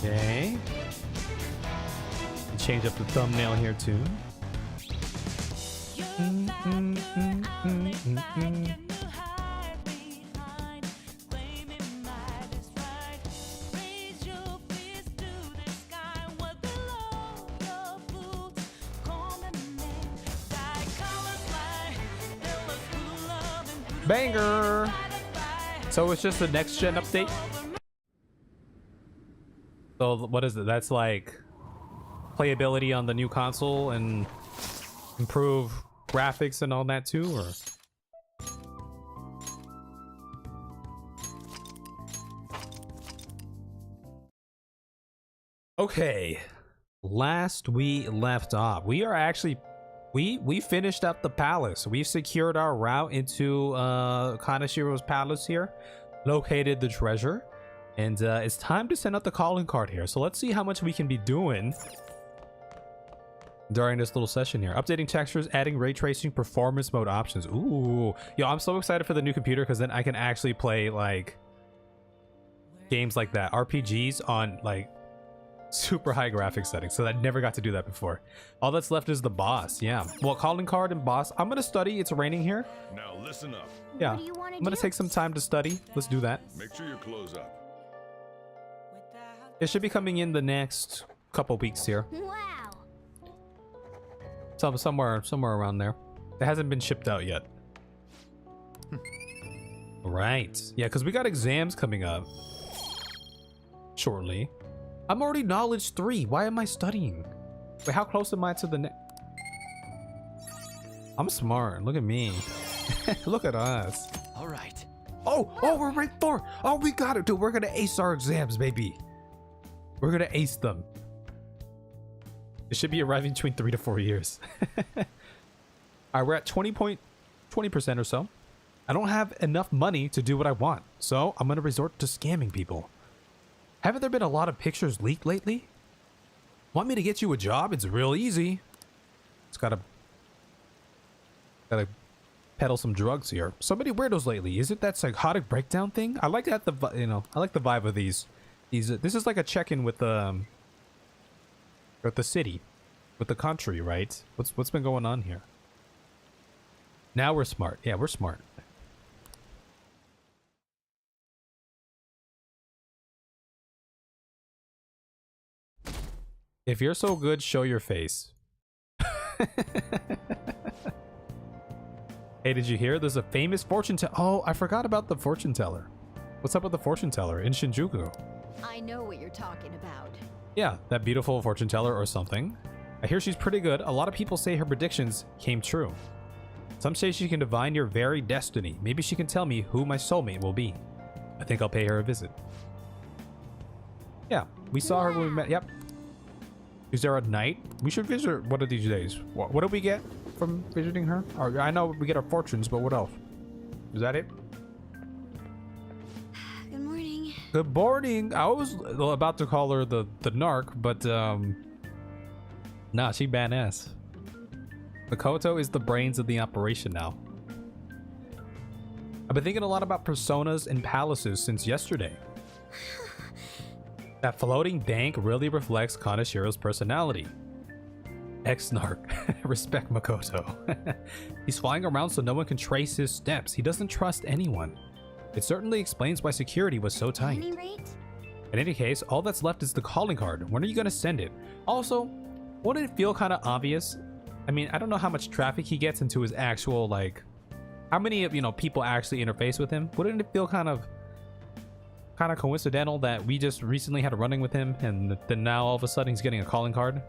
Okay. change up the thumbnail here too. Banger! So it's just the next gen update? So what is it? That's like playability on the new console and improve graphics and all that too, or? Okay, last we left off, we are actually we finished up the palace. We've secured our route into Kanashiro's palace here, located the treasure, and it's time to send out the calling card here. So let's see how much we can be doing during this little session here. Updating textures, adding ray tracing, performance mode options. Ooh, yo, I'm so excited for the new computer because then I can actually play like games like that, RPGs on like super high graphics settings. So I never got to do that before. All that's left is the boss. Yeah, well, calling card and boss, I'm gonna study. It's raining here. Now listen up. Yeah, I'm gonna take some time to study. Let's do that. Make sure you close up. It should be coming in the next couple weeks here. Wow. Somewhere around there. It hasn't been shipped out yet. Right. Yeah, because we got exams coming up shortly. I'm already knowledge 3. Why am I studying? Wait, how close am I to the next? I'm smart. Look at me. Look at us. All right. Oh, we're right 4. Oh, we got it, dude. We're gonna ace our exams, baby. We're gonna ace them. It should be arriving between 3 to 4 years. All right, we're at 20% or so. I don't have enough money to do what I want, so I'm gonna resort to scamming people. Haven't there been a lot of pictures leaked lately? Want me to get you a job? It's real easy. It's gotta peddle some drugs here. So many weirdos lately. Is it that psychotic breakdown thing? I like that I like the vibe of these. This is like a check-in with the city, with the country, right? What's been going on here? Now we're smart. Yeah, we're smart. If you're so good, show your face. Hey, did you hear? There's a famous fortune teller. Oh, I forgot about the fortune teller. What's up with the fortune teller in Shinjuku? I know what you're talking about. Yeah, that beautiful fortune teller or something. I hear she's pretty good. A lot of people say her predictions came true. Some say she can divine your very destiny. Maybe she can tell me who my soulmate will be. I think I'll pay her a visit. Yeah, we saw her when we met. Yep. Is there a night? We should visit her one of these days. What do we get from visiting her? Or, I know we get our fortunes, but what else? Is that it? Good morning. Good morning. I was about to call her the narc, but nah, she badass. Makoto is the brains of the operation now. I've been thinking a lot about personas and palaces since yesterday. That floating bank really reflects Kanashiro's personality. Ex-narc. Respect Makoto. He's flying around so no one can trace his steps. He doesn't trust anyone. It certainly explains why security was so tight. At any rate? In any case, all that's left is the calling card. When are you going to send it? Also, wouldn't it feel kind of obvious? I mean, I don't know how much traffic he gets into his actual, like, how many, people actually interface with him. Wouldn't it feel kind of coincidental that we just recently had a run-in with him and then now all of a sudden he's getting a calling card?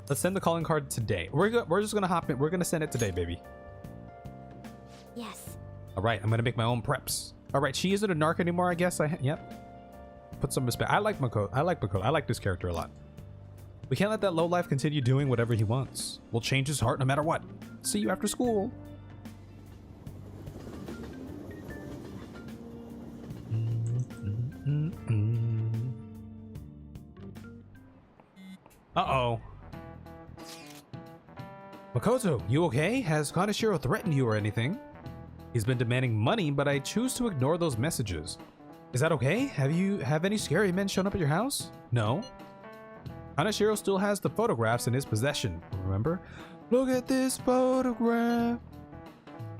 Let's send the calling card today. We're just gonna hop in. We're gonna send it today, baby. Yes. All right, I'm gonna make my own preps. All right, she isn't a narc anymore, I guess. Yep. Put some respect. I like Makoto. I like this character a lot. We can't let that lowlife continue doing whatever he wants. We'll change his heart no matter what. See you after school. Uh-oh. Makoto, you okay? Has Kanashiro threatened you or anything? He's been demanding money, but I choose to ignore those messages. Is that okay? Have any scary men shown up at your house? No. Kaneshiro still has the photographs in his possession, remember? Look at this photograph.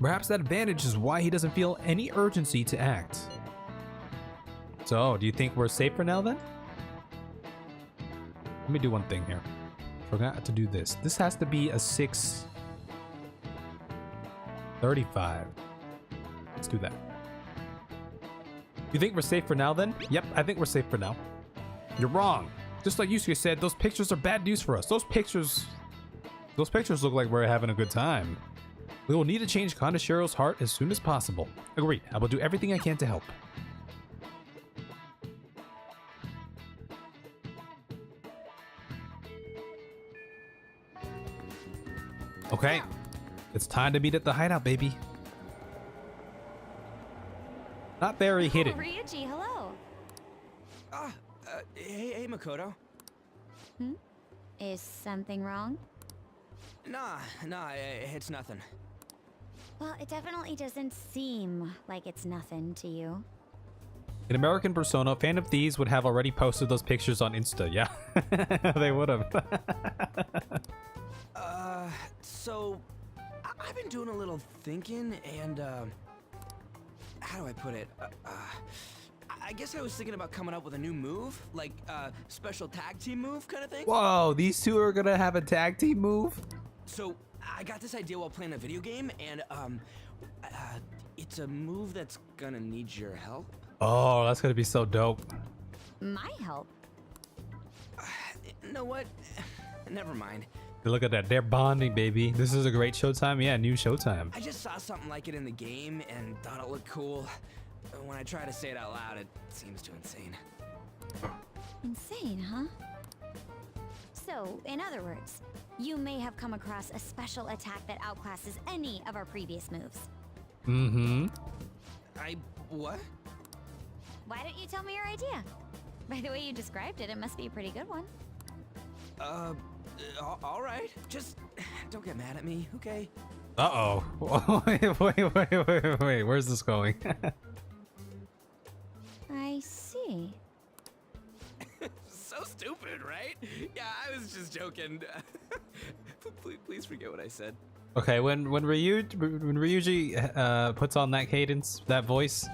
Perhaps that advantage is why he doesn't feel any urgency to act. So, do you think we're safe for now then? Let me do one thing here. Forgot to do this. This has to be a 6:35. Let's do that. You think we're safe for now then? Yep, I think we're safe for now. You're wrong. Just like Yusuke said, those pictures are bad news for us. Those pictures look like we're having a good time. We will need to change Kaneshiro's heart as soon as possible. Agreed. I will do everything I can to help. Okay. It's time to meet at the hideout, baby. Not very hidden. Ryuji, hello. Hey, Makoto. Is something wrong? Nah, it's nothing. Well, it definitely doesn't seem like it's nothing to you. In American Persona, Fan of Thieves would have already posted those pictures on Insta. Yeah, they would have. So I've been doing a little thinking, and how do I put it? I guess I was thinking about coming up with a new move, like special tag team move kind of thing. Whoa, these two are gonna have a tag team move? So I got this idea while playing a video game, and it's a move that's gonna need your help. Oh, that's gonna be so dope. My help? You know what? Never mind. Look at that, they're bonding, baby. This is a great Showtime. Yeah, new Showtime. I just saw something like it in the game and thought it looked cool. When I try to say it out loud, it seems too insane. Insane, huh? So, in other words, you may have come across a special attack that outclasses any of our previous moves. Mm-hmm. What? Why don't you tell me your idea? By the way you described it, it must be a pretty good one. All right. Just don't get mad at me, okay? Uh-oh. Wait. Where's this going? I see. So stupid, right? Yeah, I was just joking. Please forget what I said. Okay, when Ryuji puts on that cadence, that voice,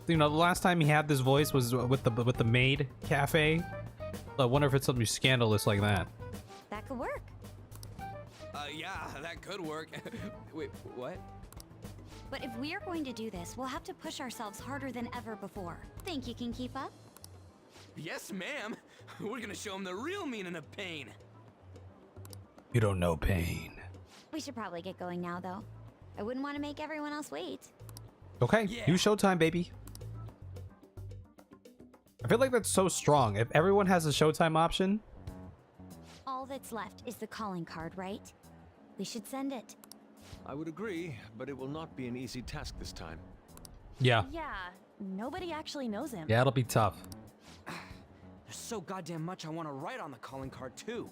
you know, the last time he had this voice was with the maid cafe. I wonder if it's something scandalous like that. That could work. Yeah, that could work. Wait, what? But if we're going to do this, we'll have to push ourselves harder than ever before. Think you can keep up? Yes, ma'am. We're gonna show him the real meaning of pain. You don't know pain. We should probably get going now, though. I wouldn't want to make everyone else wait. Okay, Yeah. new Showtime, baby. I feel like that's so strong. If everyone has a Showtime option. All that's left is the calling card, right? We should send it. I would agree, but it will not be an easy task this time. Yeah. Yeah, nobody actually knows him. Yeah, it'll be tough. There's so goddamn much I want to write on the calling card, too.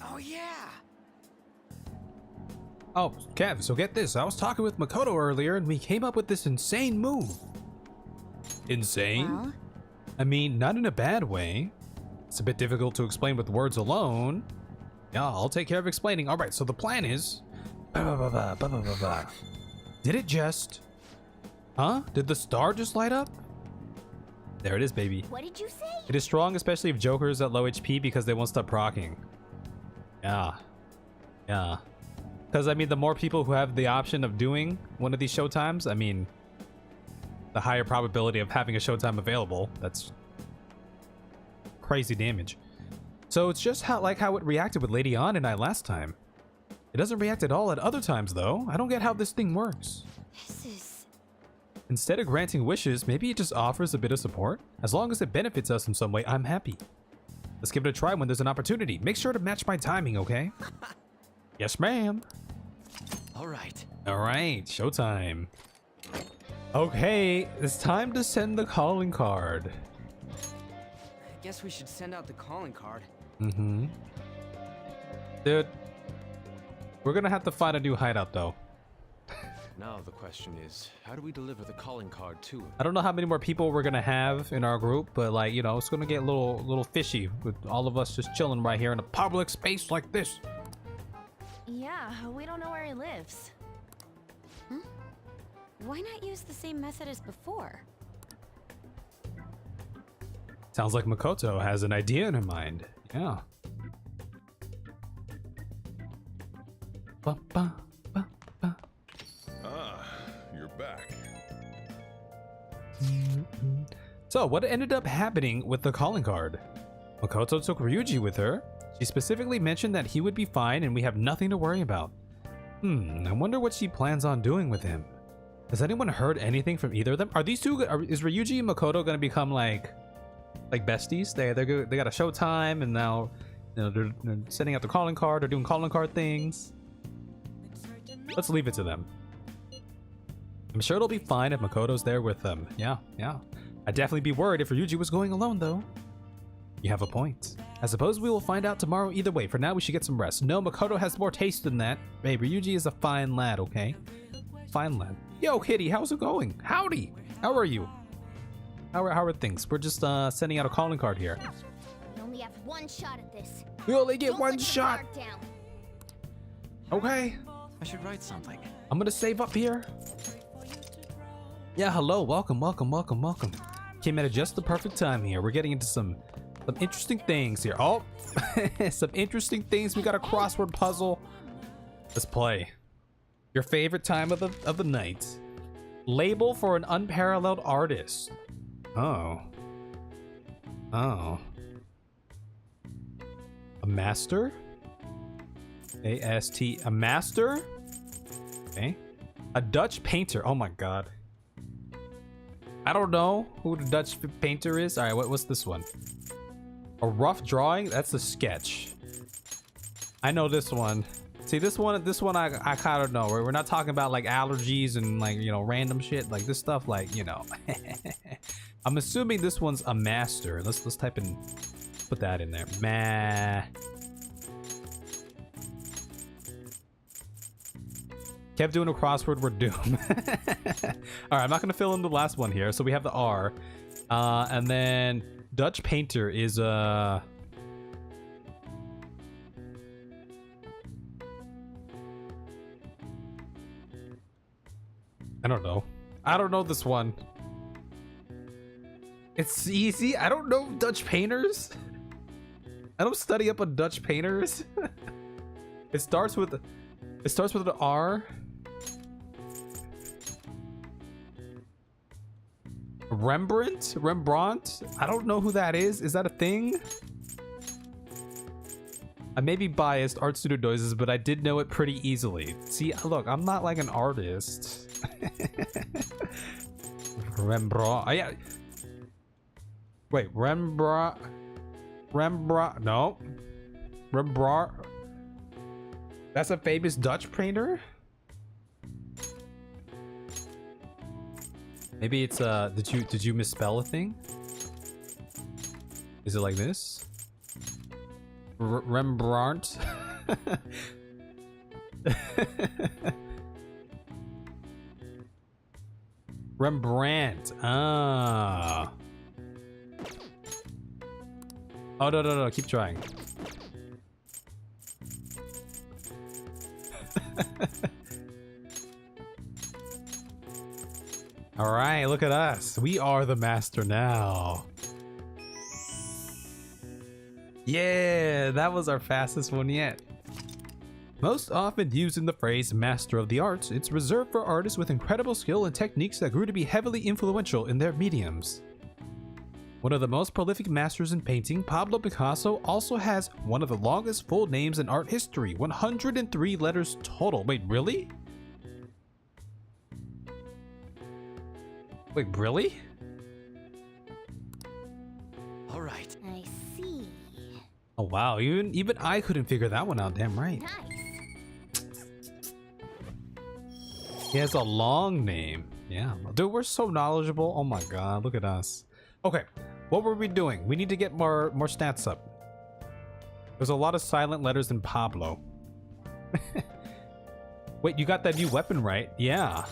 Oh, yeah. Oh, Kev, so get this. I was talking with Makoto earlier and we came up with this insane move. Insane? Well? I mean, not in a bad way. It's a bit difficult to explain with words alone. Yeah, I'll take care of explaining. All right, so the plan is... Did it just... Huh? Did the star just light up? There it is, baby. What did you say? It is strong, especially if Joker's at low HP because they won't stop proccing. Yeah. Yeah. Because, I mean, the more people who have the option of doing one of these Showtimes, I mean, the higher probability of having a Showtime available. That's crazy damage. So it's just like how it reacted with Lady Ann and I last time. It doesn't react at all at other times, though. I don't get how this thing works. This is... Instead of granting wishes, maybe it just offers a bit of support. As long as it benefits us in some way, I'm happy. Let's give it a try when there's an opportunity. Make sure to match my timing, okay? Yes, ma'am. All right. All right, Showtime. Okay, it's time to send the calling card. I guess we should send out the calling card. Mm-hmm. Dude, we're gonna have to find a new hideout, though. Now the question is, how do we deliver the calling card to him? I don't know how many more people we're gonna have in our group, but like, you know, it's gonna get a little fishy with all of us just chilling right here in a public space like this. Yeah, we don't know where he lives. Why not use the same method as before? Sounds like Makoto has an idea in her mind. Yeah. Ba, ba, ba, ba. Ah, you're back. So, what ended up happening with the calling card? Makoto took Ryuji with her. She specifically mentioned that he would be fine and we have nothing to worry about. I wonder what she plans on doing with him. Has anyone heard anything from either of them? Are these two, is Ryuji and Makoto gonna become like besties? They got a showtime and now, you know, they're sending out the calling card, they're doing calling card things. Let's leave it to them. I'm sure it'll be fine if Makoto's there with them. Yeah. I'd definitely be worried if Ryuji was going alone though. You have a point. I suppose we will find out tomorrow either way. For now, we should get some rest. No, Makoto has more taste than that. Hey, Ryuji is a fine lad, okay? Fine lad. Yo, Kitty, how's it going? Howdy. How are you? How are things? We're just sending out a calling card here. We only have one shot at this. We only get Don't one let the shot. guard down. Okay. I should write something. I'm gonna save up here. Yeah, hello, welcome. Came at just the perfect time here. We're getting into some interesting things here. Oh, some interesting things. We got a crossword puzzle. Let's play. Your favorite time of the night. Label for an unparalleled artist. Oh. A master? A-S-T. A master? Okay. A Dutch painter. Oh my god. I don't know who the Dutch painter is. All right, what's this one? A rough drawing? That's a sketch. I know this one. See, this one I kind of know. We're not talking about like allergies and like, you know, random shit. Like this stuff, like, you know. I'm assuming this one's a master. Let's type in, put that in there. Kept doing a crossword, we're doomed. All right, I'm not gonna fill in the last one here. So we have the R, and then Dutch painter is I don't know. I don't know this one. It's easy. I don't know Dutch painters. I don't study up on Dutch painters. It starts with an R. Rembrandt? I don't know who that is. Is that a thing? I may be biased, art student noises, but I did know it pretty easily. See, look, I'm not like an artist. Rembrandt. Oh, yeah. Wait, Rembrandt. No. Rembrandt. That's a famous Dutch painter? Maybe it's did you misspell a thing? Is it like this? Rembrandt? Rembrandt. Ah. Oh no, keep trying. All right, look at us. We are the master now. Yeah, that was our fastest one yet. Most often used in the phrase master of the arts, it's reserved for artists with incredible skill and techniques that grew to be heavily influential in their mediums. One of the most prolific masters in painting, Pablo Picasso also has one of the longest full names in art history, 103 letters total. Wait, really? Wait, really? All right. I see. Oh wow, even I couldn't figure that one out. Damn right. Nice. He has a long name. Yeah, dude, we're so knowledgeable. Oh my god, look at us. Okay, what were we doing? We need to get more stats up. There's a lot of silent letters in Pablo. Wait, you got that new weapon, right? Yeah.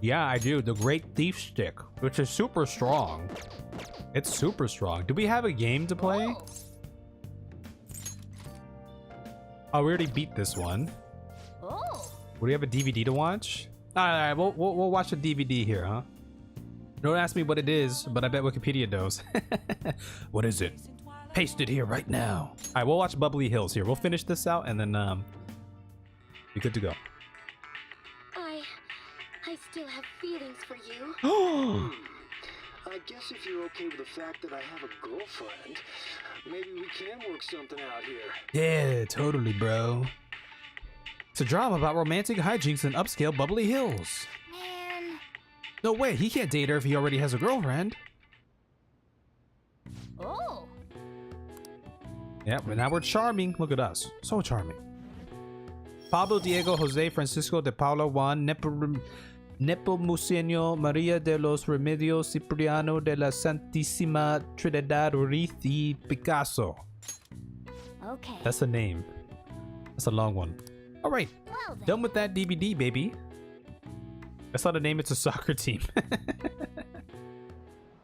Yeah, I do. The Great Thief Stick, which is super strong. It's super strong. Do we have a game to play? Oh, we already beat this one. Oh. Would we have a DVD to watch? Alright, we'll watch the DVD here, huh? Don't ask me what it is, but I bet Wikipedia knows. What is it? Paste it here right now. Alright, we'll watch Bubbly Hills here. We'll finish this out and then be good to go. I still have feelings for you. I guess if you're okay with the fact that I have a girlfriend, maybe we can work something out here. Yeah, totally, bro. It's a drama about romantic hijinks in upscale Bubbly Hills. Man. No way, he can't date her if he already has a girlfriend. Oh. Yeah, but now we're charming. Look at us. So charming. Pablo, Diego, Jose, Francisco, de Paula, Juan, Nepomuceno, Maria de los Remedios, Cipriano de la Santísima Trinidad, Urithi, Picasso. Okay. That's a name. That's a long one. All right. Well then. Done with that DVD, baby. That's not a name, it's a soccer team.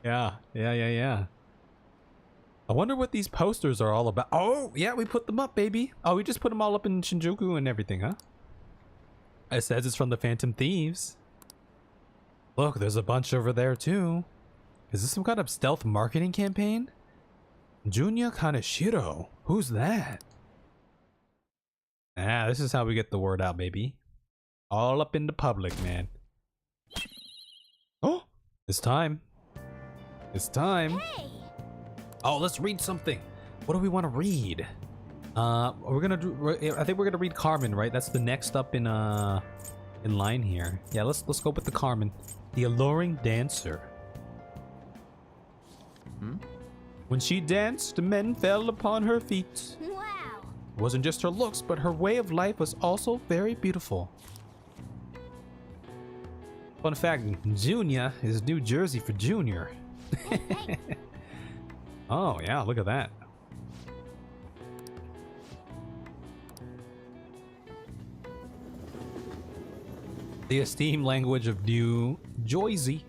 Yeah. I wonder what these posters are all about. Oh, yeah, we put them up, baby. Oh, we just put them all up in Shinjuku and everything, huh? It says it's from the Phantom Thieves. Look, there's a bunch over there, too. Is this some kind of stealth marketing campaign? Junya Kaneshiro. Who's that? Ah, this is how we get the word out, baby. All up in the public, man. Oh, it's time. It's time. Hey. Oh, let's read something. What do we want to read? We're gonna do. I think we're gonna read Carmen, right? That's the next up in line here. Yeah, let's go with the Carmen, the alluring dancer. When she danced, the men fell upon her feet. Wow. It wasn't just her looks, but her way of life was also very beautiful. Fun fact: Junya is New Jersey for junior. Oh, yeah, look at that. The esteemed language of New Jersey.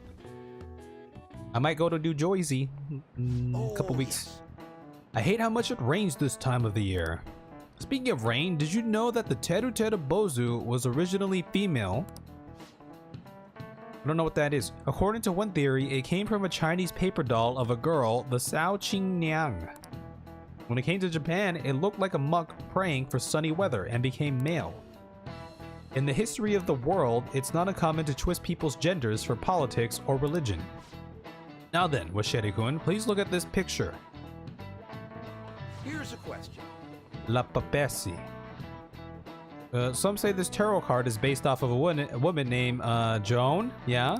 I might go to New Jersey in a couple weeks. I hate how much it rains this time of the year. Speaking of rain, did you know that the Teru Teru Bozu was originally female? I don't know what that is. According to one theory, it came from a Chinese paper doll of a girl, the Sao Qing Niang. When it came to Japan, it looked like a monk praying for sunny weather and became male. In the history of the world, it's not uncommon to twist people's genders for politics or religion. Now then, Washeri-kun, please look at this picture. Here's a question. La Papesi. Some say this tarot card is based off of a woman named Joan. Yeah.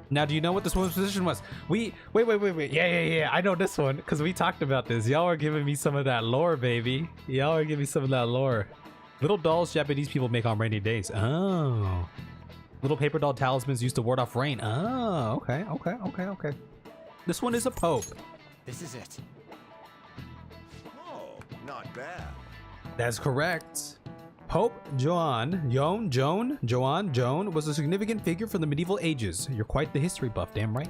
Now, do you know what this woman's position was? Wait. Yeah. I know this one because we talked about this. Y'all are giving me some of that lore, baby. Y'all are giving me some of that lore. Little dolls Japanese people make on rainy days. Oh. Little paper doll talismans used to ward off rain. Oh, okay. This one is a pope. This is it. Oh, not bad. That's correct. Pope Joan was a significant figure from the medieval ages. You're quite the history buff, damn right.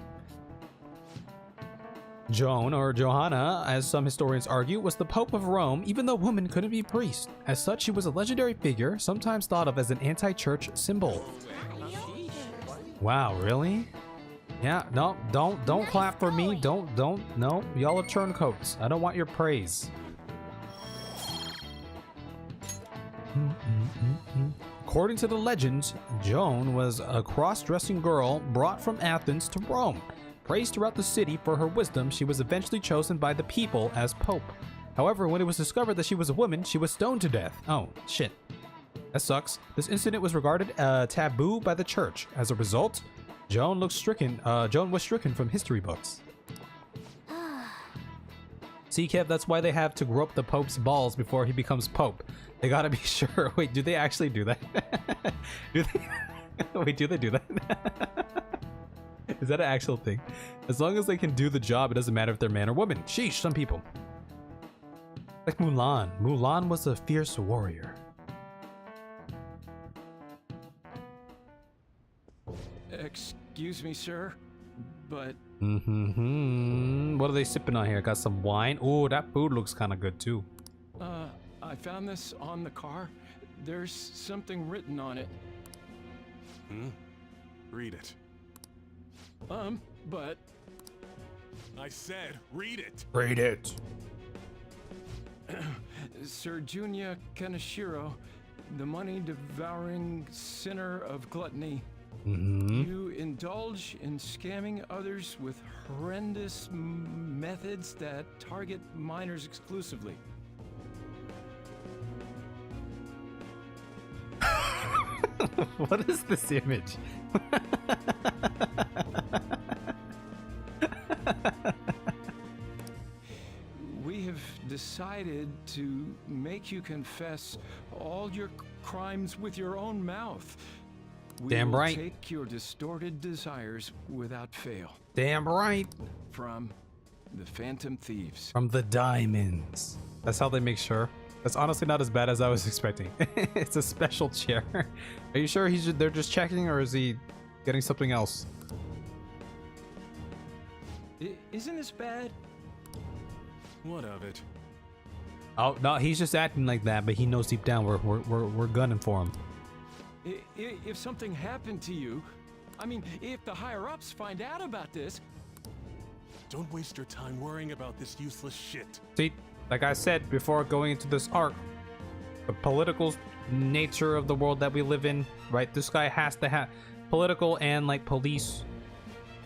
Joan, or Johanna, as some historians argue, was the Pope of Rome, even though women couldn't be priests. As such, she was a legendary figure, sometimes thought of as an anti-church symbol. Wow, really? Yeah, no, don't clap for me. No, y'all are turncoats. I don't want your praise. According to the legends, Joan was a cross-dressing girl brought from Athens to Rome. Praised throughout the city for her wisdom, she was eventually chosen by the people as pope. However, when it was discovered that she was a woman, she was stoned to death. Oh, shit. That sucks. This incident was regarded taboo by the church. As a result, Joan was stricken from history books. See, Kev, that's why they have to grow up the Pope's balls before he becomes Pope. They gotta be sure. Wait, do they actually do that? Wait, do they do that? Is that an actual thing? As long as they can do the job, it doesn't matter if they're man or woman. Sheesh, some people. Like Mulan. Mulan was a fierce warrior. Excuse me, sir, but What are they sipping on here? Got some wine. Oh, that food looks kind of good too. I found this on the car. There's something written on it. Read it. But I said, read it. Read it. Sir Junya Kaneshiro, the money-devouring sinner of gluttony, you indulge in scamming others with horrendous methods that target minors exclusively. What is this image? We have decided to make you confess all your crimes with your own mouth. We Damn will right. take your distorted desires without fail. Damn right. From the Phantom Thieves. From the diamonds. That's how they make sure. That's honestly not as bad as I was expecting. It's a special chair. Are you sure they're just checking, or is he getting something else? Isn't this bad? What of it? Oh no, he's just acting like that, but he knows deep down we're gunning for him. If something happened to you, I mean, if the higher-ups find out about this... Don't waste your time worrying about this useless shit. See, like I said before going into this arc, the political nature of the world that we live in, right? This guy has to have political and like police.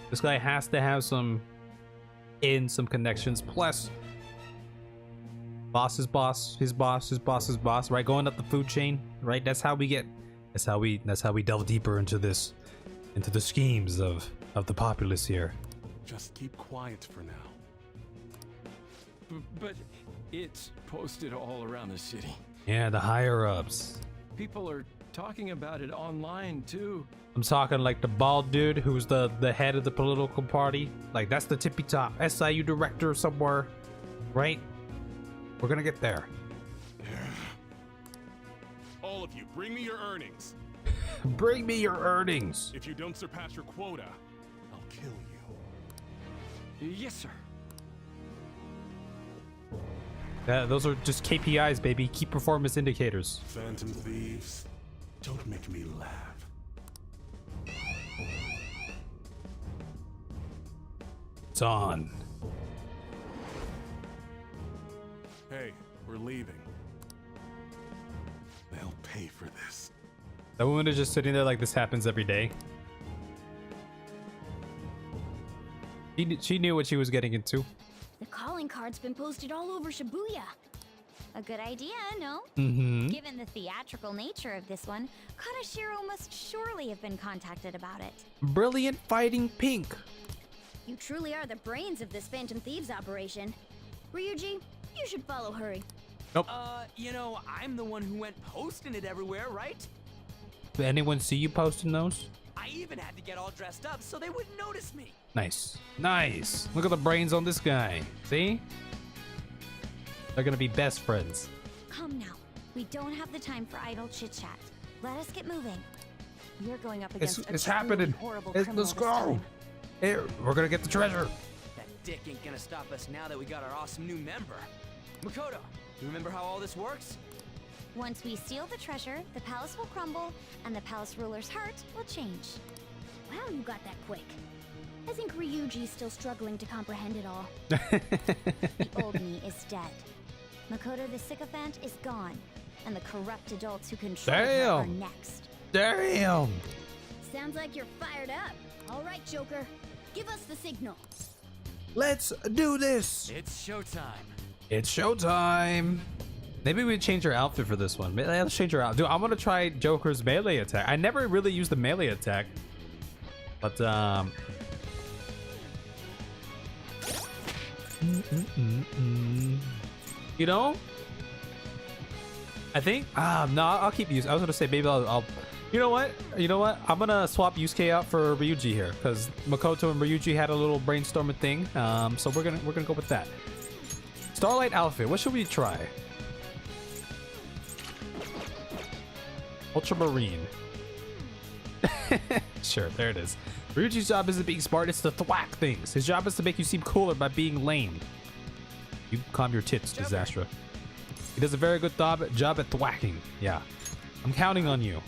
This guy has to have some connections. Plus, boss's boss, his boss's boss, right? Going up the food chain, right? That's how we delve deeper into the schemes of the populace here. Just keep quiet for now. But it's posted all around the city. Yeah, the higher ups. People are talking about it online too. I'm talking like the bald dude who's the head of the political party. Like, that's the tippy top SIU director somewhere, right? We're gonna get there. All of you, bring me your earnings. Bring me your earnings. If you don't surpass your quota, I'll kill you. Yes, sir. Those are just KPIs, baby. Key performance indicators. Phantom thieves, don't make me laugh. It's on. Hey, we're leaving. They'll pay for this. That woman is just sitting there like this happens every day. She knew what she was getting into. The calling card's been posted all over Shibuya. A good idea, no? Given the theatrical nature of this one, Kaneshiro must surely have been contacted about it. Brilliant fighting pink. You truly are the brains of this Phantom Thieves operation. Ryuji, you should follow Hurry. Nope. You know, I'm the one who went posting it everywhere, right? Did anyone see you posting those? I even had to get all dressed up so they wouldn't notice me. Nice. Nice. Look at the brains on this guy. See? They're gonna be best friends. Come now. We don't have the time for idle chit-chat. Let us get moving. You're going up against It's a truly happening. horrible Let's criminal this go. time. Here, we're gonna get the treasure. That dick ain't gonna stop us now that we got our awesome new member. Makoto, you remember how all this works? Once we steal the treasure, the palace will crumble, and the palace ruler's heart will change. Wow, you got that quick. I think Ryuji's still struggling to comprehend it all. The old me is dead. Makoto the sycophant is gone, and the corrupt adults who control her are next. Damn! Sounds like you're fired up. All right, Joker. Give us the signal. Let's do this! It's showtime. It's showtime! Maybe we change our outfit for this one. Let's change our outfit. Dude, I'm gonna try Joker's melee attack. I never really used the melee attack. But, you know? I think, no, I'll keep using. I was gonna say, maybe I'll you know what? I'm gonna swap Yusuke out for Ryuji here, because Makoto and Ryuji had a little brainstorming thing. So we're gonna go with that. Starlight outfit. What should we try? Ultramarine. Sure, there it is. Ryuji's job isn't being smart, it's to thwack things. His job is to make you seem cooler by being lame. You calm your tits, Disastra. He does a very good job at thwacking. Yeah. I'm counting on you.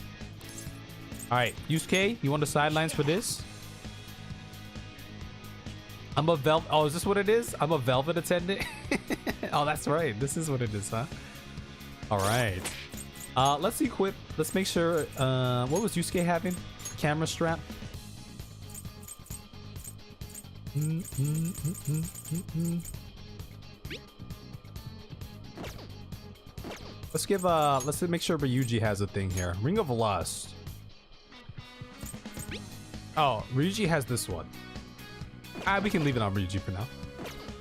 Alright, Yusuke, you want the sidelines for this? I'm a velvet. Oh, is this what it is? I'm a velvet attendant. Oh, that's right. This is what it is, huh? All right. Let's equip. Let's make sure. What was Yusuke having? Camera strap. Let's give. Let's make sure Ryuji has a thing here. Ring of Lust. Oh, Ryuji has this one. We can leave it on Ryuji for now.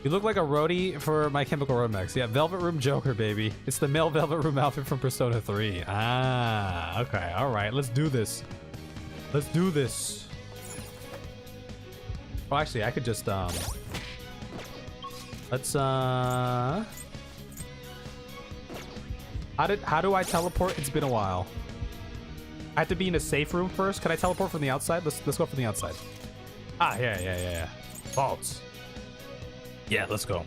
You look like a roadie for My Chemical Romance. Yeah, Velvet Room Joker, baby. It's the male Velvet Room outfit from Persona 3. Ah, okay. All right, let's do this. Let's do this. Oh, actually, I could just, let's, how do I teleport? It's been a while. I have to be in a safe room first. Can I teleport from the outside? Let's go from the outside. Ah, yeah. Vaults. Yeah, let's go.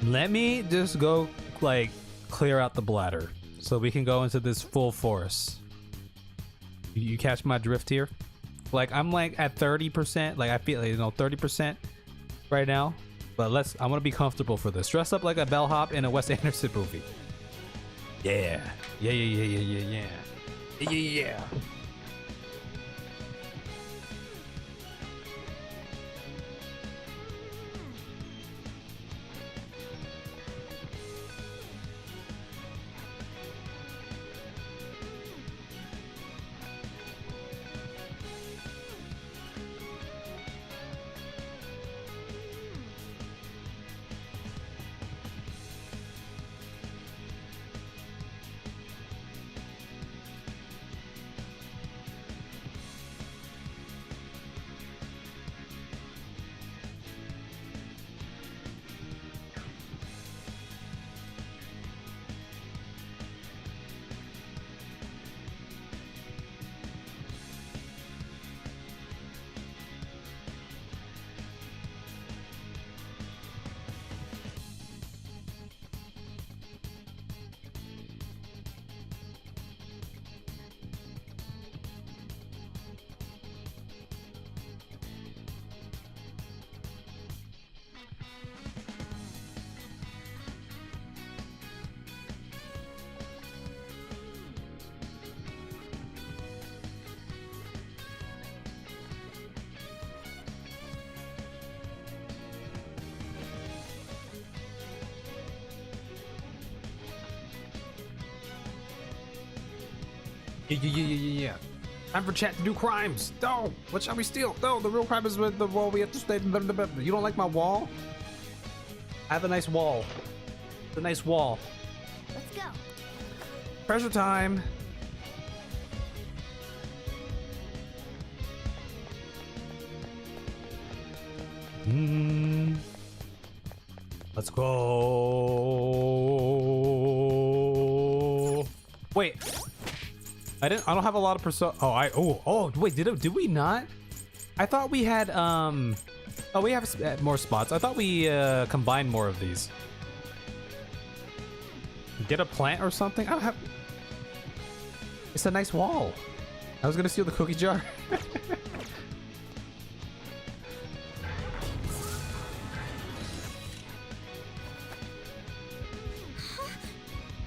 Let me just go, like, clear out the bladder so we can go into this full force. You catch my drift here? Like, I'm like at 30%. Like, I feel like, 30% right now. But I want to be comfortable for this. Dress up like a bellhop in a Wes Anderson movie. Yeah. Yeah. Yeah. Time for chat to do crimes. No, what shall we steal? No, the real crime is with the wall. We have to stay. You don't like my wall? I have a nice wall. It's a nice wall. Let's go. Pressure time. Let's go. Wait. I don't have a lot of persona. Wait, did we not? I thought we had we have more spots. I thought we combined more of these. Get a plant or something? I don't have. It's a nice wall. I was gonna steal the cookie jar.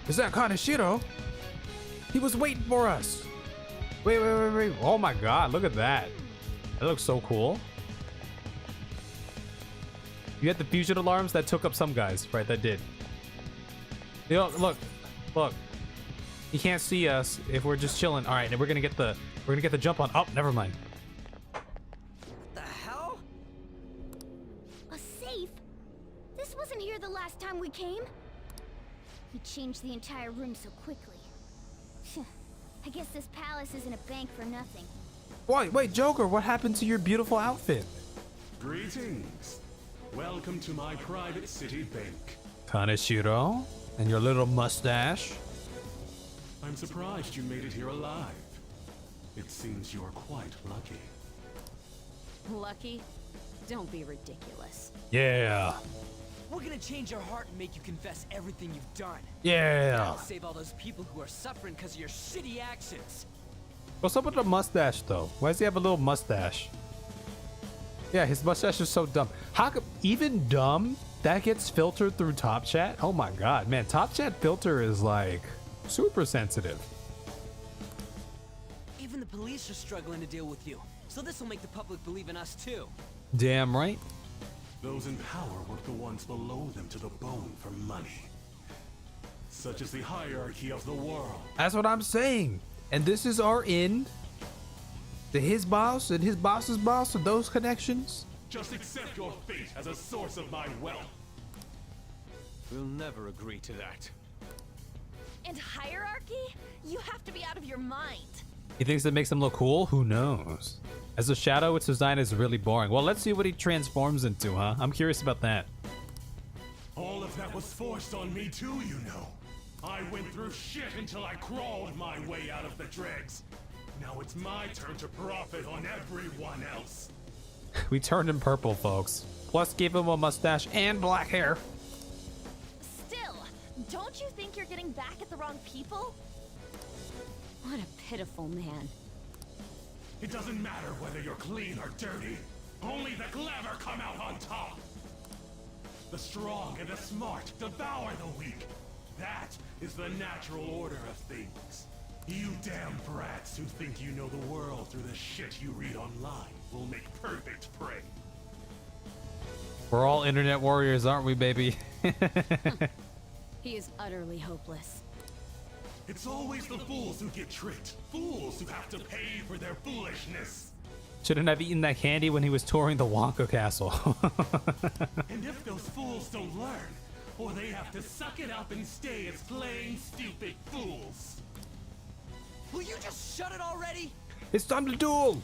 Is that Kamoshida? He was waiting for us. Wait. Oh my god, look at that. That looks so cool. You had the fusion alarms that took up some guys, right? That did. Look. He can't see us if we're just chilling. All right, and we're gonna get the jump on. Oh, never mind. The hell? A safe? This wasn't here the last time we came. He changed the entire room so quickly. I guess this palace isn't a bank for nothing. Wait, Joker, what happened to your beautiful outfit? Greetings. Welcome to my private city bank. Kaneshiro and your little mustache. I'm surprised you made it here alive. It seems you're quite lucky. Lucky? Don't be ridiculous. Yeah. We're gonna change your heart and make you confess everything you've done. Yeah. That'll save all those people who are suffering because of your shitty actions. What's up with the mustache though? Why does he have a little mustache? Yeah, his mustache is so dumb. How come even dumb that gets filtered through Top Chat? Oh my god, man, Top Chat filter is like super sensitive. Even the police are struggling to deal with you, so this will make the public believe in us too. Damn right. Those in power work the ones below them to the bone for money. Such is the hierarchy of the world. That's what I'm saying. And this is our end to his boss and his boss's boss and those connections. Just accept your fate as a source of my wealth. We'll never agree to that. And hierarchy? You have to be out of your mind. He thinks that makes him look cool? Who knows? As a shadow, its design is really boring. Well, let's see what he transforms into, huh? I'm curious about that. All of that was forced on me too, you know. I went through shit until I crawled my way out of the dregs. Now it's my turn to profit on everyone else. We turned him purple, folks. Plus gave him a mustache and black hair. Still, don't you think you're getting back at the wrong people? What a pitiful man. It doesn't matter whether you're clean or dirty. Only the clever come out on top. The strong and the smart devour the weak. That is the natural order of things. You damn brats who think you know the world through the shit you read online will make perfect prey. We're all internet warriors, aren't we, baby? He is utterly hopeless. It's always the fools who get tricked. Fools who have to pay for their foolishness. Shouldn't have eaten that candy when he was touring the Wonka castle. And if those fools don't learn, or they have to suck it up and stay as plain stupid fools. Will you just shut it already? It's time to duel!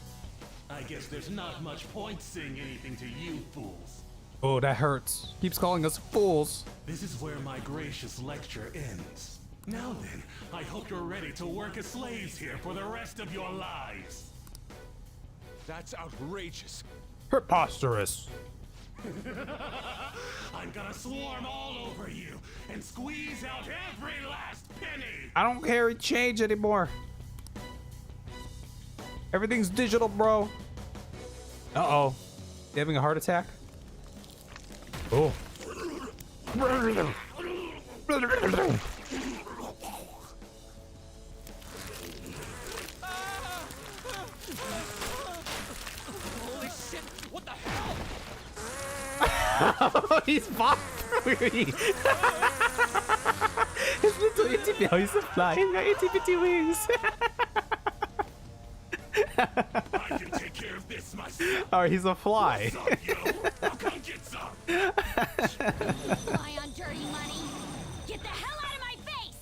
I guess there's not much point saying anything to you fools. Oh, that hurts. Keeps calling us fools. This is where my gracious lecture ends. Now then, I hope you're ready to work as slaves here for the rest of your lives. That's outrageous. Preposterous. I'm gonna swarm all over you and squeeze out every last penny. I don't carry change anymore. Everything's digital, bro. Uh-oh. You having a heart attack? Oh. Holy shit, what the hell? He's flying. His little itty bitty, he's a fly. He's got itty bitty wings. I can take care of this myself. Oh, he's a fly. What's up, yo? I'll come get some. Fly on dirty money. Get the hell out of my face!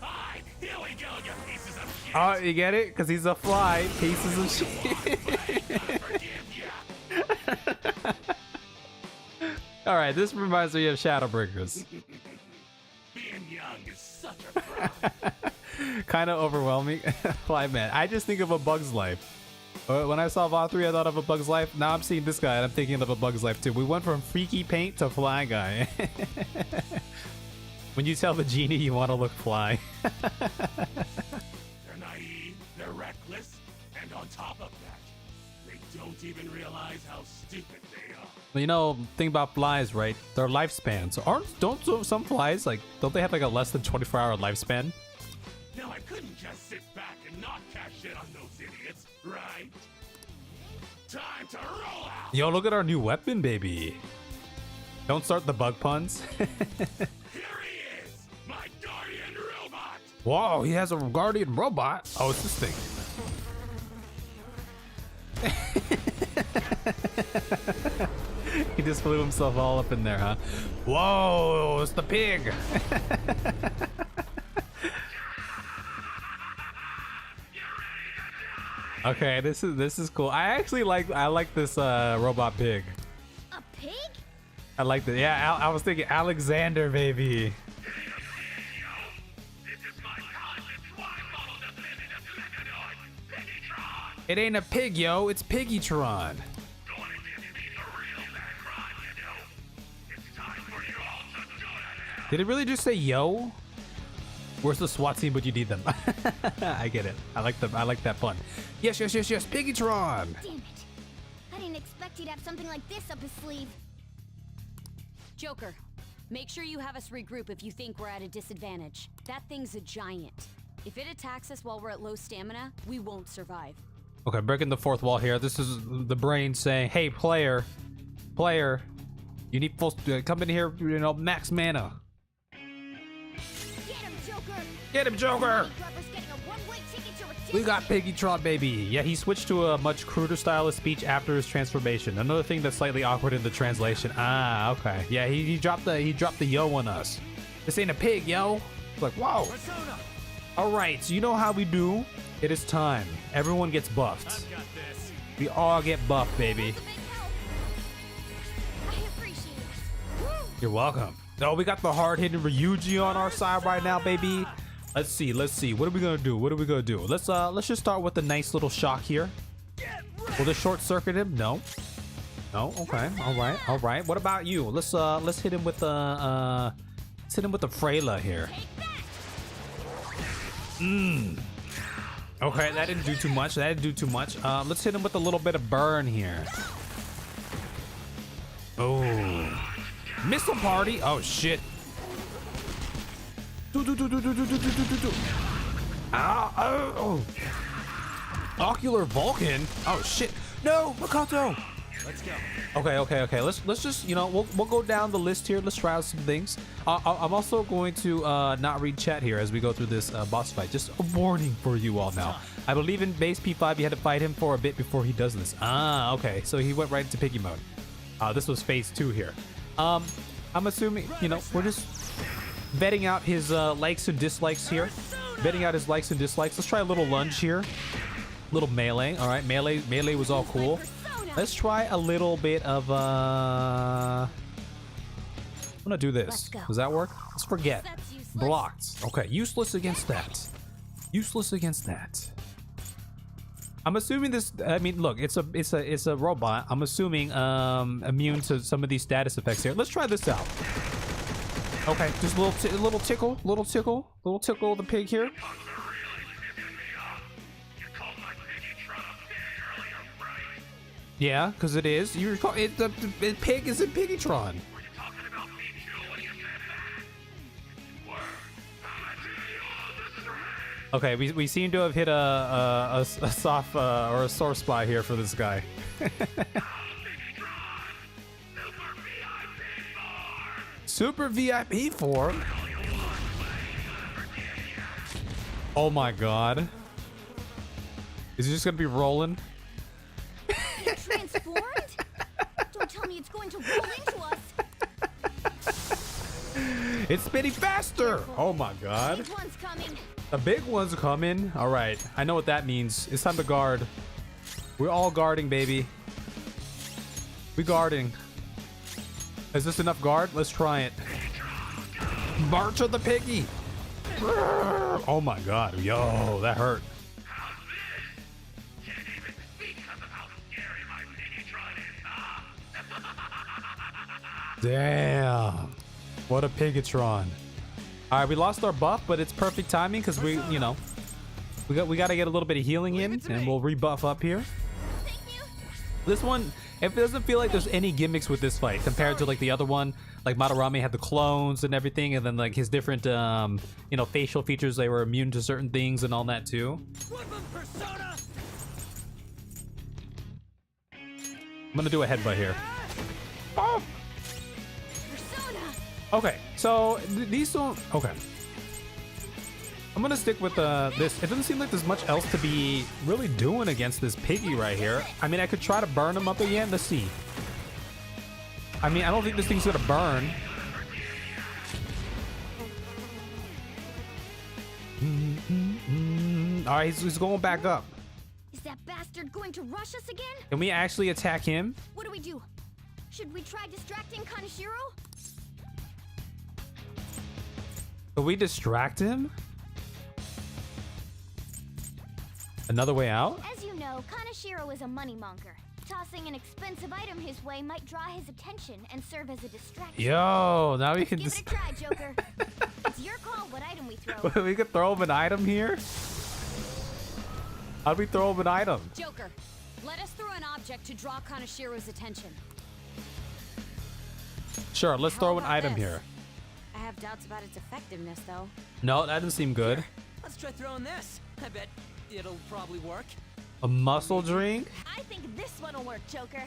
Hi, here we go, you pieces of shit. Oh, you get it? Because he's a fly. Pieces of shit. All right, this reminds me of Shadowbringers. Being young is such a problem. Kind of overwhelming. Fly man. I just think of A Bug's Life. When I saw VOD 3, I thought of A Bug's Life. Now I'm seeing this guy and I'm thinking of A Bug's Life too. We went from freaky paint to fly guy. When you tell the genie you want to look fly. They're naive, they're reckless, and on top of that, they don't even realize how stupid they are. You know, thing about flies, right? Their lifespans don't some flies don't they have like a less than 24-hour lifespan? Now I couldn't just sit back and not cash in on those idiots, right? Time to roll out! Yo, look at our new weapon, baby. Don't start the bug puns. Here he is, my guardian robot! Whoa, he has a guardian robot. Oh, it's this thing. He just flew himself all up in there, huh? Whoa, it's the pig. Okay, this is cool. I like this robot pig. A pig? I like it. Yeah, I was thinking Alexander, baby. This is my It ain't a pig, yo. It's Piggytron. Did it really just say yo? Where's the SWAT team? But you need them. I get it. I like that pun. Yes, yes, yes, yes. Piggytron. Damn it. I didn't expect he'd have something like this up his sleeve. Joker, make sure you have us regroup if you think we're at a disadvantage. That thing's a giant. If it attacks us while we're at low stamina, we won't survive. Okay, breaking the fourth wall here. This is the brain saying, "Hey, player, you need full. Come in here, you know, max mana." Get him, Joker! Get him, Joker! Grubber's getting a one-way ticket to a We got Piggytron, baby. Yeah, he switched to a much cruder style of speech after his transformation. Another thing that's slightly awkward in the translation. Ah, okay. Yeah, he dropped the yo on us. This ain't a pig, yo. It's like, whoa. Persona! All right, so you know how we do. It is time. Everyone gets buffed. I've got this. We all get buffed, baby. Big help. I appreciate it. Woo! You're welcome. No, we got the hard-hitting Ryuji on our side right now, baby. Let's see. What are we gonna do? Let's just start with a nice little shock here. Will this short circuit him? No. Okay. All right. What about you? Let's hit him with the Freyla here. Okay, that didn't do too much. Let's hit him with a little bit of burn here. Oh, missile party. Oh shit. Oh. Ocular Vulcan. Oh shit. No, Makoto. Let's go. Okay. Let's just, you know, we'll go down the list here. Let's try out some things. I'm also going to not read chat here as we go through this boss fight. Just a warning for you all now. I believe in base P5 you had to fight him for a bit before he does this. Ah, okay. So he went right into piggy mode. This was phase 2 here. I'm assuming, you know, we're just vetting out his likes and dislikes here. Let's try a little lunge here. Little melee. All right, melee was all cool. Let's try a little bit of I'm gonna do this. Does that work? Let's forget. Blocked. Okay, useless against that. I'm assuming this. I mean, look, it's a robot. I'm assuming immune to some of these status effects here. Let's try this out. Okay, just a little tickle the pig here. Yeah, because it is. You recall it? The pig is in Piggytron. Okay, we seem to have hit a soft or a sore spot here for this guy. Super VIP form. Oh my god. Is he just gonna be rolling? Transformed? Don't tell me it's going to roll into us. It's spinning faster. Oh my god. Big one's coming. The big one's coming. All right, I know what that means. It's time to guard. We're all guarding, baby. We guarding. Is this enough guard? Let's try it. March of the piggy. Oh my god. Yo, that hurt. Damn. What a Piggytron. All right, we lost our buff, but it's perfect timing because we got to get a little bit of healing in, and we'll rebuff up here. This one, it doesn't feel like there's any gimmicks with this fight compared to like the other one. Like Madarame had the clones and everything, and then like his different facial features, they were immune to certain things and all that too. I'm gonna do a headbutt here. Oh! Okay, so these don't. Okay, I'm gonna stick with this. It doesn't seem like there's much else to be really doing against this piggy right here. I mean, I could try to burn him up again. Let's see. I mean, I don't think this thing's gonna burn. All right, he's going back up. Is that bastard going to rush us again? Can we actually attack him? What do we do? Should we try distracting Kaneshiro? Can we distract him? Another way out? As you know, So, Kaneshiro is a moneymonger. Tossing an expensive item his way might draw his attention and serve as a distraction. Yo, now we can Give it a try, Joker. It's your call what item we throw. we could throw him an item here? How'd we throw him an item? Joker, let us throw an object to draw Kaneshiro's attention. Sure, let's How throw an about item this? here. I have doubts about its effectiveness, though. No, that doesn't seem good. Let's try throwing this. I bet it'll probably work. A muscle drink? I think this one'll work, Joker.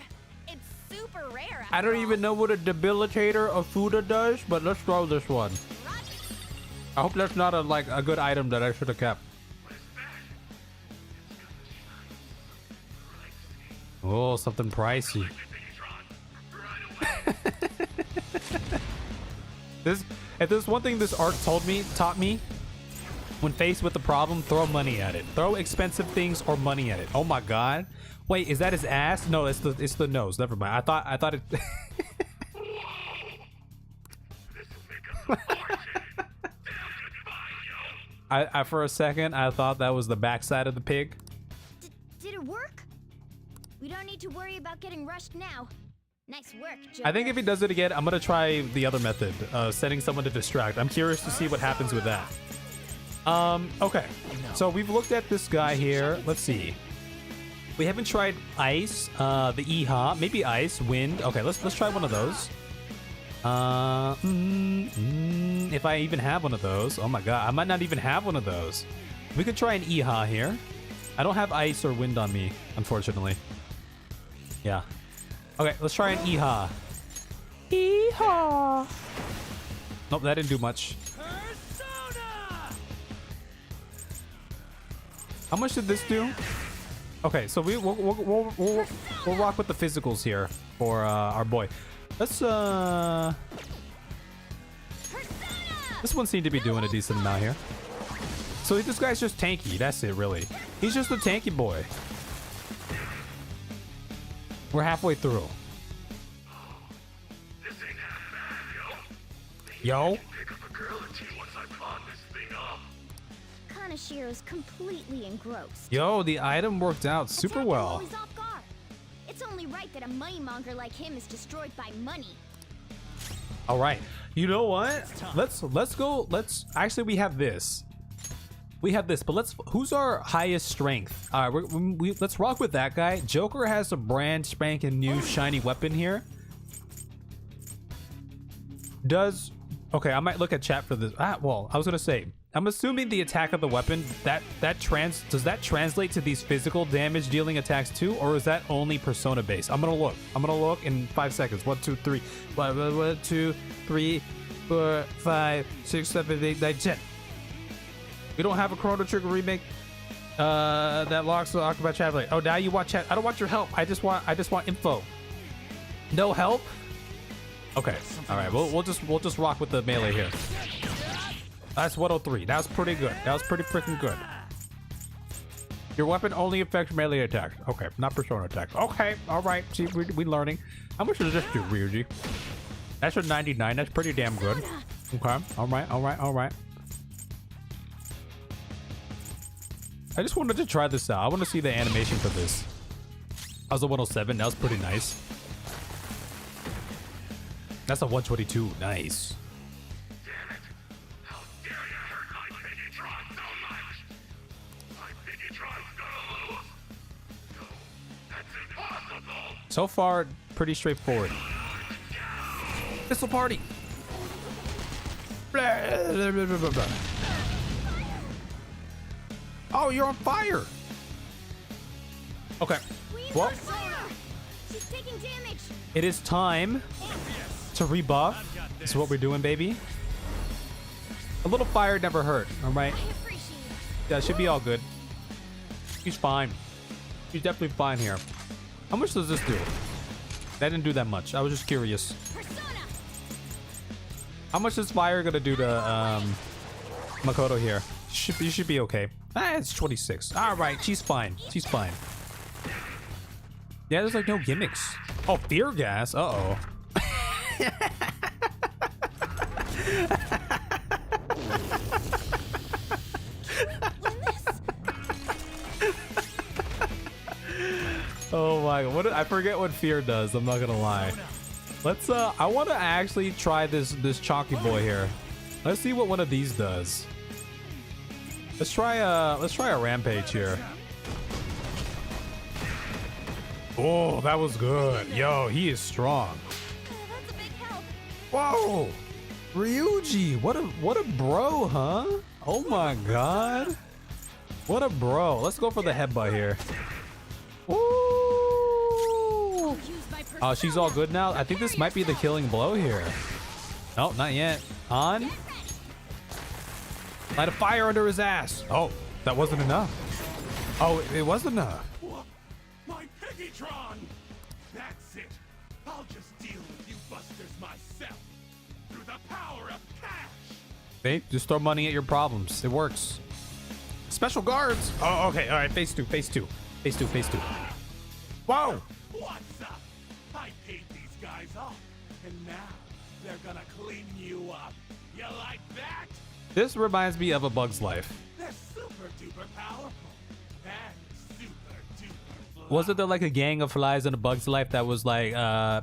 It's super rare. I don't after even know what a debilitator of Fuda does, but let's throw this one. all. I hope that's not a good item that I should have kept. Oh, something pricey. If there's one thing this arc taught me, when faced with a problem, throw money at it. Throw expensive things or money at it. Oh my god. Wait, is that his ass? No, it's the nose. Never mind. I thought it I for a second I thought that was the backside of the pig. Did it work? We don't need to worry about getting rushed now. Nice work, Joker. I think if he does it again, I'm gonna try the other method, setting someone to distract. I'm curious to see what happens with that. Okay, so we've looked at this guy here. Let's see. We haven't tried ice, the Iha, maybe ice, wind. Okay, let's try one of those. If I even have one of those. Oh my god, I might not even have one of those. We could try an Iha here. I don't have ice or wind on me, unfortunately. Yeah. Okay, let's try an Iha. Iha. Nope, that didn't do much. How much did this do? Okay, so we'll rock with the physicals here for our boy. Let's this one seemed to be doing a decent amount here. So this guy's just tanky. That's it, really. He's just a tanky boy. We're halfway through. Yo. Kaneshiro's completely engrossed. Yo, the item worked out super Attack him while well. he's off guard. It's only right that a moneymonger like him is destroyed by money. All right. You know what? Let's go. Actually, we have this. But who's our highest strength? Let's rock with that guy. Joker has a brand spanking new shiny weapon here. Okay, I might look at chat for this. Well, I was gonna say, I'm assuming the attack of the weapon does that translate to these physical damage dealing attacks too, or is that only persona based? I'm gonna look in 5 seconds. 1, 2, 3, 1, 2, 3, 4, 5, 6, 7, 8, 9, 10. We don't have a Chrono Trigger remake that locks the Octopath Traveler. Oh, now you want chat. I don't want your help. I just want info. No help. Okay. All right. We'll just rock with the melee here. That's 103. That was pretty good. That was pretty freaking good. Your weapon only affects melee attacks. Okay, not persona attacks. Okay. All right. See, we learning. How much does this do, Ryuji? That's a 99. That's pretty damn good. Okay. All right. I just wanted to try this out. I want to see the animation for this. I was a 107. That was pretty nice. That's a 122. Nice. Damn it. How dare you hurt my Piggytron so much? My Piggytron's gonna lose. No, that's impossible. So far, pretty straightforward. This'll party. Blah, blah, blah, blah, blah. Oh, you're on fire. Okay. Well, She's taking damage. it is time to rebuff. This is what we're doing, baby. A little fire never hurt. All right. I appreciate it. That should be all good. He's fine. He's definitely fine here. How much does this do? That didn't do that much. I was just curious. Persona. How much is fire gonna do to Makoto here? You should be okay. It's 26. All right, she's fine. She's fine. Yeah, there's like no gimmicks. Oh, fear gas. Uh-oh. my god. I forget what fear does. I'm not gonna lie. Let's I want to actually try this chalky boy here. Let's see what one of these does. Let's try a rampage here. Oh, that was good. Yo, he is strong. That's a big help. Whoa, Ryuji, what a bro, huh? Oh my god, what a bro. Let's go for the headbutt here. Woo! Oh, she's all good now. I think this might be the killing blow here. No, not yet. On. Light a fire under his ass. Oh, that wasn't enough. Oh, it wasn't enough. My Piggytron! That's it. I'll just deal with you busters myself. Through the power of cash. Hey, just throw money at your problems. It works. Special guards. Oh, okay. All right. Phase 2. Phase 2. Phase 2. Phase 2. Whoa. What's up? I paid these guys off, and now they're gonna clean you up. You like that? This reminds me of A Bug's Life. They're super duper powerful. And super duper fly. Wasn't there like a gang of flies in A Bug's Life that was like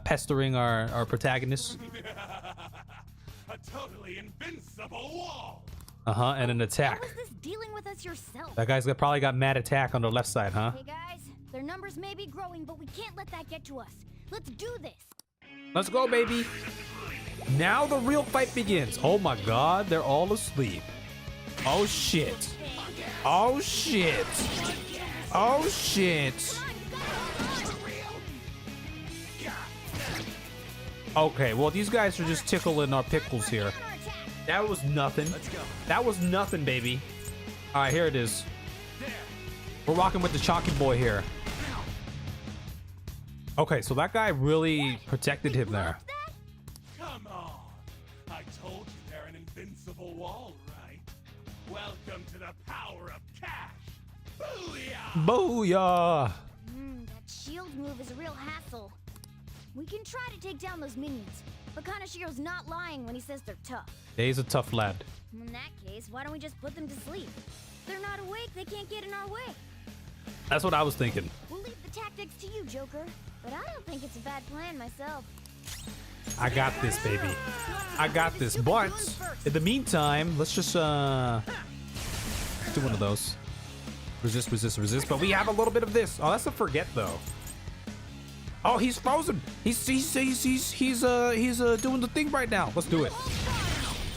pestering our protagonist? A totally invincible wall. Uh-huh, and an How attack. was this dealing with us yourself? That guy's probably got mad attack on the left side, huh? Hey guys, their numbers may be growing, but we can't let that get to us. Let's do this. Let's go, baby. Now the real fight begins. Oh my god, they're all asleep. Oh shit. Oh shit. Oh shit. Okay, well these guys are just tickling our pickles here. That was nothing. That was nothing, baby. All right, here it is. We're rocking with the chalky boy here. Okay, so that guy really protected him there. Come on. I told you they're an invincible wall, right? Welcome to the power of cash. Booyah! Booyah! That shield move is a real hassle. We can try to take down those minions, but Kanashiro's not lying when he says they're tough. He's a tough lad. In that case, why don't we just put them to sleep? If they're not awake, they can't get in our way. That's what I was thinking. We'll leave the tactics to you, Joker. But I don't think it's a bad plan myself. I got this, baby. I got this. But in the meantime, let's just do one of those. Resist, resist, resist. But we have a little bit of this. Oh, that's a forget though. Oh, he's frozen. He's doing the thing right now. Let's do it.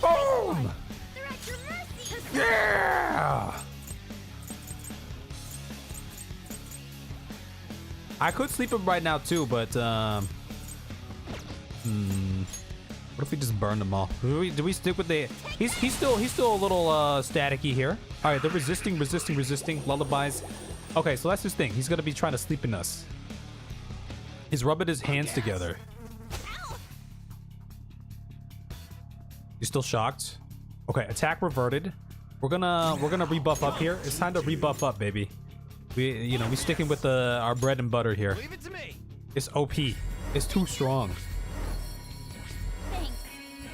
Boom! They're at your mercy. Yeah! I could sleep him right now too, but what if we just burn them all? Do we stick with the? He's still a little staticky here. All right, they're resisting. Lullabies. Okay, so that's his thing. He's gonna be trying to sleep in us. He's rubbing his hands together. You're still shocked? Okay, attack reverted. We're gonna rebuff up here. It's time to rebuff up, baby. We sticking with our bread and butter here. Leave it to me. It's OP. It's too strong. Thanks.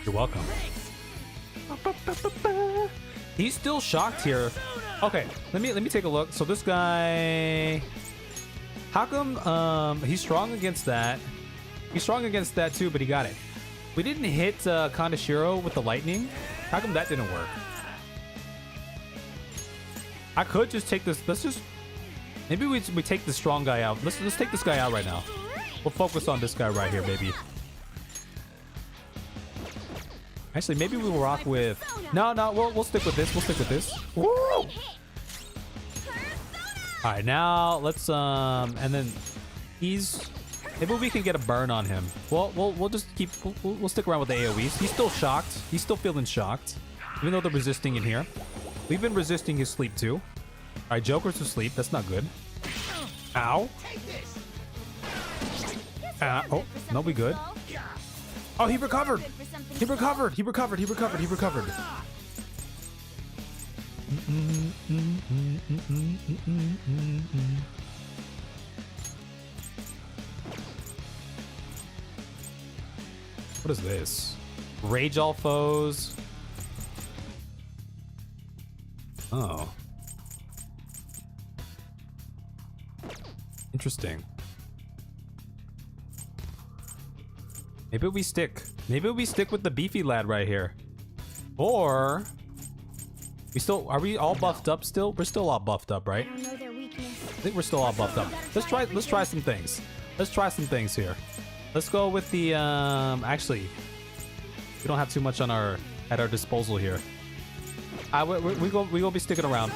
You're welcome. He's still shocked here. Okay, let me take a look. So this guy, how come he's strong against that? He's strong against that too, but he got it. We didn't hit Kanashiro with the lightning. How come that didn't work? I could just take this. Let's just maybe we take the strong guy out. Let's take this guy out right now. We'll focus on this guy right here, baby. Actually, maybe we'll rock with. No, we'll stick with this. We'll stick with this. Woo! All right, now let's and then maybe we can get a burn on him. We'll just keep. We'll stick around with the AoEs. He's still shocked. He's still feeling shocked, even though they're resisting in here. We've been resisting his sleep too. All right, Joker's asleep. That's not good. Ow. Oh, no, we good. Oh, he recovered. He recovered. What is this? Rage all foes. Oh. Interesting. Maybe we stick. Maybe we stick with the beefy lad right here. Or we still are we all buffed up still? We're still all buffed up, right? I don't know their weakness. I think we're still all buffed up. Let's try some things. Let's try some things here. Let's go with the actually we don't have too much on our at our disposal here. We gonna be sticking around.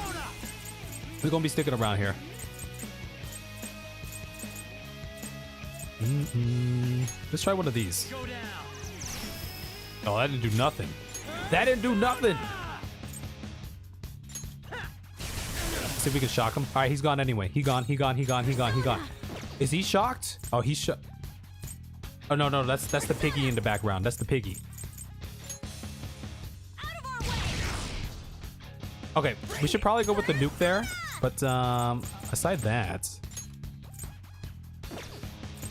We're gonna be sticking around here. Let's try one of these. Oh, that didn't do nothing. That didn't do nothing. See if we can shock him. All right, he's gone anyway. He gone. Is he shocked? Oh, he's shocked. Oh no, that's the piggy in the background. That's the piggy. Okay, we should probably go with the nuke there, but aside that,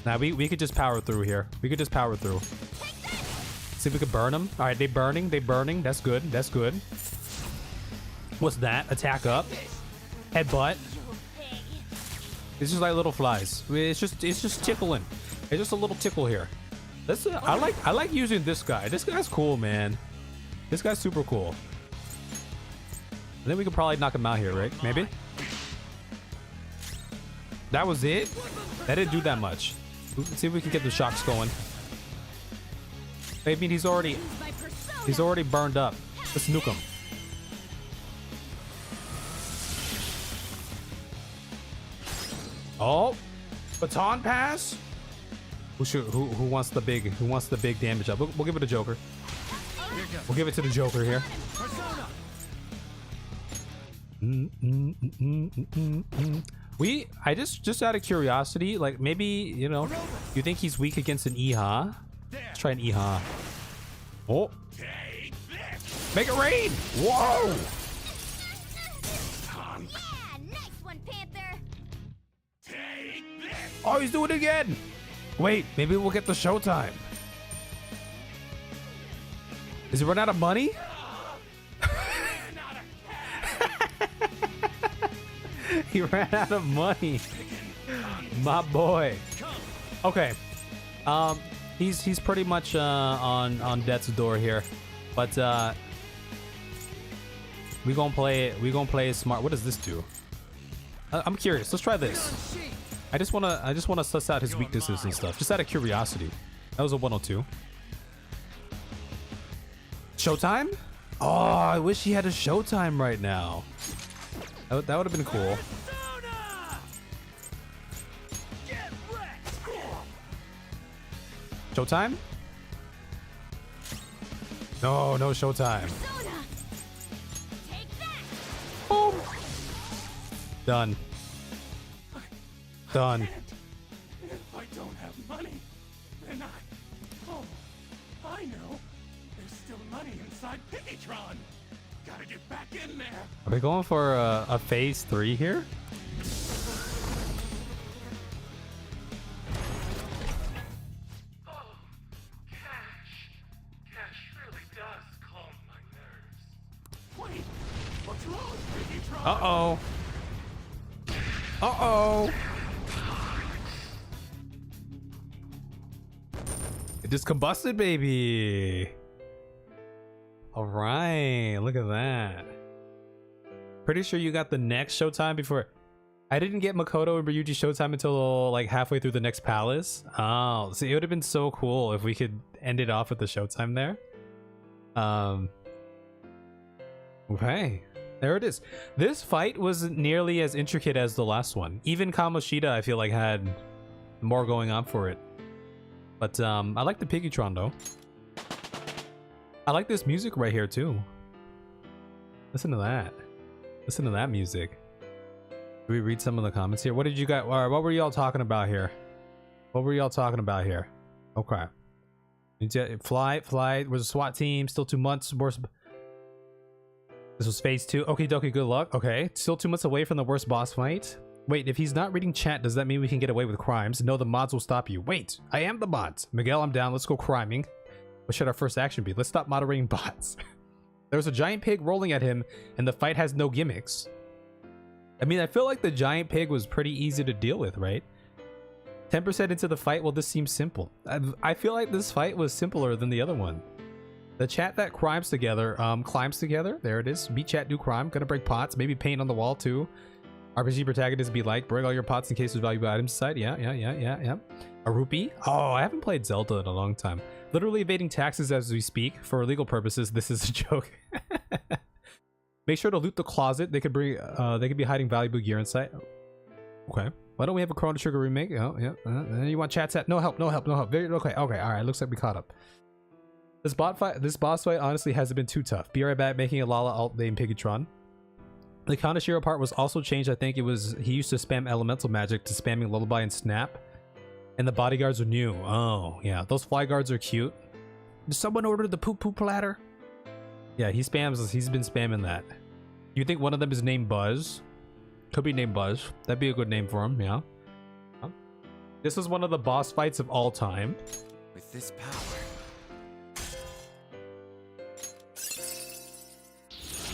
now we could just power through here. We could just power through. See if we could burn them. All right, they burning. That's good. What's that? Attack up. Headbutt. It's just like little flies. It's just tickling. It's just a little tickle here. I like using this guy. This guy's cool, man. This guy's super cool. I think we could probably knock him out here, right? Maybe. That was it. That didn't do that much. Let's see if we can get the shocks going. I mean, he's already burned up. Let's nuke him. Oh, baton pass. Who wants the big damage up? We'll give it to Joker. We'll give it to the Joker here. I just out of curiosity, like maybe, you know, you think he's weak against an Iha? Let's try an Iha. Oh, make it rain! Whoa! Yeah, nice one, Panther. Oh, he's doing it again! Wait, maybe we'll get the showtime. Is he run out of money? He ran out of money. My boy. Okay. He's pretty much on death's door here. But we gonna play it smart. What does this do? I'm curious. Let's try this. I just wanna suss out his weaknesses and stuff. Just out of curiosity. That was a 102. Showtime? Oh, I wish he had a showtime right now. That would have been cool. Showtime? No showtime. Boom. Done. Done. If I don't have money, then I know. There's still money inside Piggytron. Gotta get back in there. Are we going for a phase 3 here? Oh, Cash really does calm my nerves. Wait, what's wrong, Piggytron? Uh-oh. Uh-oh. It just combusted, baby. All right, look at that. Pretty sure you got the next showtime before. I didn't get Makoto and Ryuji showtime until like halfway through the next palace. Oh, see, it would have been so cool if we could end it off with the showtime there. Okay, there it is. This fight wasn't nearly as intricate as the last one. Even Kamoshida, I feel like, had more going on for it. But I like the Piggytron though. I like this music right here too. Listen to that. Listen to that music. Do we read some of the comments here? What did you guys, or what were y'all talking about here? What were y'all talking about here? Okay. Fly was a SWAT team. Still 2 months. Worst. This was phase 2. Okay, dokie, good luck. Okay. Still 2 months away from the worst boss fight. Wait, if he's not reading chat, does that mean we can get away with crimes? No, the mods will stop you. Wait, I am the mods. Miguel, I'm down. Let's go criming. What should our first action be? Let's stop moderating bots. There's a giant pig rolling at him, and the fight has no gimmicks. I mean, I feel like the giant pig was pretty easy to deal with, right? 10% into the fight. Well, this seems simple. I feel like this fight was simpler than the other one. The chat that climbs together. There it is. Beat chat, do crime. Gonna break pots. Maybe paint on the wall too. RPG protagonist be like, break all your pots in case there's valuable items inside. Yeah. A rupee? Oh, I haven't played Zelda in a long time. Literally evading taxes as we speak. For legal purposes, this is a joke. Make sure to loot the closet. They could bring. They could be hiding valuable gear inside. Okay. Why don't we have a Chrono Trigger remake? Oh, yeah. You want chat set? No help. Very okay. All right. Looks like we caught up. This boss fight honestly hasn't been too tough. Be right back. Making a Lala alt named Piggytron. The Kanashiro part was also changed. I think it was he used to spam elemental magic to spamming Lullaby and Snap, and the bodyguards are new. Oh yeah, those fly guards are cute. Did someone order the poop platter? Yeah, he's been spamming that. You think one of them is named Buzz? Could be named Buzz. That'd be a good name for him. Yeah. This is one of the boss fights of all time. With this power.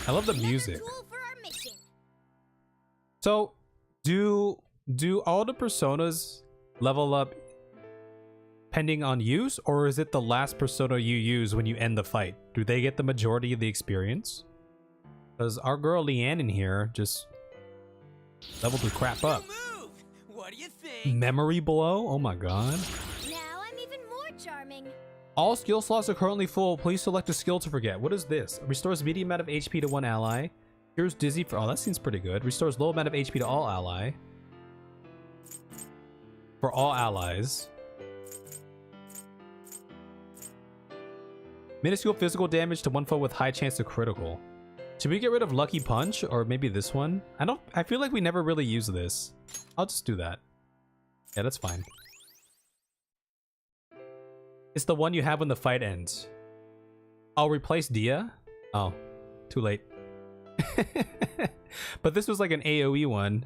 I love the music. So, do all the personas level up pending on use, or is it the last persona you use when you end the fight? Do they get the majority of the experience? Because our girl Leanne in here just leveled the crap up. What do you think? Memory blow? Oh my god. Now I'm even more charming. All skill slots are currently full. Please select a skill to forget. What is this? Restores medium amount of HP to one ally. Cures dizzy for... Oh, that seems pretty good. Restores low amount of HP to all ally. For all allies. Minuscule physical damage to one foe with high chance of critical. Should we get rid of Lucky Punch? Or maybe this one? I feel like we never really use this. I'll just do that. Yeah, that's fine. It's the one you have when the fight ends. I'll replace Dia? Oh, too late. But this was like an AoE one.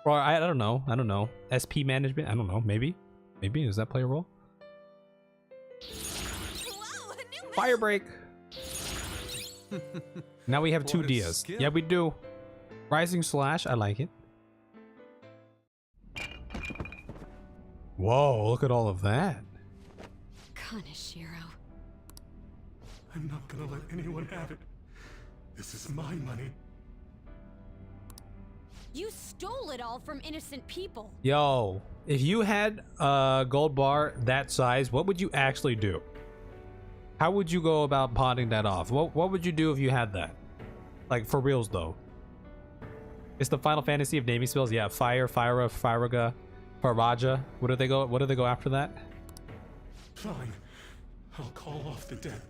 Or I don't know. SP management? I don't know. Maybe? Does that play a role? Whoa, a new Fire break! Now we have two Dias. Yeah, we do. Rising Slash, I like it. Whoa, look at all of that. Kanashiro. I'm not gonna let anyone have it. This is my money. You stole it all from innocent people. Yo, if you had a gold bar that size, what would you actually do? How would you go about pawning that off? What would you do if you had that? Like, for reals, though. It's the Final Fantasy of naming spells. Yeah, Fire, Fyra, Fyraga, Faraja. What do they go after that? Fine. I'll call off the debt.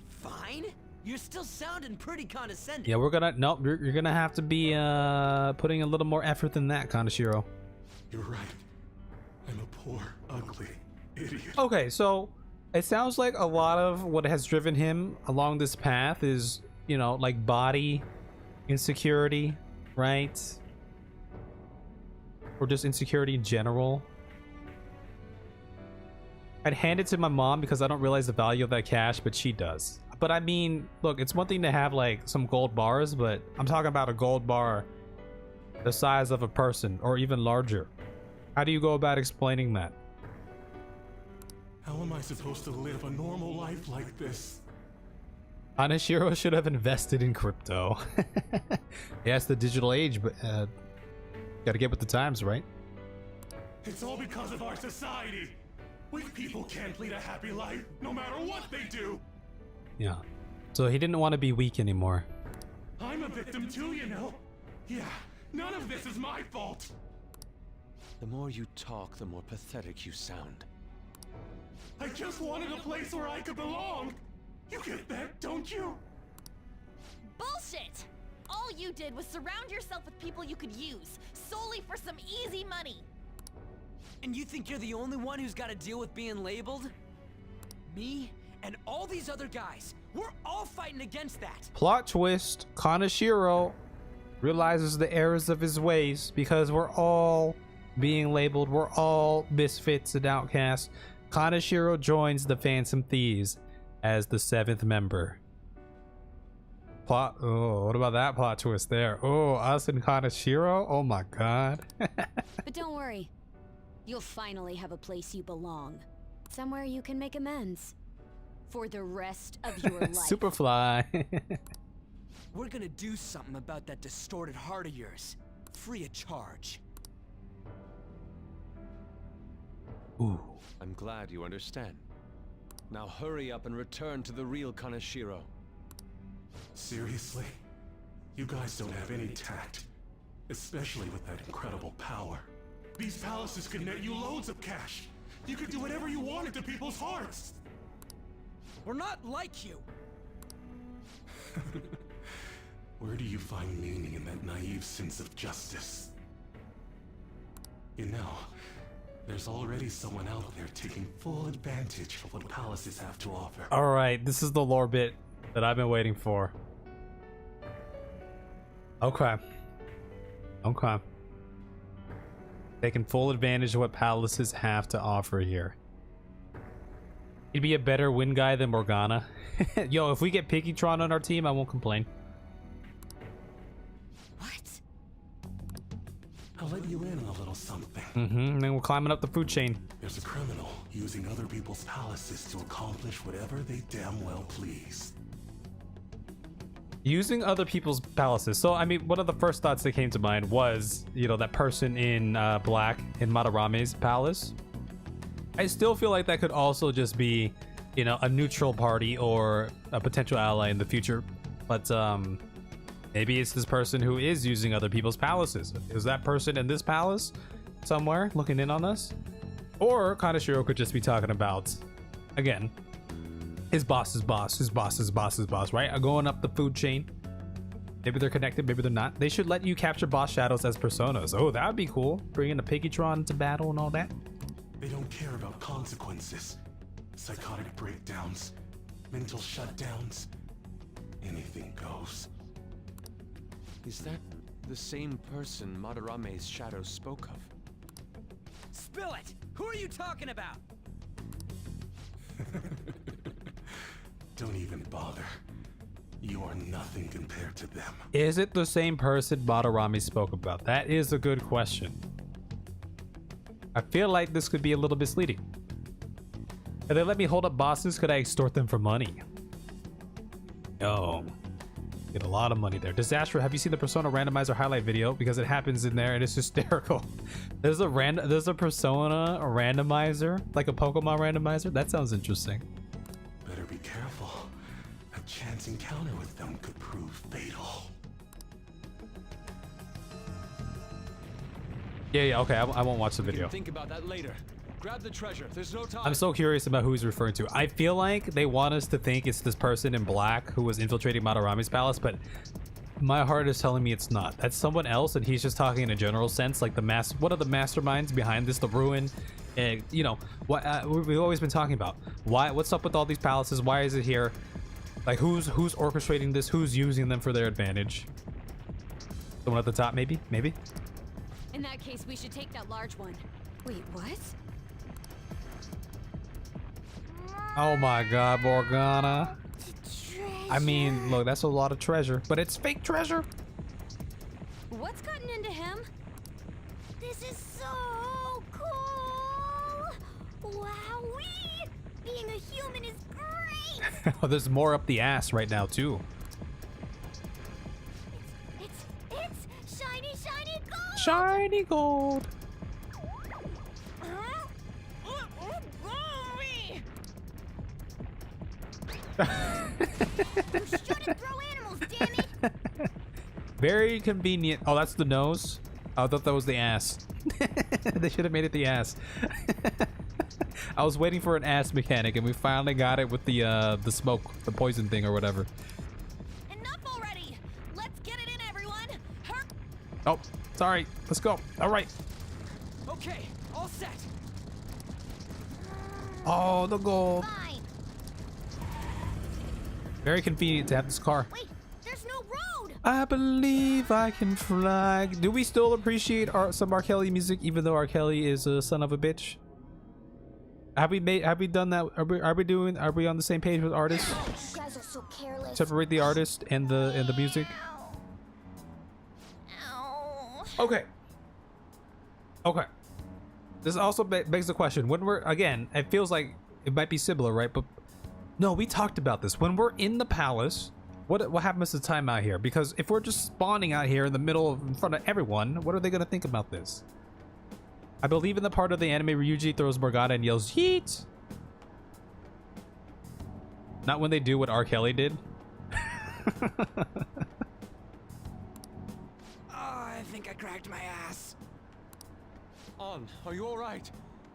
Fine? You're still sounding pretty condescending. Yeah, nope, you're gonna have to be putting a little more effort than that, Kanashiro. You're right. I'm a poor, ugly idiot. Okay, so it sounds like a lot of what has driven him along this path is, you know, like body insecurity, right? Or just insecurity in general. I'd hand it to my mom because I don't realize the value of that cash, but she does. But I mean, look, it's one thing to have like some gold bars, but I'm talking about a gold bar the size of a person or even larger. How do you go about explaining that? How am I supposed to live a normal life like this? Kanashiro should have invested in crypto. Yeah, it's the digital age, but gotta get with the times, right? It's all because of our society. Weak people can't lead a happy life, no matter what they do. Yeah. So he didn't want to be weak anymore. I'm a victim too, you know. Yeah, none of this is my fault. The more you talk, the more pathetic you sound. I just wanted a place where I could belong. You get that, don't you? Bullshit! All you did was surround yourself with people you could use, solely for some easy money. And you think you're the only one who's got to deal with being labeled? Me and all these other guys, we're all fighting against that. Plot twist, Kanashiro realizes the errors of his ways because we're all being labeled, we're all misfits and outcasts. Kanashiro joins the Phantom Thieves as the 7th member. Plot. Oh, what about that plot twist there? Oh, us and Kaneshiro. Oh my god. But don't worry. You'll finally have a place you belong. Somewhere you can make amends. For the rest of your life. Superfly. We're gonna do something about that distorted heart of yours. Free of charge. Ooh. I'm glad you understand. Now hurry up and return to the real Kaneshiro. Seriously? You guys don't have any tact. Especially with that incredible power. These palaces could net you loads of cash. You could do whatever you wanted to people's hearts. We're not like you. Where do you find meaning in that naive sense of justice? You know, there's already someone out there taking full advantage of what palaces have to offer. All right, this is the lore bit that I've been waiting for. Okay. Okay. Taking full advantage of what palaces have to offer here. He'd be a better win guy than Morgana. Yo, if we get Piggytron on our team, I won't complain. What? I'll let you in on a little something. And then we're climbing up the food chain. There's a criminal using other people's palaces to accomplish whatever they damn well please. Using other people's palaces. So, I mean, one of the first thoughts that came to mind was, you know, that person in black in Madarame's palace. I still feel like that could also just be, you know, a neutral party or a potential ally in the future. But maybe it's this person who is using other people's palaces. Is that person in this palace somewhere looking in on us? Or Kaneshiro could just be talking about, again, his boss's boss, his boss's boss's boss, right? Going up the food chain. Maybe they're connected, maybe they're not. They should let you capture boss shadows as personas. Oh, that would be cool. Bringing the Piggytron to battle and all that. They don't care about consequences. Psychotic breakdowns, mental shutdowns. Anything goes. Is that the same person Madarame's shadow spoke of? Spill it! Who are you talking about? Don't even bother. You are nothing compared to them. Is it the same person Madarame spoke about? That is a good question. I feel like this could be a little misleading. If they let me hold up bosses, could I extort them for money? No. Get a lot of money there. Disaster, have you seen the Persona randomizer highlight video? Because it happens in there and it's hysterical. There's a Persona randomizer, like a Pokemon randomizer. That sounds interesting. Better be careful. A chance encounter with them could prove fatal. Yeah, okay, I won't watch the video. Think about that later. Grab the treasure. There's no time. I'm so curious about who he's referring to. I feel like they want us to think it's this person in black who was infiltrating Madarame's palace, but my heart is telling me it's not. That's someone else, and he's just talking in a general sense, like one of the masterminds behind this, the ruin. You know, what we've always been talking about. What's up with all these palaces? Why is it here? Like, who's orchestrating this? Who's using them for their advantage? Someone at the top, maybe? Maybe? In that case, we should take that large one. Wait, what? Oh my god, Morgana. I mean, look, that's a lot of treasure, but it's fake treasure. What's gotten into him? This is so cool! Wowee! Being a human is great! Oh, there's more up the ass right now, too. It's shiny, shiny gold! Shiny gold! You shouldn't throw animals, damn it! Very convenient. Oh, that's the nose? I thought that was the ass. They should have made it the ass. I was waiting for an ass mechanic, and we finally got it with the smoke, the poison thing or whatever. Enough already! Let's get it in, everyone! Oh, sorry. Let's go. All right. Okay, all set. Oh, the gold. Fine. Very convenient to have this car. Wait, there's no road! I believe I can fly. Do we still appreciate some R. Kelly music, even though R. Kelly is a son of a bitch? Have we done that? Are we on the same page with artists? You guys are so careless. Separate the artist and the music. Ow. Okay. Okay. This also begs the question: when we're again, it feels like it might be similar, right? But no, we talked about this. When we're in the palace, what happens to time out here? Because if we're just spawning out here in the middle in front of everyone, what are they gonna think about this? I believe in the part of the anime Ryuji throws Morgana and yells "Yeet!" Not when they do what R. Kelly did. Oh, I think I cracked my ass. On, are you all right?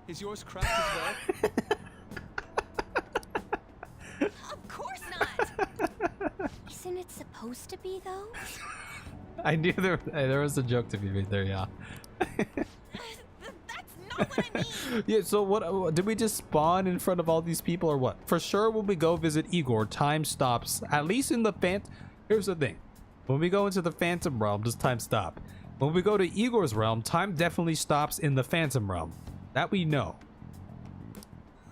Is yours cracked as well? Of course not! Isn't it supposed to be though? I knew there was a joke to be made there, yeah. That's not what I mean! Yeah, so what did we just spawn in front of all these people or what? For sure when we go visit Igor, time stops. At least in the here's the thing. When we go into the Phantom Realm, does time stop? When we go to Igor's realm, time definitely stops in the Phantom Realm. That we know.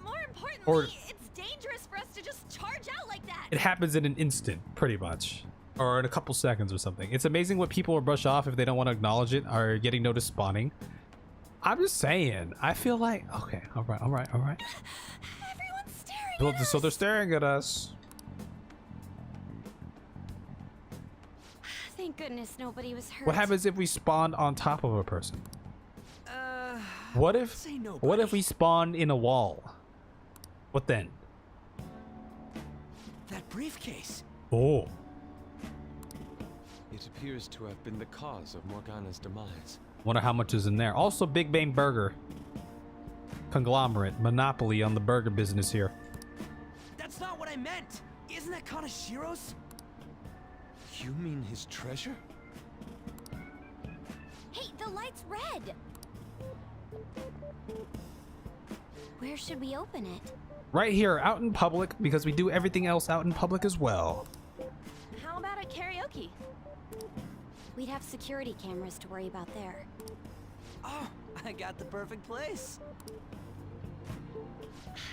More importantly, Or- it's dangerous for us to just charge out like that! It happens in an instant, pretty much. Or in a couple seconds or something. It's amazing what people will brush off if they don't want to acknowledge it or getting noticed spawning. I'm just saying, I feel like, okay, all right. Everyone's staring at us! So they're staring at us. Thank goodness nobody was hurt. What happens if we spawn on top of a person? What What if we spawn in a wall? What then? That briefcase. Oh. It appears to have been the cause of Morgana's demise. Wonder how much is in there. Also, Big Bang Burger. Conglomerate. Monopoly on the burger business here. That's not what I meant. Isn't that Kanashiro's? You mean his treasure? Hey, the light's red. Where should we open it? Right here, out in public, because we do everything else out in public as well. How about at karaoke? We'd have security cameras to worry about there. Oh, I got the perfect place.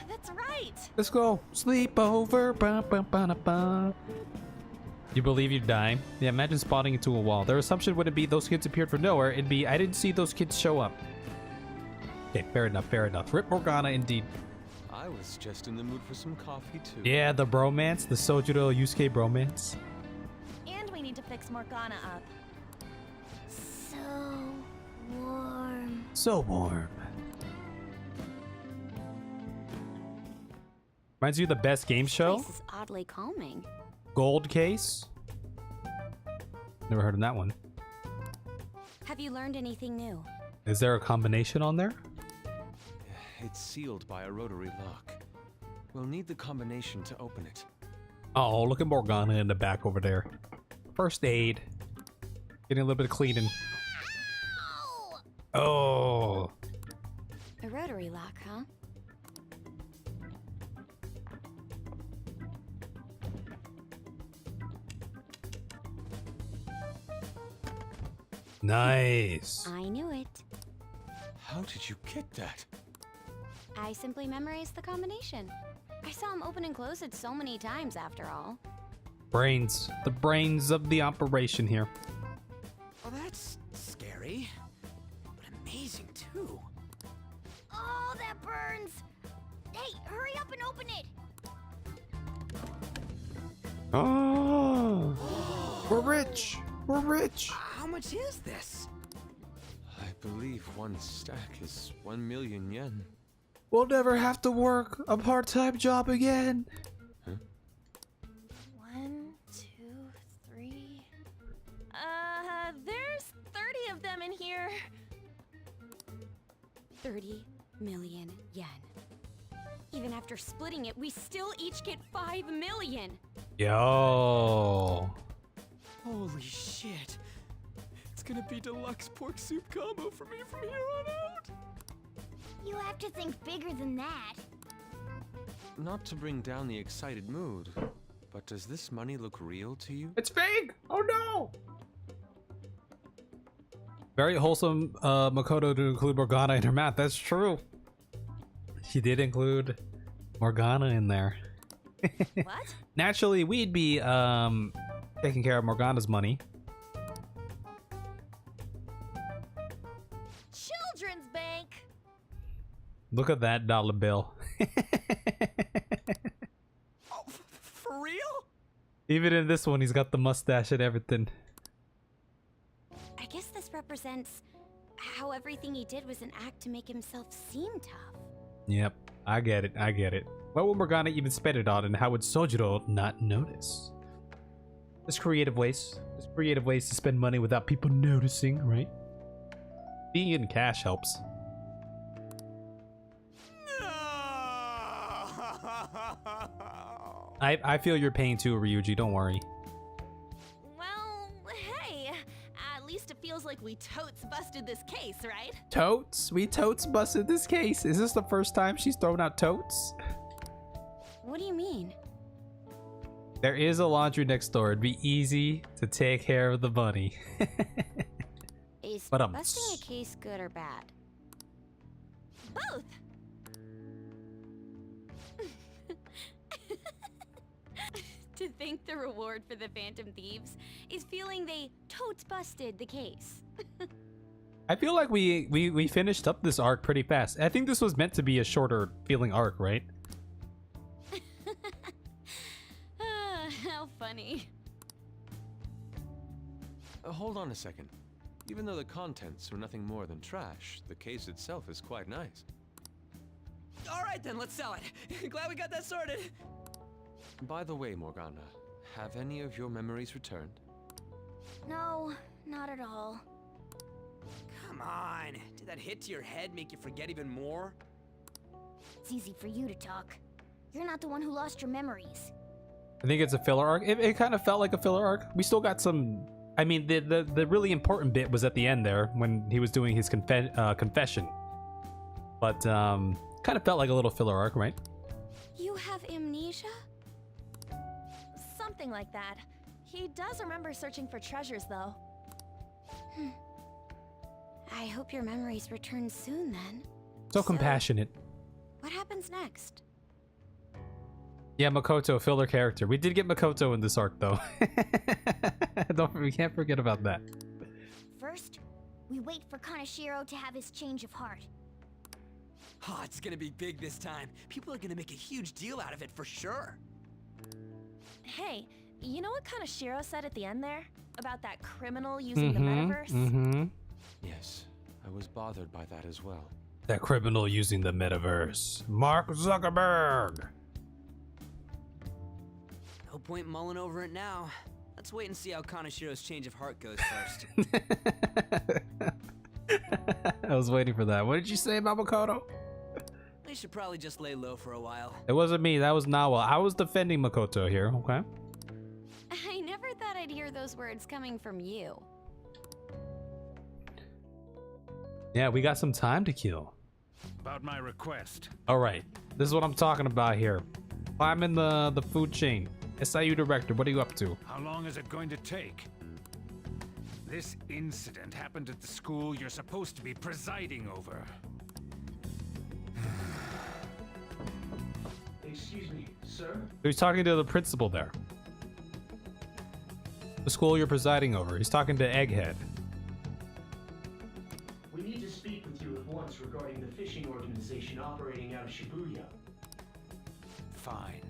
That's right! Let's go. Sleepover. Ba, ba, ba, da, ba. You believe you're dying? Yeah, imagine spawning into a wall. Their assumption wouldn't be those kids appeared from nowhere. It'd be, I didn't see those kids show up. Okay, fair enough, fair enough. Rip Morgana, indeed. I was just in the mood for some coffee too. Yeah, the bromance, the Sojiro Yusuke bromance. And we need to fix Morgana up. So warm. So warm. Reminds you of the best game show? This is oddly calming. Gold Case. Never heard of that one. Have you learned anything new? Is there a combination on there? It's sealed by a rotary lock. We'll need the combination to open it. Oh, look at Morgana in the back over there. First aid. Getting a little bit of cleaning. Oh. A rotary lock, huh? Nice. I knew it. How did you get that? I simply memorized the combination. I saw him open and close it so many times after all. Brains. The brains of the operation here. Well, that's scary, but amazing too. Oh, that burns. Hey, hurry up and open it. Oh. We're rich. We're rich. How much is this? I believe one stack is 1 million yen. We'll never have to work a part-time job again. 1, 2, 3. There's 30 of them in here. 30 million yen. Even after splitting it, we still each get 5 million. Yo. Holy shit. It's gonna be deluxe pork soup combo for me from here on out. You have to think bigger than that. Not to bring down the excited mood, but does this money look real to you? It's fake. Oh no. Very wholesome Makoto to include Morgana in her math. That's true. She did include Morgana in there. What? Naturally, we'd be taking care of Morgana's money. Children's bank. Look at that dollar bill. Oh, for real? Even in this one, he's got the mustache and everything. I guess this represents how everything he did was an act to make himself seem tough. Yep, I get it, I get it. What would Morgana even spend it on, and how would Sojiro not notice? There's creative ways. There's creative ways to spend money without people noticing, right? Being in cash helps. I feel your pain too, Ryuji, don't worry. Well, hey, at least it feels like we totes busted this case, right? Totes? We totes busted this case. Is this the first time she's thrown out totes? What do you mean? There is a laundry next door. It'd be easy to take care of the money. Is But, busting a case good or bad? Both. To think the reward for the Phantom Thieves is feeling they totes busted the case. I feel like we finished up this arc pretty fast. I think this was meant to be a shorter feeling arc, right? How funny. Hold on a second. Even though the contents are nothing more than trash, the case itself is quite nice. All right then, let's sell it. Glad we got that sorted. By the way, Morgana, have any of your memories returned? No, not at all. Come on. Did that hit to your head make you forget even more? It's easy for you to talk. You're not the one who lost your memories. I think it's a filler arc. It kind of felt like a filler arc. We still got some... I mean, the really important bit was at the end there when he was doing his confession. But kind of felt like a little filler arc, right? You have amnesia? Something like that. He does remember searching for treasures, though. I hope your memories return soon then. So compassionate. What happens next? Yeah, Makoto, filler character. We did get Makoto in this arc, though. We can't forget about that. First, we wait for Kaneshiro to have his change of heart. Oh, it's gonna be big this time. People are gonna make a huge deal out of it for sure. Hey, you know what Kaneshiro said at the end there? About that criminal using the metaverse? Yes, I was bothered by that as well. That criminal using the metaverse. Mark Zuckerberg! No point mulling over it now. Let's wait and see how Kaneshiro's change of heart goes first. I was waiting for that. What did you say about Makoto? We should probably just lay low for a while. It wasn't me, that was Nawa. I was defending Makoto here, okay? I never thought I'd hear those words coming from you. Yeah, we got some time to kill. About my request. Alright, this is what I'm talking about here. Climbing the food chain. SIU director, what are you up to? How long is it going to take? This incident happened at the school you're supposed to be presiding over. Excuse me, sir? He's talking to the principal there. The school you're presiding over. He's talking to Egghead. We need to speak with you at once regarding the fishing organization operating out of Shibuya. Fine.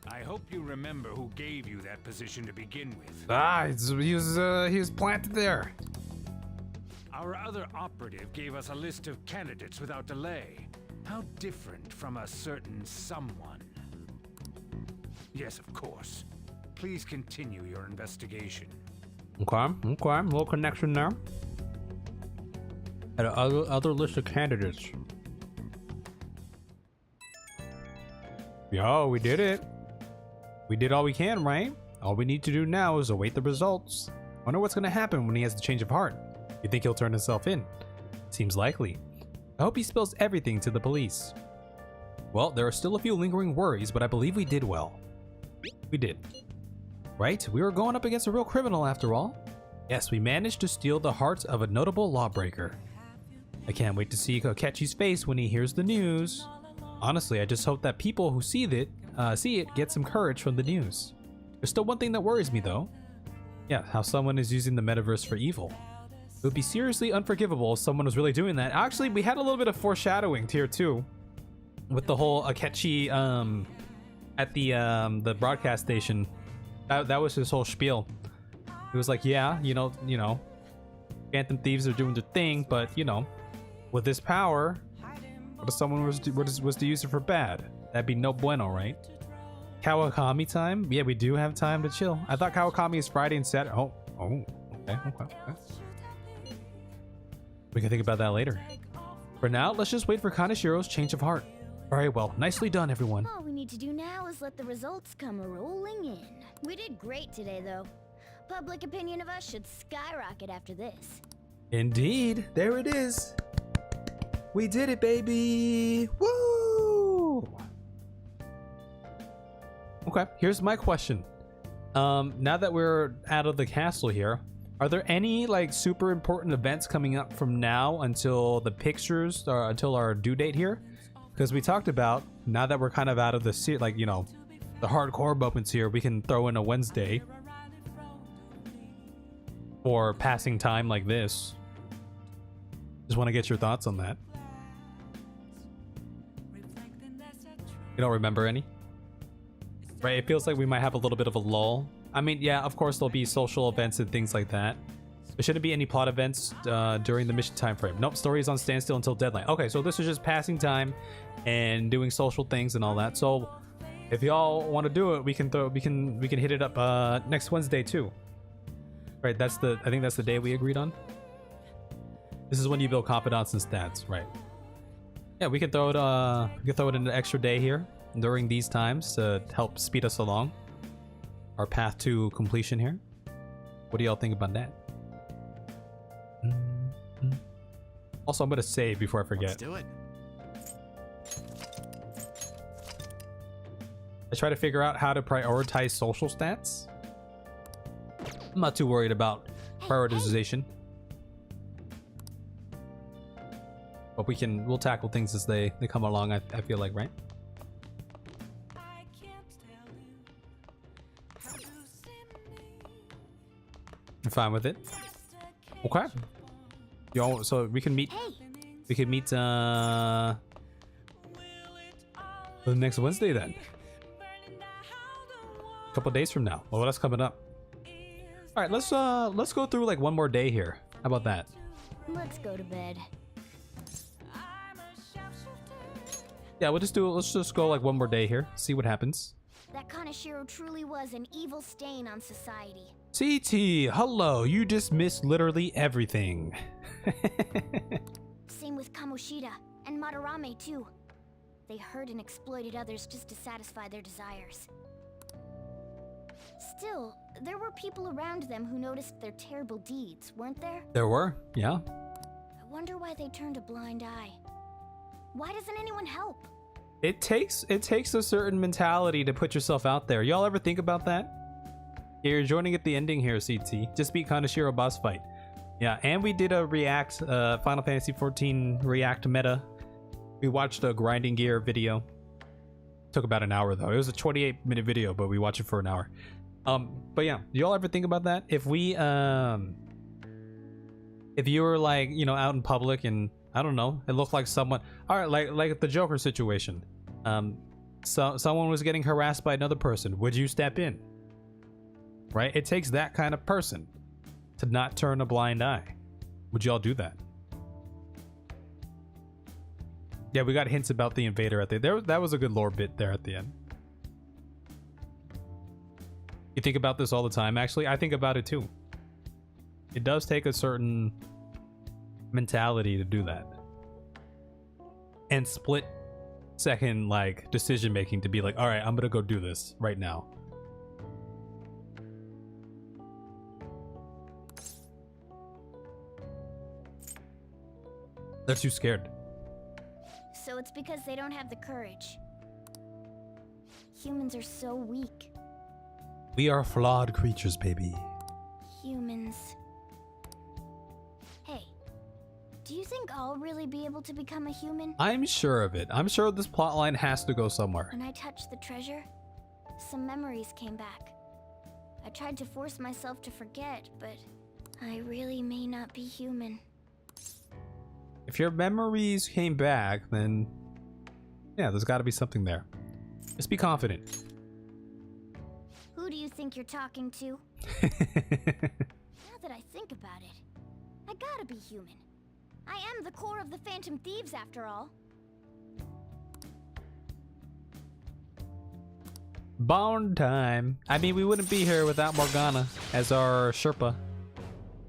I hope you remember who gave you that position to begin with. Ah, he was planted there. Our other operative gave us a list of candidates without delay. How different from a certain someone. Yes, of course. Please continue your investigation. Okay, little connection there. And other list of candidates. Yo, we did it. We did all we can, right? All we need to do now is await the results. Wonder what's gonna happen when he has the change of heart. You think he'll turn himself in? Seems likely. I hope he spills everything to the police. Well, there are still a few lingering worries, but I believe we did well. We did. Right? We were going up against a real criminal after all. Yes, we managed to steal the heart of a notable lawbreaker. I can't wait to see Kokechi's face when he hears the news. Honestly, I just hope that people who see it get some courage from the news. There's still one thing that worries me though. Yeah, how someone is using the metaverse for evil. It would be seriously unforgivable if someone was really doing that. Actually, we had a little bit of foreshadowing here too, with the whole Akechi at the broadcast station. That was his whole spiel. It was like, yeah, you know, Phantom Thieves are doing their thing, but you know, with this power, what if someone was to use it for bad? That'd be no bueno, right? Kawakami time? Yeah, we do have time to chill. I thought Kawakami is Friday and Saturday. Oh, okay. We can think about that later. For now, let's just wait for Kanashiro's change of heart. Very well, nicely done, everyone. All we need to do now is let the results come rolling in. We did great today, though. Public opinion of us should skyrocket after this. Indeed, there it is. We did it, baby. Woo! Okay, here's my question. Now that we're out of the castle here, are there any like super important events coming up from now until the pictures or until our due date here? Because we talked about now that we're kind of out of the like, you know, the hardcore moments here, we can throw in a Wednesday for passing time like this. Just want to get your thoughts on that. You don't remember any? Right, it feels like we might have a little bit of a lull. I mean, yeah, of course there'll be social events and things like that. There shouldn't be any plot events during the mission time frame. Nope, story is on standstill until deadline. Okay, so this is just passing time and doing social things and all that. So if y'all want to do it, we can hit it up next Wednesday too. Right, I think that's the day we agreed on. This is when you build confidants and stats, right? Yeah, we can throw it in an extra day here during these times to help speed us along our path to completion here. What do y'all think about that? Also, I'm gonna save before I forget. Let's do it. I try to figure out how to prioritize social stats. I'm not too worried about prioritization, but we'll tackle things as they come along. I feel like, right? I'm fine with it. Okay. Yo, so we can meet. We can meet the next Wednesday then. A couple days from now. Well, what else coming up? All right, let's go through like one more day here. How about that? Let's go to bed. Yeah, let's just go like one more day here. See what happens. That Kanashiro truly was an evil stain on society. CT, hello. You just missed literally everything. Same with Kamoshida and Madarame too. They hurt and exploited others just to satisfy their desires. Still, there were people around them who noticed their terrible deeds, weren't there? There were, yeah. I wonder why they turned a blind eye. Why doesn't anyone help? It takes a certain mentality to put yourself out there. Y'all ever think about that? You're joining at the ending here, CT. Just beat Kanashiro boss fight. Yeah, and we did a React, Final Fantasy XIV React meta. We watched a Grinding Gear video. Took about an hour though. It was a 28-minute video, but we watched it for an hour. But yeah, do y'all ever think about that? If we, if you were like, you know, out in public and I don't know, it looked like someone, all right, like the Joker situation. So someone was getting harassed by another person. Would you step in? Right? It takes that kind of person to not turn a blind eye. Would y'all do that? Yeah, we got hints about the invader at the end. That was a good lore bit there at the end. You think about this all the time, actually? I think about it too. It does take a certain mentality to do that. And split second, like, decision making to be like, all right, I'm gonna go do this right now. They're too scared. So it's because they don't have the courage. Humans are so weak. We are flawed creatures, baby. Humans. Hey, Do you think I'll really be able to become a human? I'm sure of it. I'm sure this plotline has to go somewhere. When I touched the treasure, some memories came back. I tried to force myself to forget, but I really may not be human. If your memories came back, then yeah, there's got to be something there. Just be confident. Who do you think you're talking to? Now that I think about it, I gotta be human. I am the core of the Phantom Thieves, after all. Bone time. I mean, we wouldn't be here without Morgana as our Sherpa.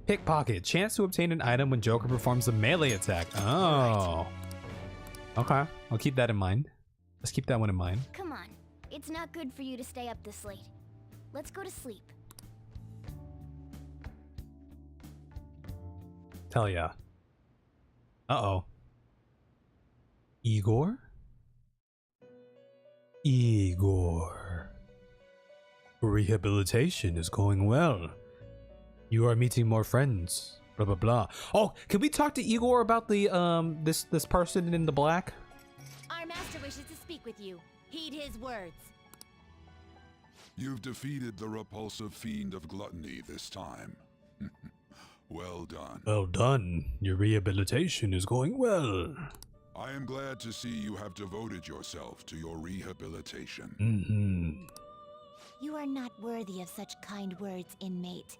Pickpocket. Chance to obtain an item when Joker performs a melee attack. Oh. Okay. I'll keep that in mind. Let's keep that one in mind. Come on. It's not good for you to stay up this late. Let's go to sleep. Tell ya. Uh-oh. Igor? Igor. Rehabilitation is going well. You are meeting more friends. Blah blah blah. Oh, can we talk to Igor about the this person in the black? Our master wishes to speak with you. Heed his words. You've defeated the repulsive fiend of gluttony this time. Well done. Well done. Your rehabilitation is going well. I am glad to see you have devoted yourself to your rehabilitation. You are not worthy of such kind words, inmate.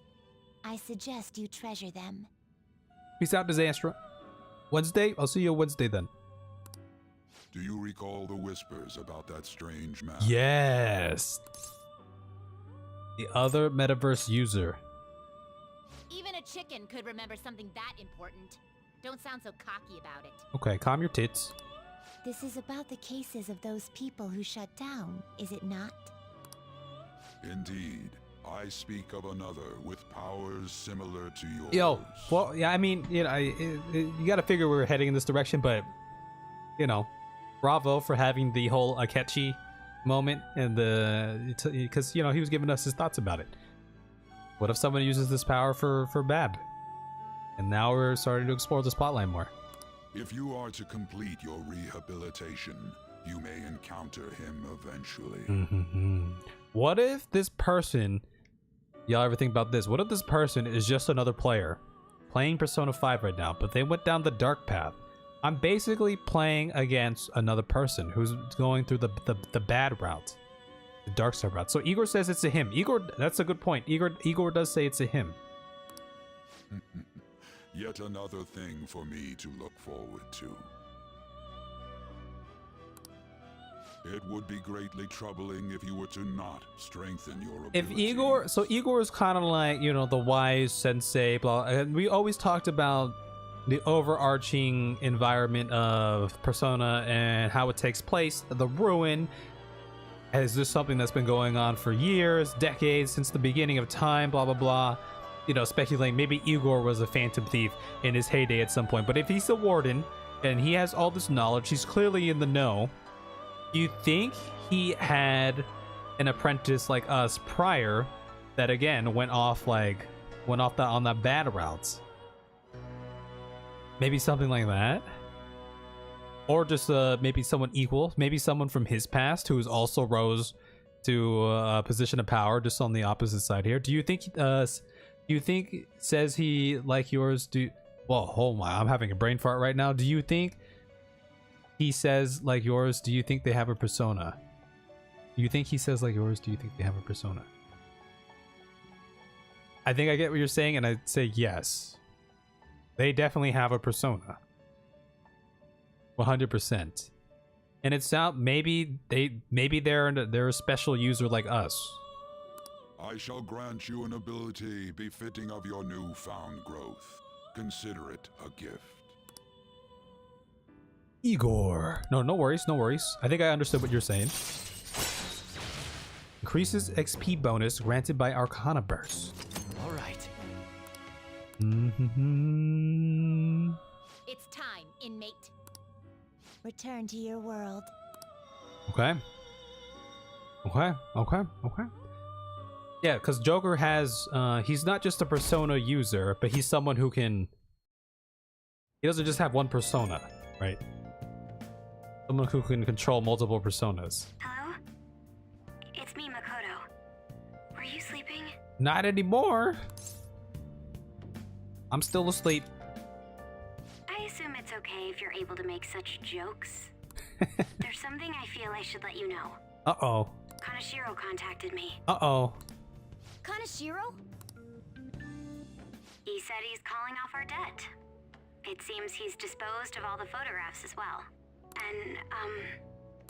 I suggest you treasure them. Peace out, Disaster. Wednesday? I'll see you Wednesday then. Do you recall the whispers about that strange man? Yes. The other metaverse user. Even a chicken could remember something that important. Don't sound so cocky about it. Okay, calm your tits. This is about the cases of those people who shut down, is it not? Indeed. I speak of another with powers similar to yours. Yo, well, yeah, I mean, you know, you gotta figure we're heading in this direction, but, you know, bravo for having the whole Akechi moment and because, you know, he was giving us his thoughts about it. What if someone uses this power for bad? And now we're starting to explore this plotline more. If you are to complete your rehabilitation, you may encounter him eventually. What if this person, y'all ever think about this? What if this person is just another player playing Persona 5 right now, but they went down the dark path? I'm basically playing against another person who's going through the bad route, the dark side route. So Igor says it's a him. Igor, that's a good point. Igor does say it's a him. Yet another thing for me to look forward to. It would be greatly troubling if you were to not strengthen your abilities. If Igor, so Igor is kind of like, you know, the wise sensei, blah, and we always talked about the overarching environment of Persona and how it takes place, the ruin. Is this something that's been going on for years, decades, since the beginning of time, blah, blah, blah. You know, speculating maybe Igor was a phantom thief in his heyday at some point. But if he's a warden and he has all this knowledge, he's clearly in the know. You think he had an apprentice like us prior that again went off on that bad routes? Maybe something like that, or just maybe someone equal, maybe someone from his past who's also rose to a position of power, just on the opposite side here. Do you think? Says he like yours? Well, oh my, I'm having a brain fart right now. Do you think he says like yours? Do you think they have a persona? Do you think he says like yours? Do you think they have a persona? I think I get what you're saying, and I'd say yes. They definitely have a persona. 100%. And it's out. Maybe they're a special user like us. I shall grant you an ability befitting of your newfound growth. Consider it a gift. Igor. No worries, no worries. I think I understood what you're saying. Increases XP bonus granted by Arcana Burst. All right. It's time, inmate. Return to your world. Okay. Yeah, because Joker has, he's not just a Persona user, but he's someone who can He doesn't just have one persona, right? Someone who can control multiple personas. Hello? It's me, Makoto. Were you sleeping? Not anymore. I'm still asleep. I assume it's okay if you're able to make such jokes. There's something I feel I should let you know. Uh-oh. Kaneshiro contacted me. Uh-oh. Kaneshiro? He said he's calling off our debt. It seems he's disposed of all the photographs as well. And,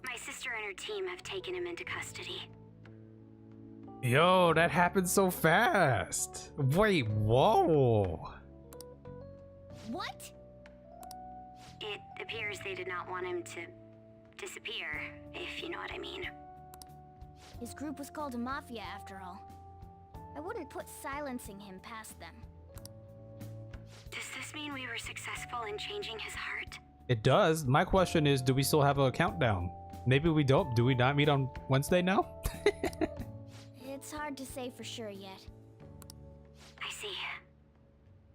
my sister and her team have taken him into custody. Yo, that happened so fast. Wait, whoa. What? It appears they did not want him to disappear, if you know what I mean. His group was called a mafia after all. I wouldn't put silencing him past them. Does this mean we were successful in changing his heart? It does. My question is, do we still have a countdown? Maybe we don't. Do we not meet on Wednesday now? It's hard to say for sure yet. I see.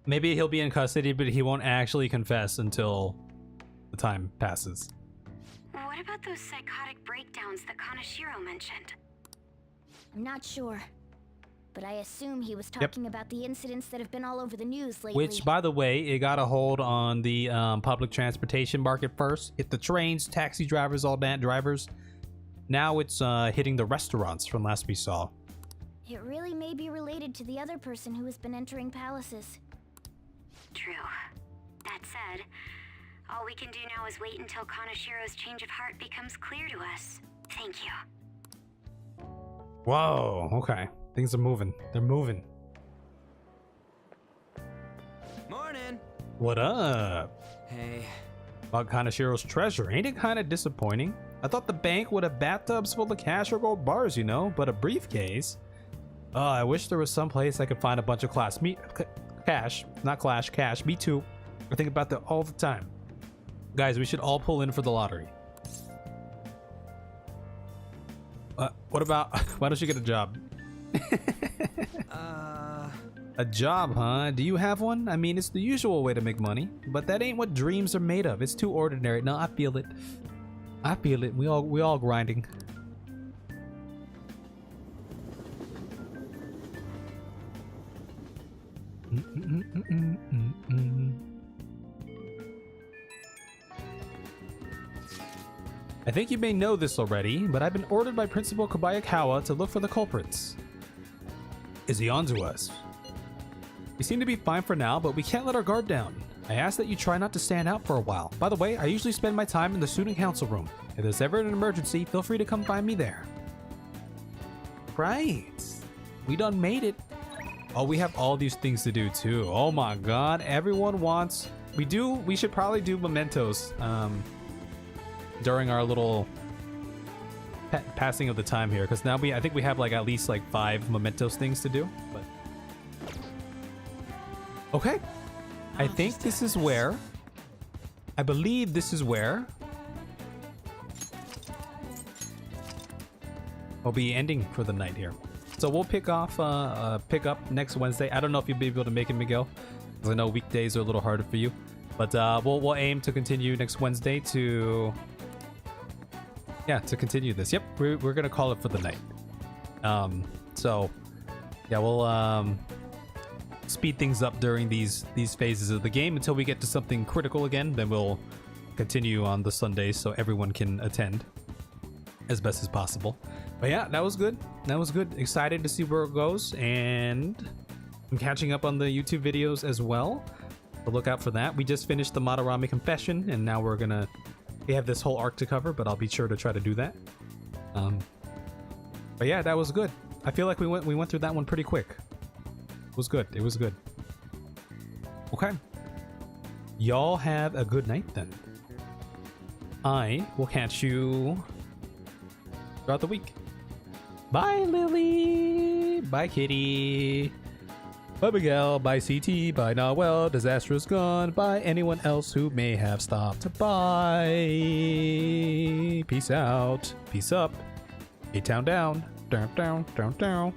Maybe he'll be in custody, but he won't actually confess until the time passes. What about those psychotic breakdowns that Kaneshiro mentioned? I'm not sure. But I assume he was talking about the incidents that have been all over the news lately. Which, by the way, it got a hold on the public transportation market first. Hit the trains, taxi drivers, all that drivers. Now it's hitting the restaurants from last we saw. It really may be related to the other person who has been entering palaces. True. That said, all we can do now is wait until Kaneshiro's change of heart becomes clear to us. Thank you. Whoa, okay. Things are moving. They're moving. Morning. What up? Hey. About Kaneshiro's treasure. Ain't it kind of disappointing? I thought the bank would have bathtubs full of cash or gold bars, you know, but a briefcase. Oh, I wish there was some place I could find a bunch of cash. Not clash, cash. Me too. I think about that all the time. Guys, we should all pull in for the lottery. What about, why don't you get a job? A job, huh? Do you have one? I mean, it's the usual way to make money, but that ain't what dreams are made of. It's too ordinary. No, I feel it. I feel it. We all grinding. I think you may know this already, but I've been ordered by Principal Kobayakawa to look for the culprits. Is he onto us? We seem to be fine for now, but we can't let our guard down. I ask that you try not to stand out for a while. By the way, I usually spend my time in the student council room. If there's ever an emergency, feel free to come find me there. Right. We done made it. Oh, we have all these things to do too. Oh my god, everyone wants... We should probably do mementos during our little passing of the time here, because now I think we have like at least like 5 mementos things to do. But okay, I think this is where, I believe this is where we'll be ending for the night here. So we'll pick up next Wednesday. I don't know if you'll be able to make it, Miguel, because I know weekdays are a little harder for you, but we'll aim to continue next Wednesday to continue this. Yep, we're gonna call it for the night. So yeah, we'll speed things up during these phases of the game until we get to something critical again. Then we'll continue on the Sundays so everyone can attend as best as possible. But yeah, that was good. That was good. Excited to see where it goes, and I'm catching up on the YouTube videos as well. So look out for that. We just finished the Madarame Confession, and now we have this whole arc to cover, but I'll be sure to try to do that. But yeah, that was good. I feel like we went through that one pretty quick. It was good. It was good. Okay. Y'all have a good night then. I will catch you throughout the week. Bye, Lily. Bye, Kitty. Bye, Miguel. Bye, CT. Bye, Noel. Disastrous Gone. Bye, anyone else who may have stopped by. Peace out. Peace up. A-Town down. Down, down, down, down.